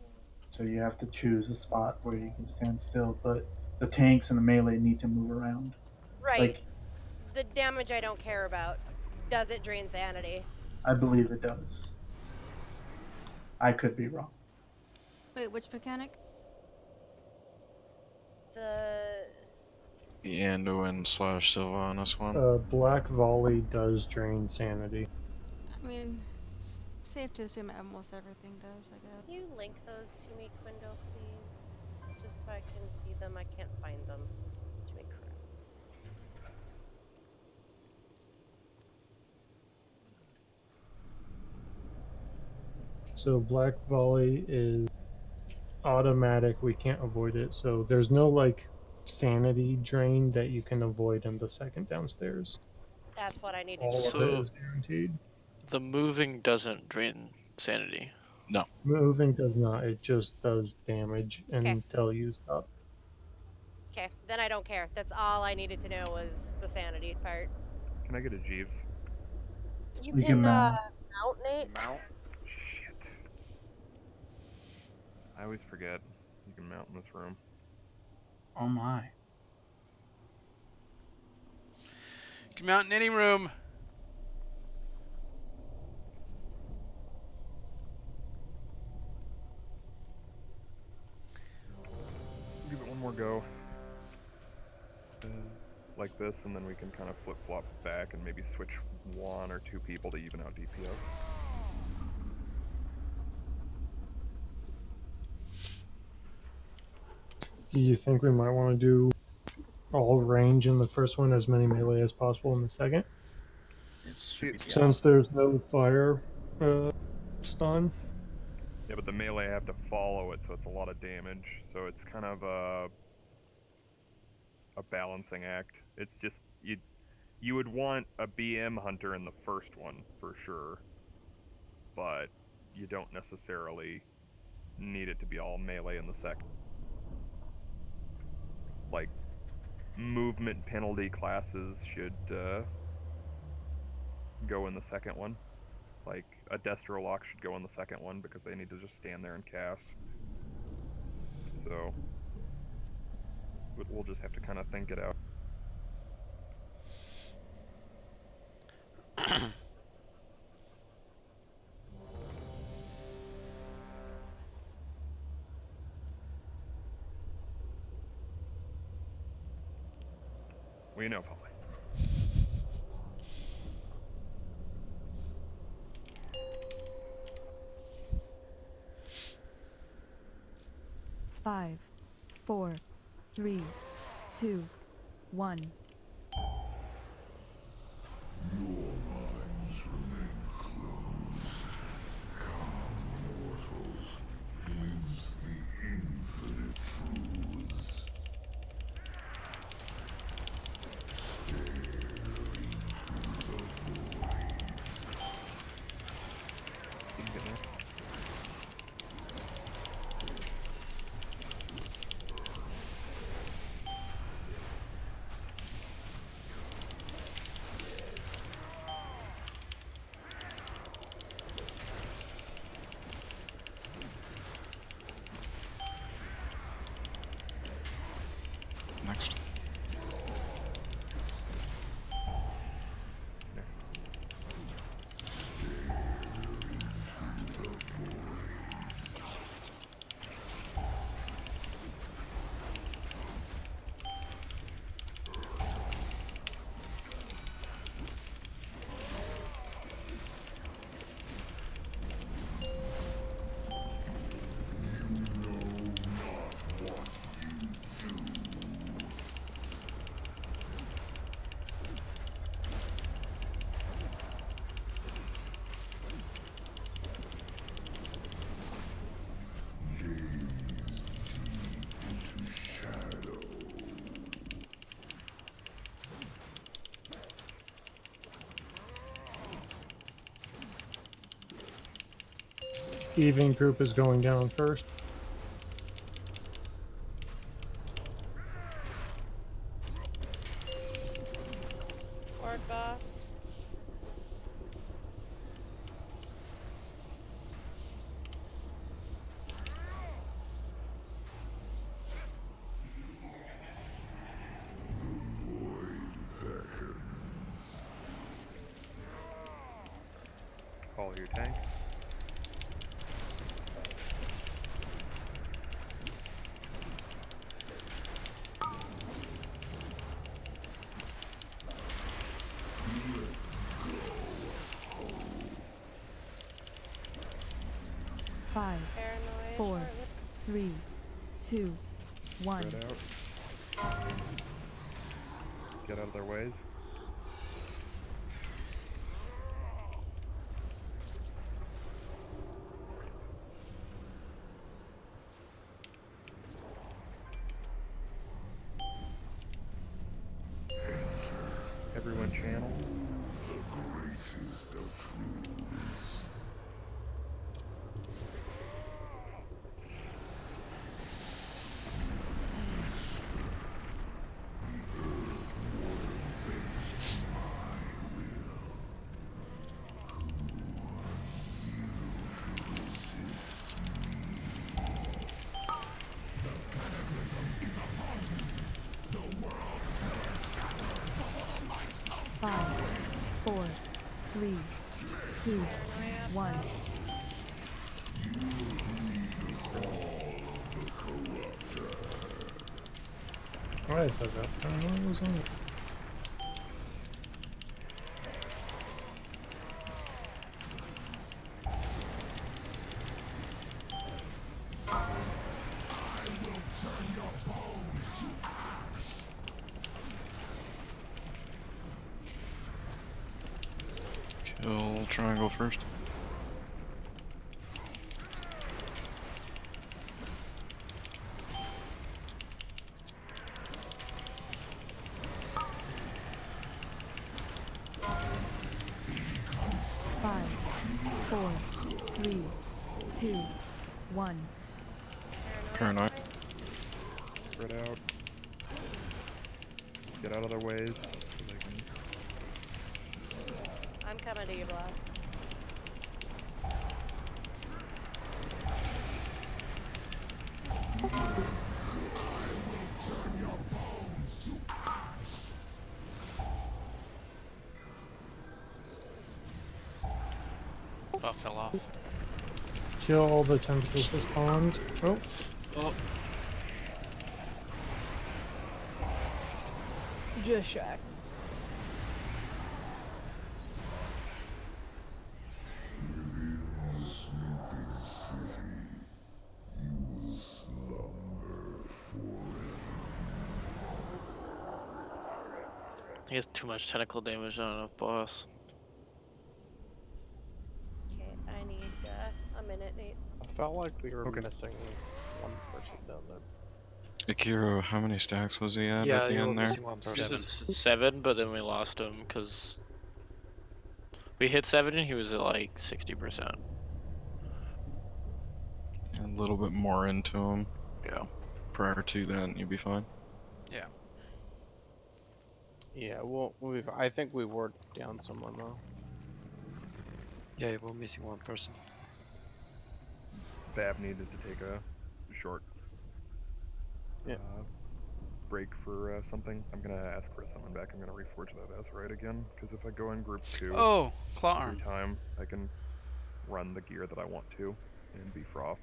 So you have to choose a spot where you can stand still. But the tanks and the melee need to move around. Right. Like, The damage I don't care about. Does it drain sanity? I believe it does. I could be wrong. Wait, which mechanic? The The Anduin / Sylvanas one. Black Volley does drain sanity. I mean, safe to assume almost everything does, I guess. Can you link those to me, Quindo, please? Just so I can see them. I can't find them. Too many crap. So Black Volley is automatic. We can't avoid it. So there's no like sanity drain that you can avoid in the second downstairs. That's what I needed All to of know. it So is guaranteed. the moving doesn't drain sanity. No. Moving does not. It just does damage until you stop. Okay, then I don't care. That's all I needed to know was the sanity part. Can I get a Jeeves? You We can can mount. mount, Nate. Mount. Shit. I always forget. You can mount in this room. Oh my. Come out in any room. Give it one more go. Like this, and then we can kind of flip-flop back and maybe switch 1 or 2 people to even out DPS. Do you think we might want to do all range in the first one, as many melee as possible in the second? Since there's no fire stun. Yeah, but the melee have to follow it, so it's a lot of damage. So it's kind of a balancing act. It's just you would want a BM hunter in the first one for sure, but you don't necessarily need it to be all melee in the second. Like movement penalty classes should go in the second one. Like a Destrolock should go in the second one because they need to just stand there and cast. So we'll just have to kind of think it out. We know, Polly. Five, 4, 3, 2, 1. You can get there. Next. Evening group is going down first. Ward boss. follow your tank. Five, Paranoid. 4, Charlotte. 3, 2, 1. Spread out. Get out of their ways. Everyone channel. Five, 4, 3, 2, 1. I forgot Paranoid was on it. Kill triangle first. Five, 4, 3, 2, 1. Paranoid. Spread out. Get out of their ways. So they can... I'm coming to you, Block. Oh, fell off. Kill all the tentacles that spawned. Oh, Oh. Just Shack. He has too much tentacle damage on enough boss. Okay, I need a minute, Nate. I felt like we were missing one person down there. Akira, how many stacks was he at Yeah, the you were end there? missing one person. 7, but then we lost him because we hit 7 and he was at like 60%. A little bit more into him. Yeah. Prior to that, you'd be fine. Yeah. Yeah, well, I think we were down someone though. Yeah, you were missing one person. Bab needed to take a short break for something. I'm gonna ask for a summon back. I'm gonna reforge that Azurite again, because if I go in group 2, Oh, claw every arm. time I can run the gear that I want to and be frost.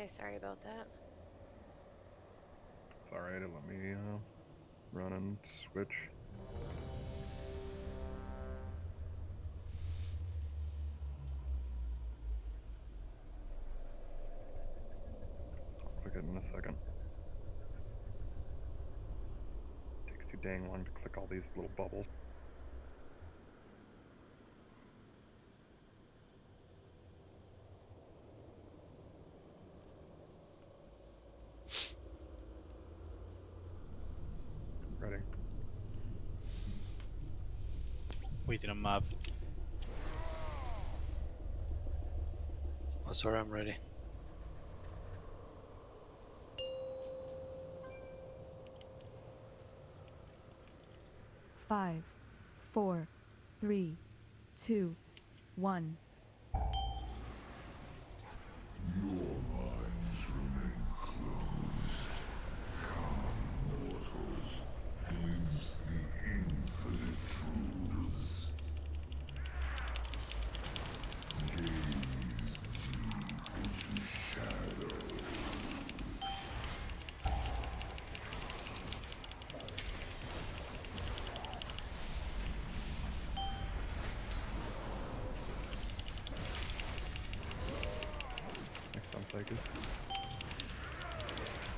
Okay, sorry about that. It's alright, let me run and switch. I'll click it in a second. Takes too dang long to click all these little bubbles. Ready. Waiting on Mav. Oh, sorry, I'm ready. Five, 4, 3, 2, 1. Your minds remain closed. Calm mortals, glimpse the infinite truths. Gaze deep into shadow. Next on Psychic.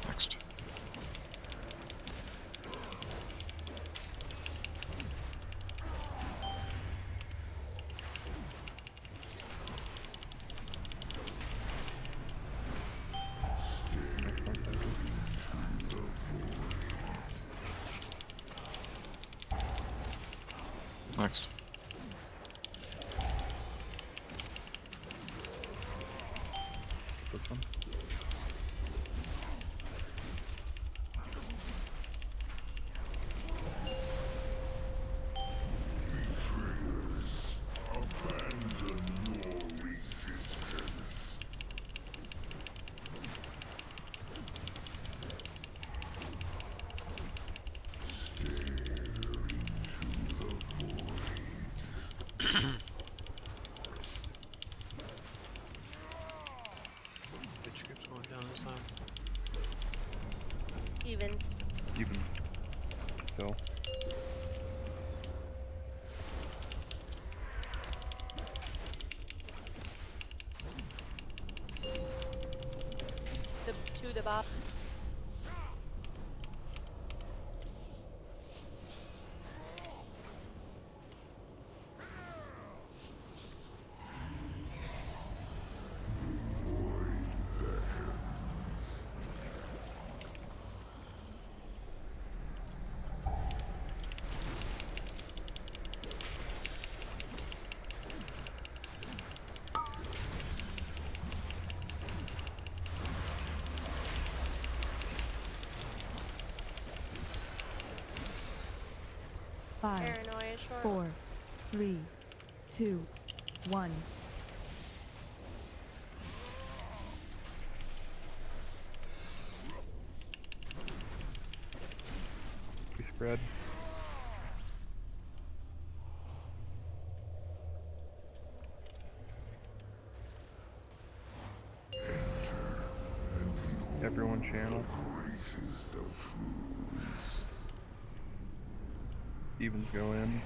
Next. Next. This one. Betrayers, abandon your resistance. Stare into the void. Which keeps going down this time? Evens. Even. Still. To the bottom. Five, Paranoia short. 4, 3, 2, 1. We spread. Everyone channel. Greatest of truths. Evens go in.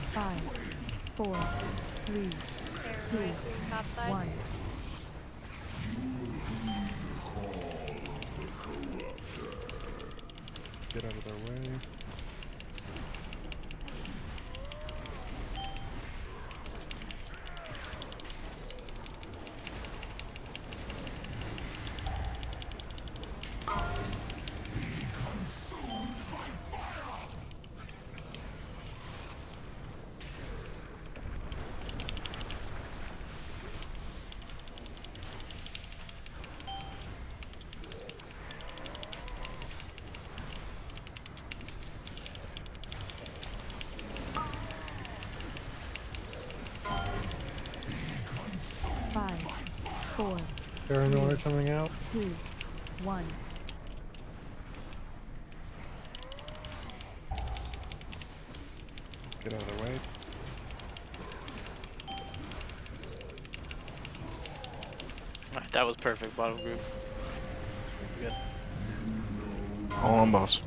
Five, 4, 3, 2, Paranoia soon top side. 1. Get out of their way. 4, Paranoia coming out. 2, 1. Get out of the way. Alright, that was perfect, bottom group. Good. All on boss.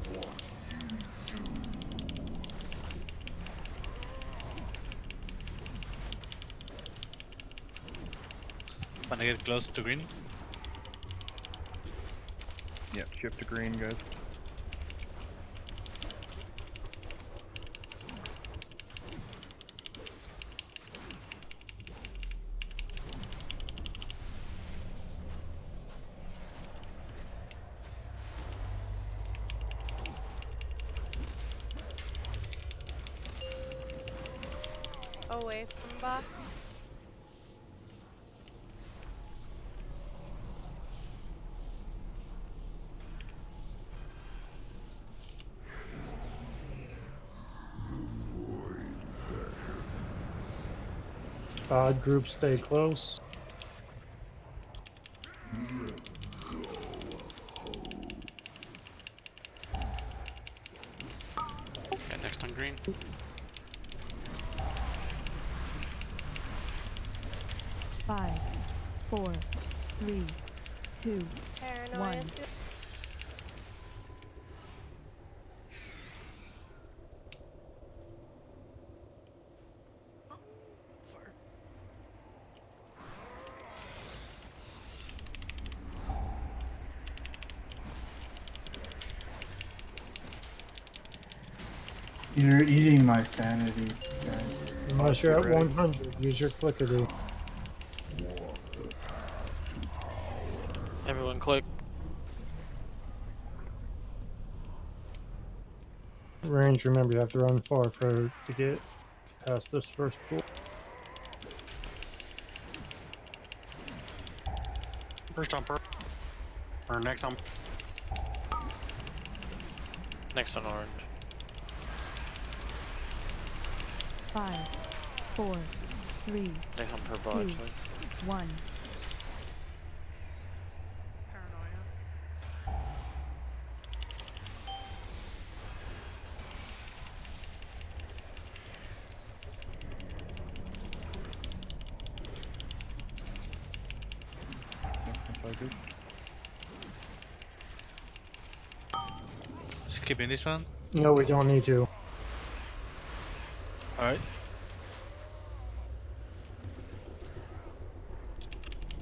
Wanna get close to green? Yeah, shift to green, guys. Away from box. Odd group, stay close. Okay, next on green. 5, 4, 3, 2, Paranoia. 1. You're eating my sanity, guys. Unless you're at Ready? 100, use your clickety. Everyone click. Range, remember you have to run far to get past this first pool. First on purple. Or next on. Next on orange. 5, 4, 3, Next on purple, 2, actually. 1. Skipping this one? No, we don't need to. Alright.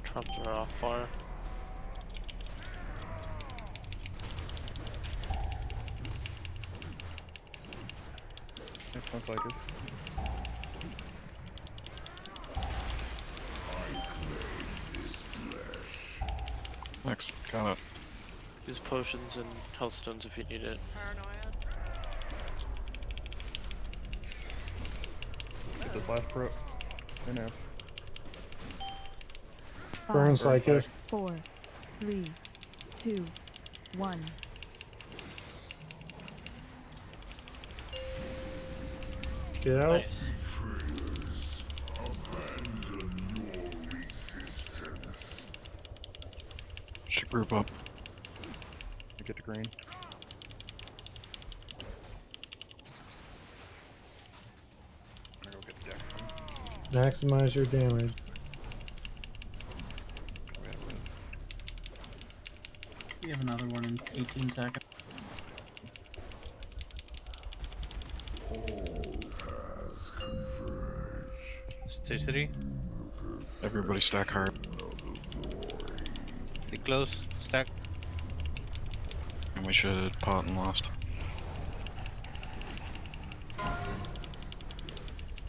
Traps are off far. Next one's like us. Next, got it. Use potions and health stones if you need it. Get this last pro. Enough. Burn 5, Psychus. 4, 3, 2, 1. Get out. Nice. Should group up. Get to green. I'm gonna go get Dex. Maximize your damage. We have another one in 18 seconds. Stay steady. Everybody stack hard. Stay close. Stack. And we should pot and lost.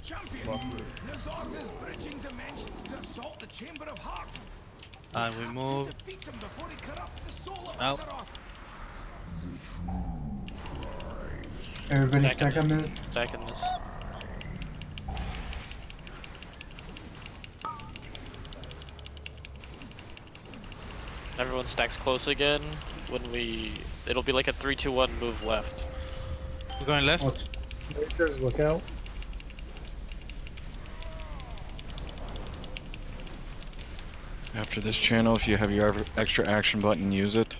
Champion, Ny'a'lotha is bridging dimensions to assault the Chamber of Heart. And we move. Defeat him before he corrupts the soul of Out. Azeroth. Everybody Stack stack on this. Stacking this. Everyone stacks close again. When it'll be like a 3, 2, 1 move left. We're going left. Makers, look out. After this channel, if you have your extra action button, use it.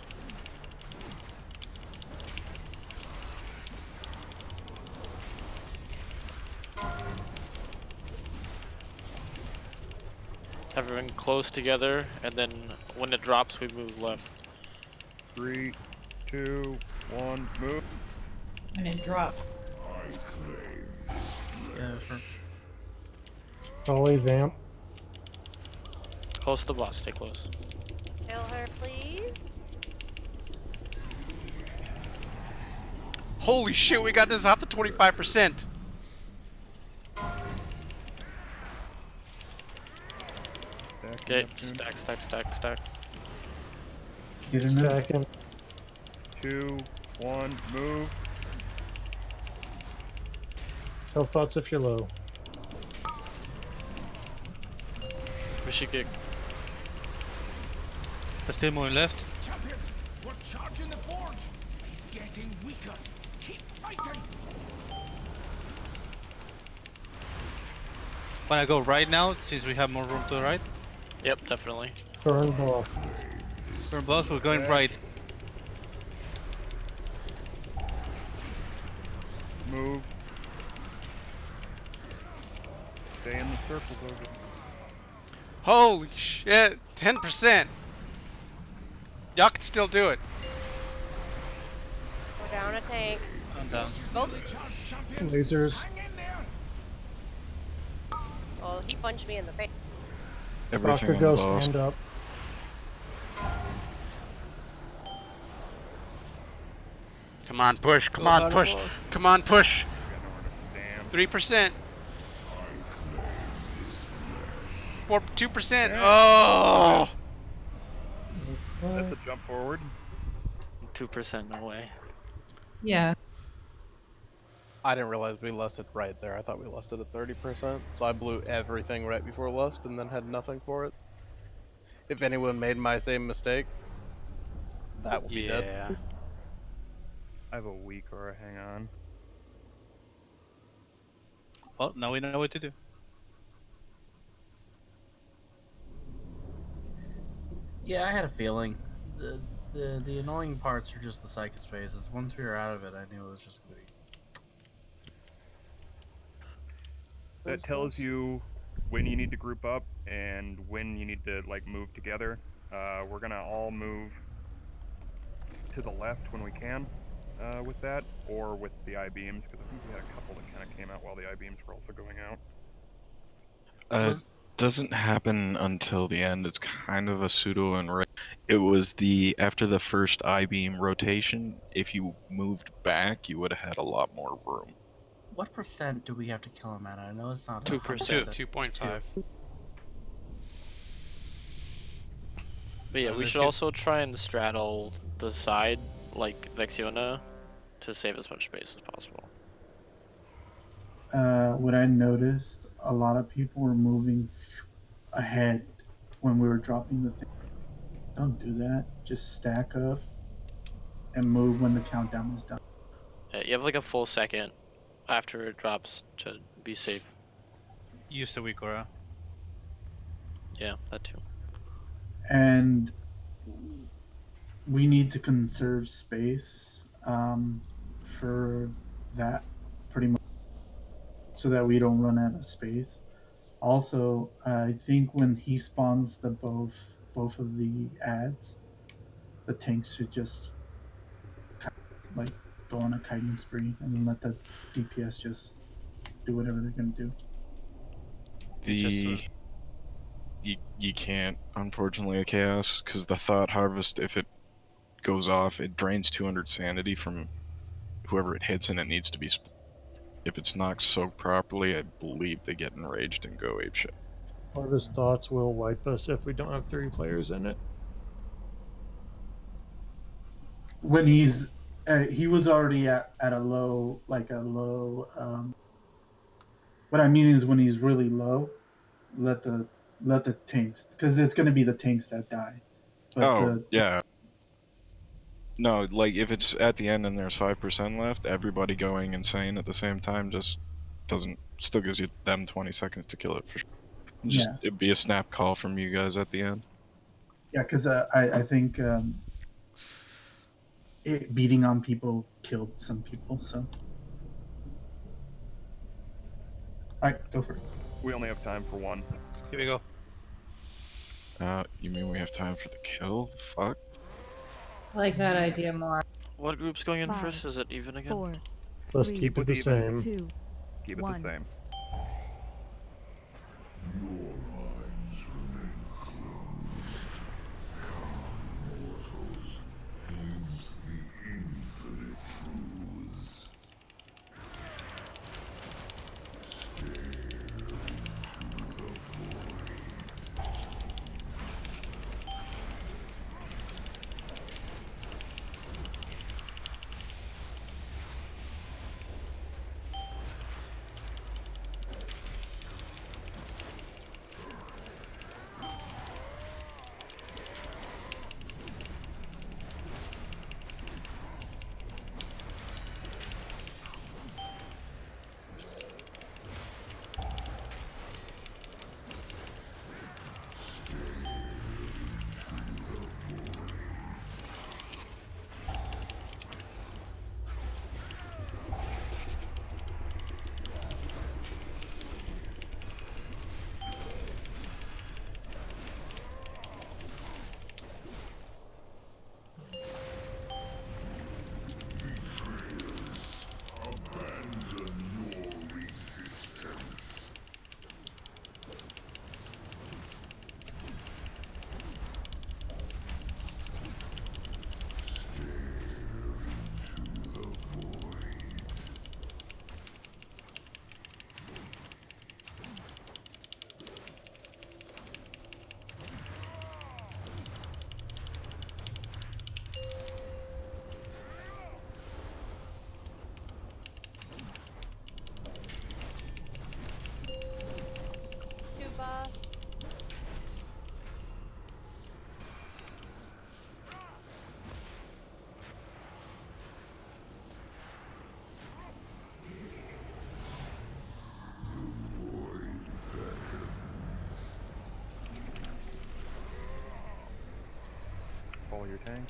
Everyone close together, and then when it drops, we move left. 3, 2, 1, move. And it dropped. Yeah, sure. Ollie Vamp. Close to the boss. Stay close. Kill her, please. Holy shit, we got this off to 25%. Okay, stack, stack, stack, stack. Get in Stack him. 2, 1, move. Health pots if you're low. We should get. We're still moving left. Champions, we're charging the forge. He's getting weaker. Keep fighting. When I go right now, since we have more room to the right. Yep, definitely. Burn boss. Burn boss, we're going right. Move. Stay in the circle, Doge. Holy shit, 10%. Y'all can still do it. We're down a tank. I'm down. Oh. Lasers. Oh, he punched me in the face. Everything Bakugo, on the boss. stand up. Come on, push. Come on, push. Come on, push. 3%. 2%. Oh! That's a jump forward. 2%, no way. Yeah. I didn't realize we lusted right there. I thought we lusted at 30%, so I blew everything right before lust and then had nothing for it. If anyone made my same mistake, that would be dead. I have a weak aura, hang on. Well, now we know what to do. Yeah, I had a feeling. The annoying parts are just the psychic phases. Once we were out of it, I knew it was just gonna be. That tells you when you need to group up and when you need to like move together. We're gonna all move to the left when we can with that, or with the I-beams, because I think we had a couple that kind of came out while the I-beams were also going out. It doesn't happen until the end. It's kind of a pseudo and it was after the first I-beam rotation. If you moved back, you would have had a lot more room. What percent do we have to kill him at? I know it's not 2%. 2.5. But yeah, we should also try and straddle the side, like Vexiona, to save as much space as possible. What I noticed, a lot of people were moving ahead when we were dropping the thing. Don't do that. Just stack up and move when the countdown is done. Yeah, you have like a full second after it drops to be safe. Use the weak aura. Yeah, that too. And we need to conserve space for that pretty much, so that we don't run out of space. Also, I think when he spawns the both of the ads, the tanks should just like go on a kiting spree and let the DPS just do whatever they're gonna do. You can't, unfortunately, at Chaos, because the Thought Harvest, if it goes off, it drains 200 sanity from whoever it hits, and it needs to be split. If it's not soaked properly, I believe they get enraged and go apeshit. Harvest Thoughts will wipe us if we don't have 3 players in it. When he was already at a low, what I mean is when he's really low, let the tanks, because it's going to be the tanks that die. But yeah. No, like, if it's at the end and there's 5% left, everybody going insane at the same time just still gives you them 20 seconds to kill it for sure. It'd be a snap call from you guys at the end. Yeah, because I think beating on people killed some people. So, all right, go for it. We only have time for one. Here we go. You mean we have time for the kill? Fuck. I like that idea more. What group's going in 5, first? Is it even again? 4, Let's 3, keep it the same. 2, Keep it 1. the same. Two boss. Follow your tank.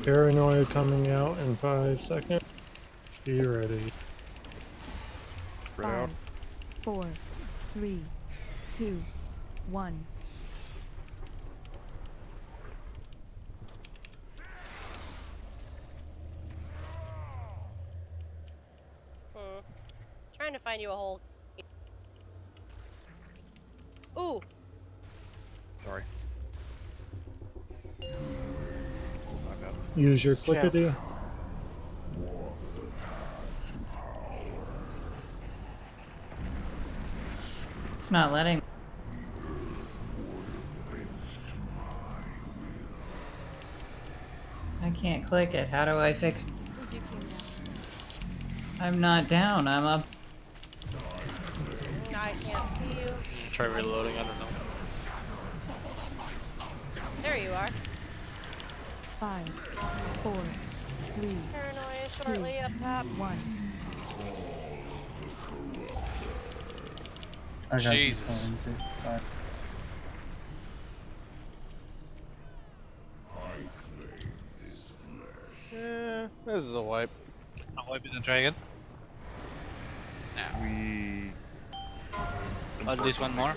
Paranoia coming out in 5 seconds. Be ready. Spread out. 5, 4, 3, 2, 1. Trying to find you a hole. Ooh. Sorry. My bad. Use your clickety. It's not letting. I can't click it. How do I fix it? It's 'cause you came down. I'm not down. I'm up. I can't see you. Try reloading, I don't know. There you are. 5, 4, 3, Paranoia shortly 2, up top. 1. I got Jesus. this one, too. Sorry. Yeah, this is a wipe. I'll wipe it and try again. We. At least one more.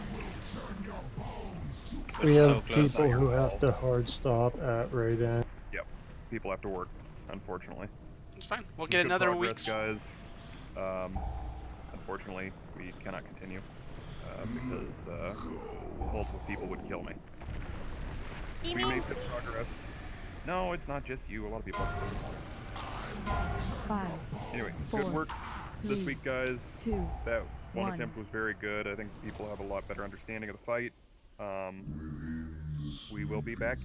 We We're have so close. people who have to hard stop at right end. Yep. People have to work, unfortunately. It's fine. We'll Keep get good another progress, week. guys. Unfortunately, we cannot continue because multiple people would kill me. We make good progress. No, it's not just you. A lot of people. 5, Anyway, 4, good work this 3, week, guys. 2, That one 1. attempt was very good. I think people have a lot better understanding of the fight. We will be back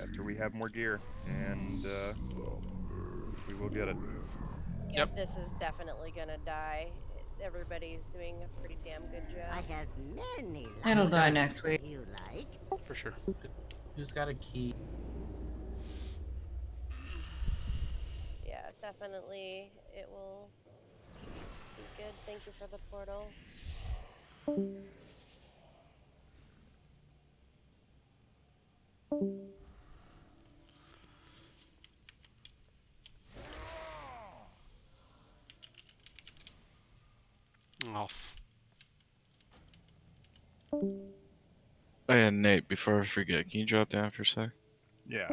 after we have more gear, and we will get it. Yep. This is definitely gonna die. Everybody's doing a pretty damn good job. I have many. It'll die next week. You like? For sure. Who's got a key? Yeah, definitely it will be good. Thank you for the portal. Off. Oh yeah, Nate. Before I forget, can you drop down for a sec? Yeah.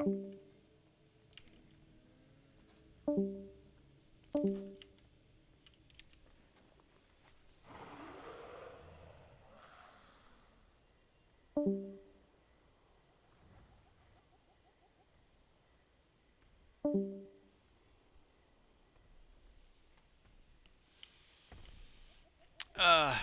Uh.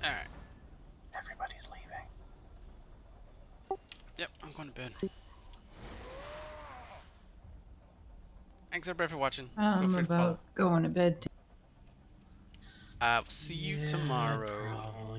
Alright. Everybody's leaving. Yep, I'm going to bed. Thanks everybody for watching. Feel I'm free to follow. about going to bed. I'll see you tomorrow. Probably.